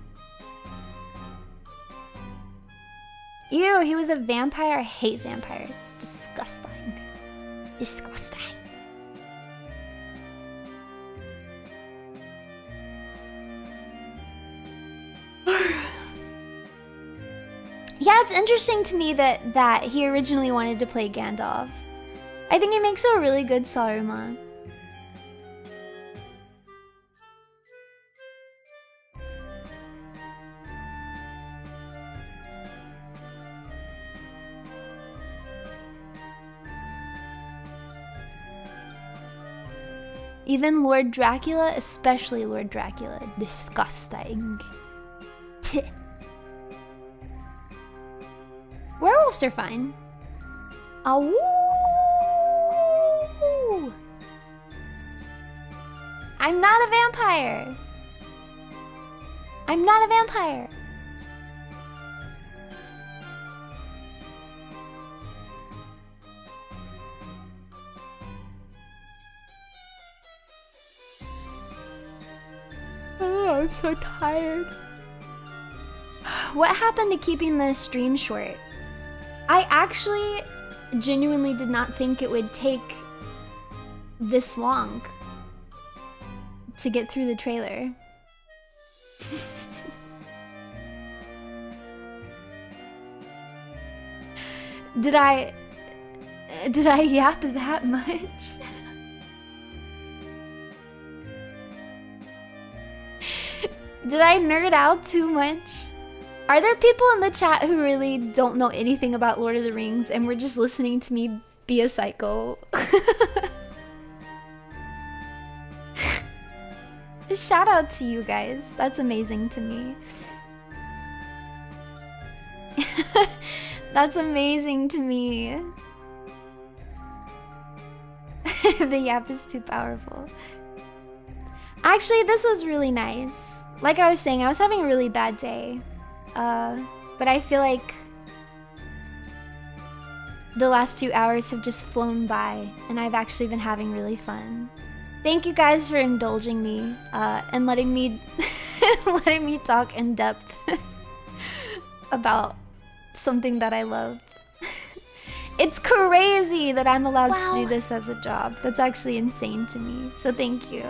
[SPEAKER 1] Ew, he was a vampire. I hate vampires. Disgusting. Disgusting. Yeah, it's interesting to me that he originally wanted to play Gandalf. I think he makes a really good Saruman. Even Lord Dracula, especially Lord Dracula, disgusting. Werewolves are fine. Awoo! I'm not a vampire. I'm not a vampire. Oh, I'm so tired. What happened to keeping the stream short? I actually genuinely did not think it would take this long to get through the trailer. Did I yap that much? Did I nerd out too much? Are there people in the chat who really don't know anything about Lord of the Rings and were just listening to me be a psycho? Shout out to you guys. That's amazing to me. That's amazing to me. The yap is too powerful. Actually, this was really nice. Like I was saying, I was having a really bad day. But I feel like the last few hours have just flown by and I've actually been having really fun. Thank you guys for indulging me and letting me letting me talk in depth about something that I love. It's crazy that I'm allowed to do this as a job. That's actually insane to me. So thank you.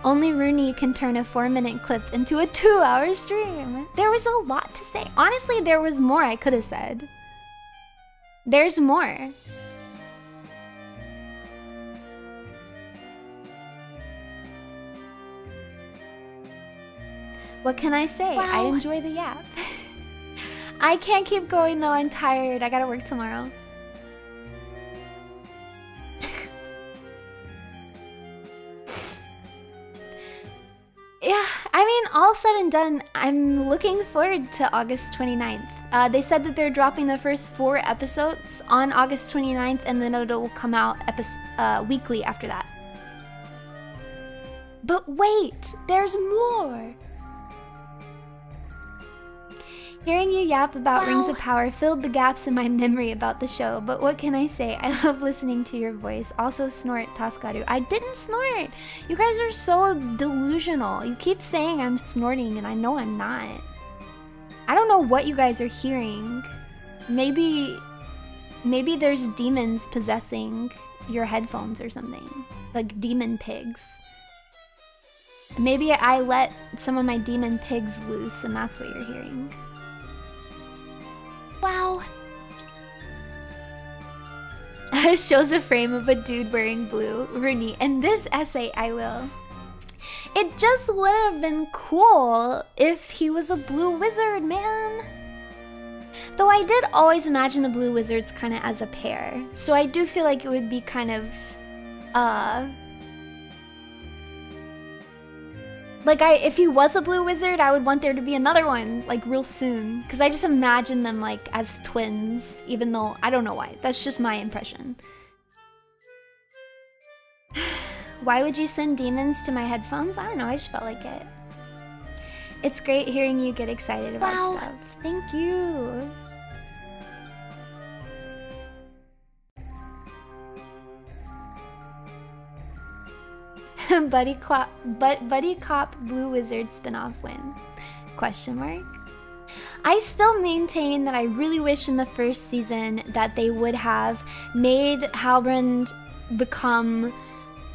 [SPEAKER 1] Only Runie can turn a 4-minute clip into a 2-hour stream. There was a lot to say. Honestly, there was more I could have said. There's more. What can I say? I enjoy the yap. I can't keep going though, I'm tired. I gotta work tomorrow. Yeah, I mean, all said and done, I'm looking forward to August 29th. They said that they're dropping the first 4 episodes on August 29th, and then it'll come out weekly after that. But wait, there's more! Hearing you yap about Rings of Power filled the gaps in my memory about the show, but what can I say? I love listening to your voice. Also snort, Taskaru. I didn't snort! You guys are so delusional. You keep saying I'm snorting and I know I'm not. I don't know what you guys are hearing. Maybe there's demons possessing your headphones or something. Like demon pigs. Maybe I let some of my demon pigs loose and that's what you're hearing. Wow. Shows a frame of a dude wearing blue. Runie. And this essay I will. It just would have been cool if he was a blue wizard, man. Though I did always imagine the blue wizards kind of as a pair. So I do feel like it would be kind of Like, if he was a blue wizard, I would want there to be another one, like, real soon. Because I just imagine them, like, as twins, even though, I don't know why. That's just my impression. Why would you send demons to my headphones? I don't know, I just felt like it. It's great hearing you get excited about stuff. Thank you. Buddy Cop Blue Wizard spinoff win? Question mark. I still maintain that I really wish in the first season that they would have made Halbrand become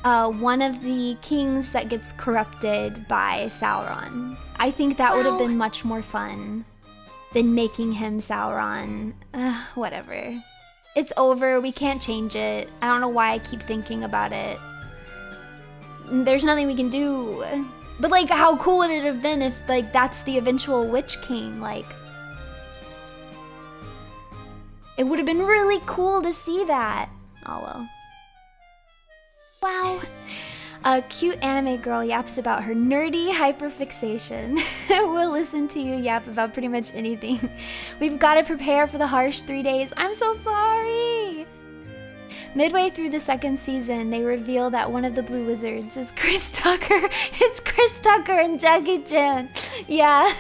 [SPEAKER 1] one of the kings that gets corrupted by Sauron. I think that would have been much more fun than making him Sauron. Whatever. It's over. We can't change it. I don't know why I keep thinking about it. There's nothing we can do. But, like, how cool would it have been if, like, that's the eventual Witch King? Like, it would have been really cool to see that. Oh, well. Wow. A cute anime girl yaps about her nerdy hyperfixation. We'll listen to you yap about pretty much anything. We've got to prepare for the harsh 3 days. I'm so sorry. Midway through the second season, they reveal that one of the Blue Wizards is Chris Tucker. It's Chris Tucker and Jackie Chan. Yeah.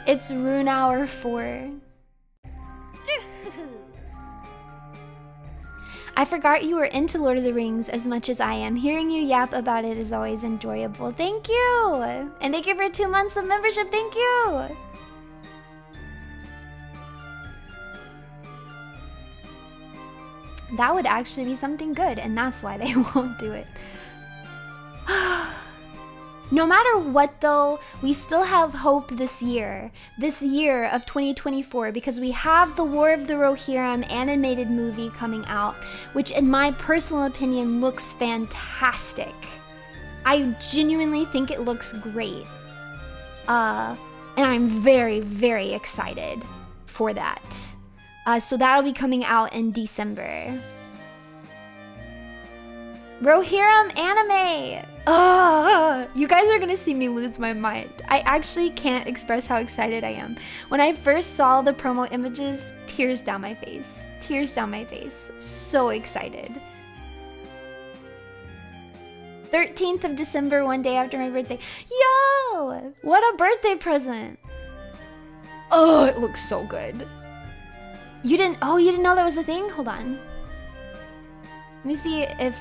[SPEAKER 1] It's Rune Hour 4. I forgot you were into Lord of the Rings as much as I am. Hearing you yap about it is always enjoyable. Thank you! And thank you for 2 months of membership. Thank you! That would actually be something good, and that's why they won't do it. No matter what, though, we still have hope this year of 2024, because we have the War of the Rohirrim animated movie coming out, which in my personal opinion looks fantastic. I genuinely think it looks great. And I'm very, very excited for that. So that'll be coming out in December. Rohirrim anime! You guys are gonna see me lose my mind. I actually can't express how excited I am. When I first saw the promo images, tears down my face. Tears down my face. So excited. 13th of December, one day after my birthday. Yo! What a birthday present! Oh, it looks so good. You didn't know that was a thing? Hold on. Let me see if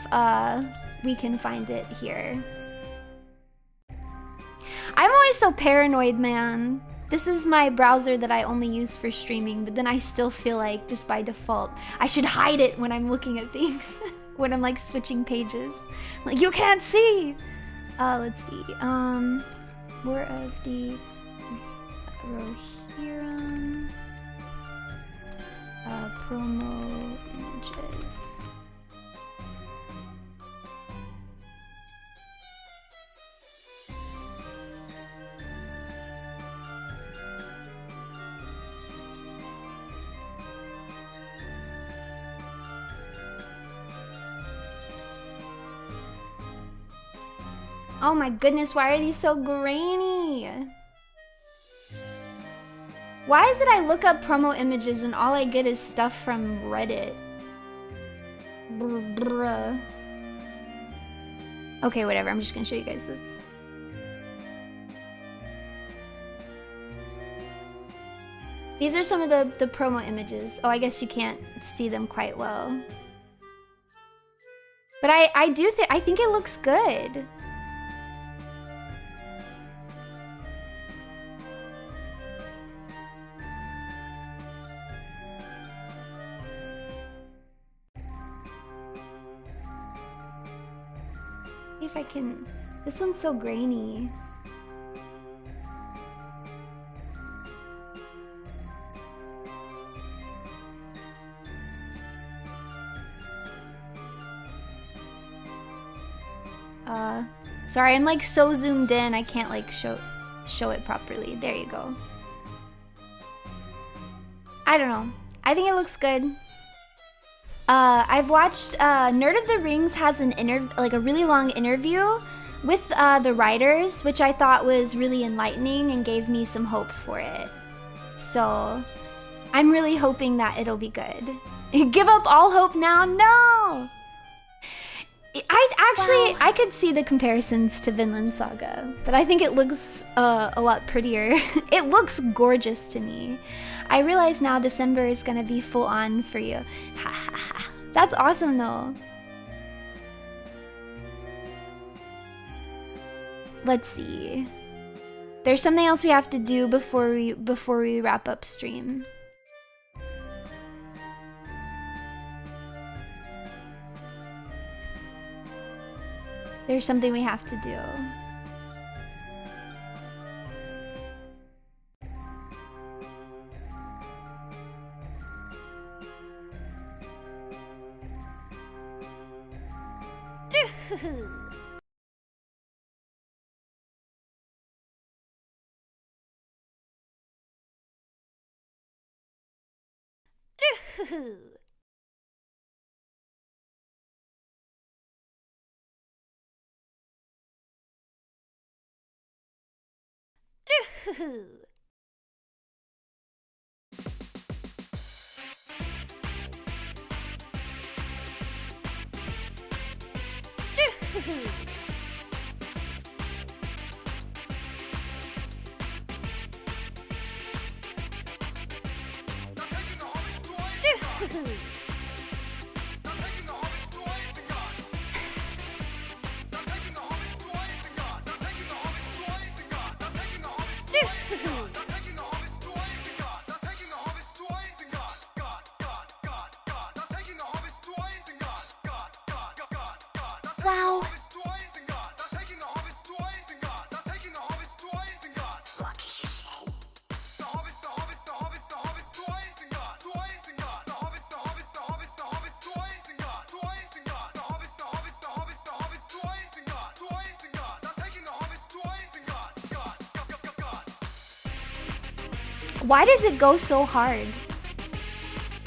[SPEAKER 1] we can find it here. I'm always so paranoid, man. This is my browser that I only use for streaming, but then I still feel like, just by default, I should hide it when I'm looking at things. When I'm like switching pages. Like, you can't see! Let's see. War of the Rohirrim. Promo images. Oh my goodness, why are these so grainy? Why is it I look up promo images and all I get is stuff from Reddit? Bruh. Okay, whatever, I'm just gonna show you guys this. These are some of the promo images. Oh, I guess you can't see them quite well. But I think it looks good. If I can... This one's so grainy. Sorry, I'm like so zoomed in, I can't like show it properly. There you go. I don't know. I think it looks good. I've watched Nerd of the Rings has an like a really long interview with the writers, which I thought was really enlightening and gave me some hope for it. So I'm really hoping that it'll be good. Give up all hope now? No! I could see the comparisons to Vinland Saga, but I think it looks a lot prettier. It looks gorgeous to me. I realize now December is gonna be full on for you. Ha ha ha. That's awesome though. Let's see. There's something else we have to do before we wrap up stream. There's something we have to do. Wow. Why does it go so hard?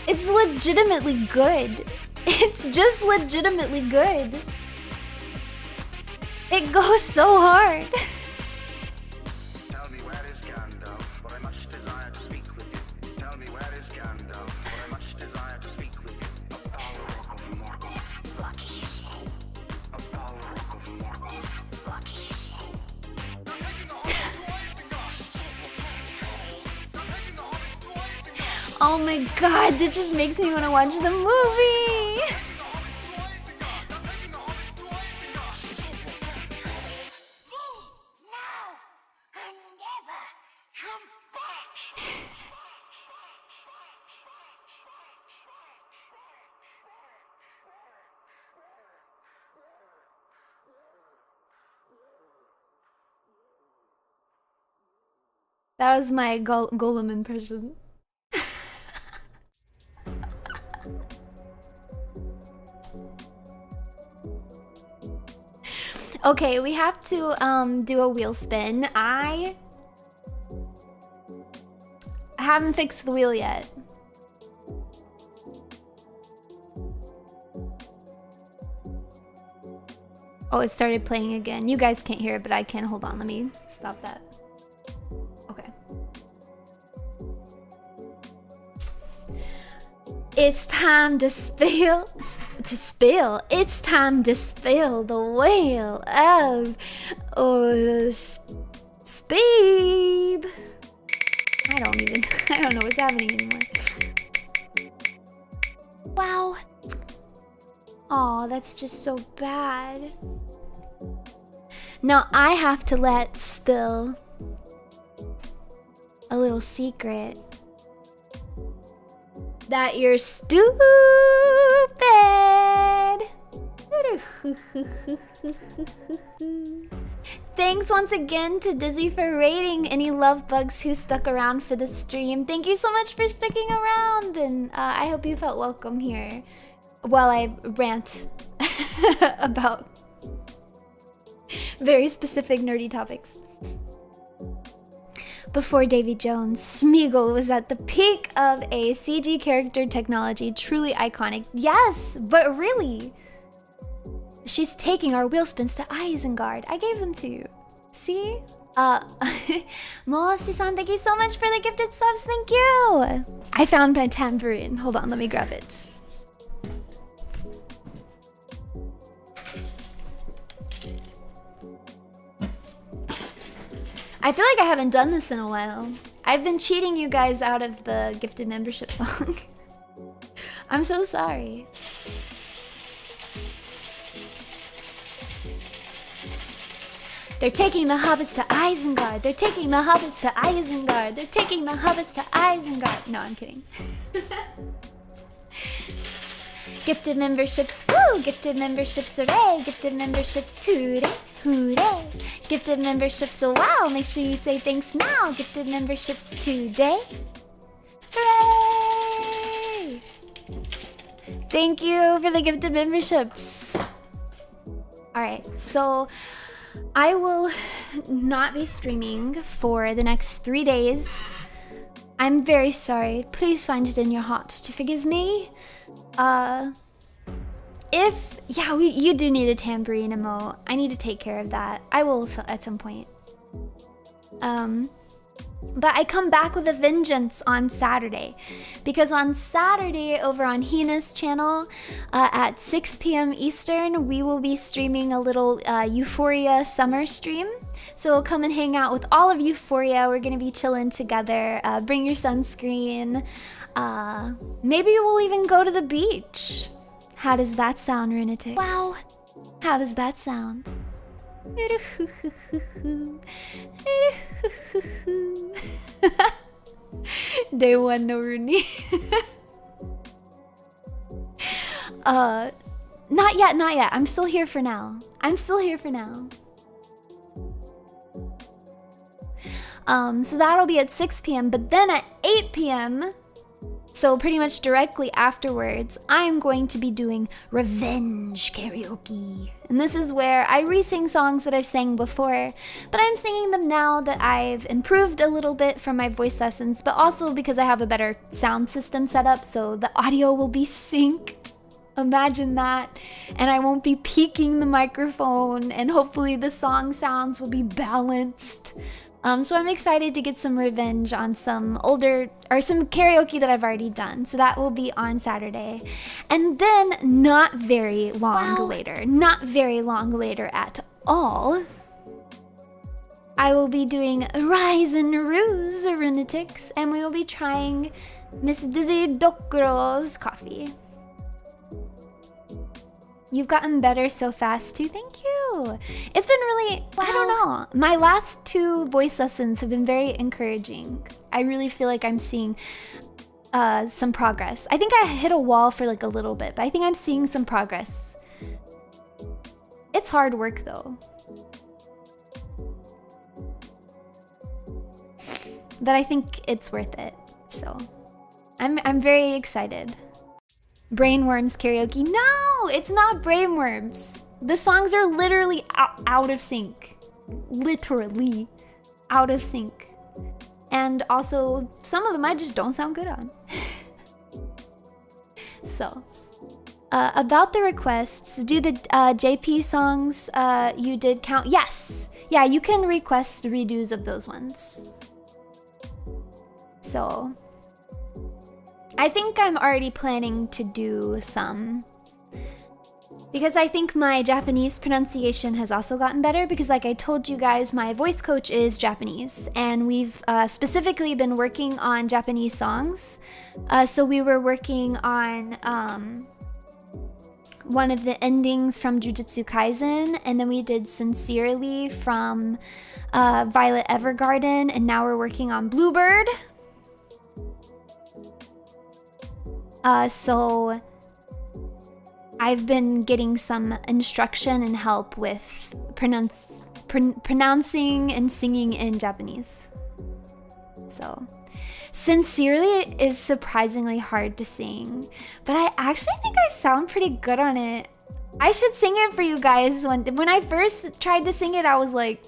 [SPEAKER 1] It's legitimately good. It's just legitimately good. It goes so hard.
[SPEAKER 6] Tell me where is Gandalf, for I much desire to speak with you. Tell me where is Gandalf, for I much desire to speak with you. A Balrog of Morgoth. What do you say? A Balrog of Morgoth. What do you say?
[SPEAKER 1] Oh my god, this just makes me want to watch the movie. That was my Gollum impression. Okay, we have to do a wheel spin. I haven't fixed the wheel yet. Oh, it started playing again. You guys can't hear it, but I can. Hold on, let me stop that. Okay. It's time to spill. It's time to spill the wheel of Speeb. I don't know what's happening anymore. Wow. Aw, that's just so bad. Now I have to let spill a little secret. That you're stupid. Thanks once again to Dizzy for rating any love bugs who stuck around for the stream. Thank you so much for sticking around, and I hope you felt welcome here while I rant about very specific nerdy topics. before Davy Jones, Smeagol was at the peak of a CG character technology, truly iconic. Yes, but really, she's taking our wheelspins to Isengard. I gave them to you. See? Moshi-san, thank you so much for the gifted subs. Thank you. I found my tambourine. Hold on, let me grab it. I feel like I haven't done this in a while. I've been cheating you guys out of the gifted membership song. I'm so sorry. They're taking the hobbits to Isengard. They're taking the hobbits to Isengard. They're taking the hobbits to Isengard. No, I'm kidding. Gifted memberships, woo! Gifted memberships, hooray! Gifted memberships, hooray! Hooray! Gifted memberships, oh wow! Make sure you say thanks now. Gifted memberships today. Hooray! Thank you for the gifted memberships. Alright, so I will not be streaming for the next 3 days. I'm very sorry. Please find it in your heart to forgive me. You do need a tambourine emote. I need to take care of that. I will at some point. But I come back with a vengeance on Saturday. Because on Saturday over on Hina's channel at 6 p.m. Eastern, we will be streaming a little Euphoria summer stream. So come and hang out with all of Euphoria. We're going to be chilling together. Bring your sunscreen. Maybe we'll even go to the beach. How does that sound, Runetics? Wow. How does that sound? Day one, no Runie. Not yet, not yet. I'm still here for now. So that'll be at 6 p.m. But then at 8 p.m., so pretty much directly afterwards, I'm going to be doing revenge karaoke. And this is where I re-sing songs that I've sang before, but I'm singing them now that I've improved a little bit from my voice lessons, but also because I have a better sound system set up, so the audio will be synced. Imagine that. And I won't be peaking the microphone, and hopefully the song sounds will be balanced. So I'm excited to get some revenge on some karaoke that I've already done. So that will be on Saturday. And then not very long later at all, I will be doing Rise and Ruse Runetics, and we will be trying Miss Dizzy Dokro's coffee. You've gotten better so fast too, thank you. It's been really, I don't know. My last 2 voice lessons have been very encouraging. I really feel like I'm seeing some progress. I think I hit a wall for like a little bit, but I think I'm seeing some progress. It's hard work though. But I think it's worth it, so I'm very excited. Brainworms karaoke. No, it's not Brainworms. The songs are literally out of sync. Literally out of sync. And also, some of them I just don't sound good on. So, about the requests, do the JP songs you did count? Yes. Yeah, you can request redos of those ones. So, I think I'm already planning to do some, because I think my Japanese pronunciation has also gotten better, because like I told you guys, my voice coach is Japanese, and we've specifically been working on Japanese songs. So we were working on one of the endings from Jujutsu Kaisen, and then we did Sincerely from Violet Evergarden, and now we're working on Bluebird. So I've been getting some instruction and help with pronouncing and singing in Japanese. So Sincerely is surprisingly hard to sing, but I actually think I sound pretty good on it. I should sing it for you guys. When I first tried to sing it, I was like,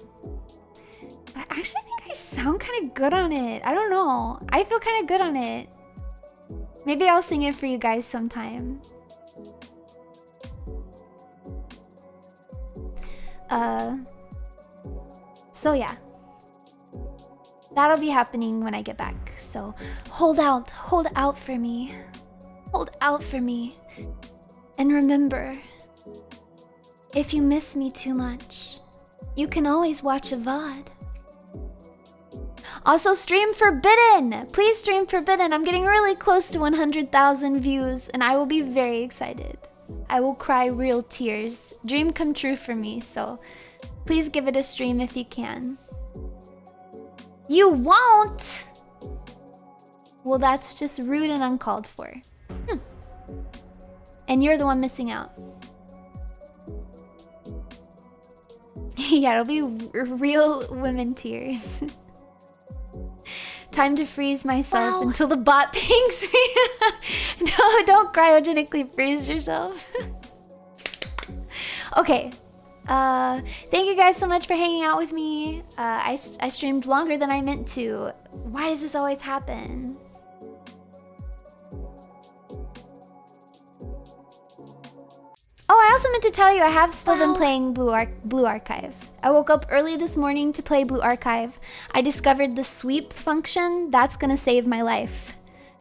[SPEAKER 1] I actually think I sound kind of good on it. I don't know. I feel kind of good on it. Maybe I'll sing it for you guys sometime. So yeah. That'll be happening when I get back. So hold out for me. Hold out for me. And remember, if you miss me too much, you can always watch a VOD. Also, stream Forbidden! Please stream Forbidden. I'm getting really close to 100,000 views, and I will be very excited. I will cry real tears. Dream come true for me, so please give it a stream if you can. You won't! Well, that's just rude and uncalled for. And you're the one missing out. Yeah, it'll be real women tears. Time to freeze myself until the bot pings me. No, don't cryogenically freeze yourself. Okay. Thank you guys so much for hanging out with me. I streamed longer than I meant to. Why does this always happen? Oh, I also meant to tell you I have still been playing Blue Archive. I woke up early this morning to play Blue Archive. I discovered the sweep function. That's gonna save my life.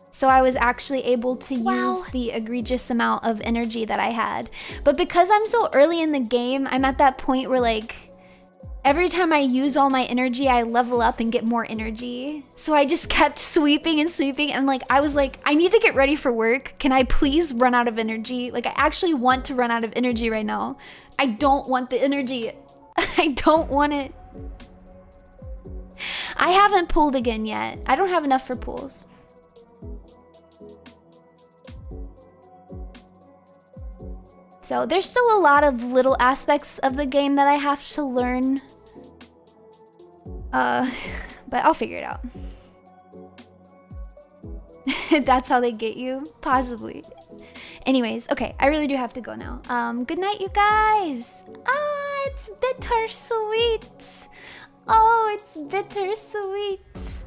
[SPEAKER 1] So I was actually able to use the egregious amount of energy that I had. But because I'm so early in the game, I'm at that point where like, every time I use all my energy, I level up and get more energy. So I just kept sweeping and sweeping, and like I was like, I need to get ready for work. Can I please run out of energy? Like I actually want to run out of energy right now. I don't want the energy. I don't want it. I haven't pulled again yet. I don't have enough for pulls. So there's still a lot of little aspects of the game that I have to learn. But I'll figure it out. That's how they get you? Possibly. Anyways, okay, I really do have to go now. Good night, you guys. Ah, it's bittersweet. Oh, it's bittersweet.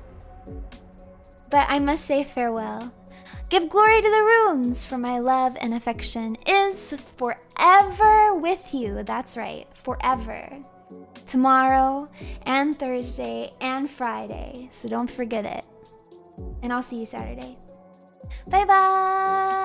[SPEAKER 1] But I must say farewell. Give glory to the runes, for my love and affection is forever with you. That's right, forever. Tomorrow and Thursday and Friday, so don't forget it. And I'll see you Saturday. Bye bye.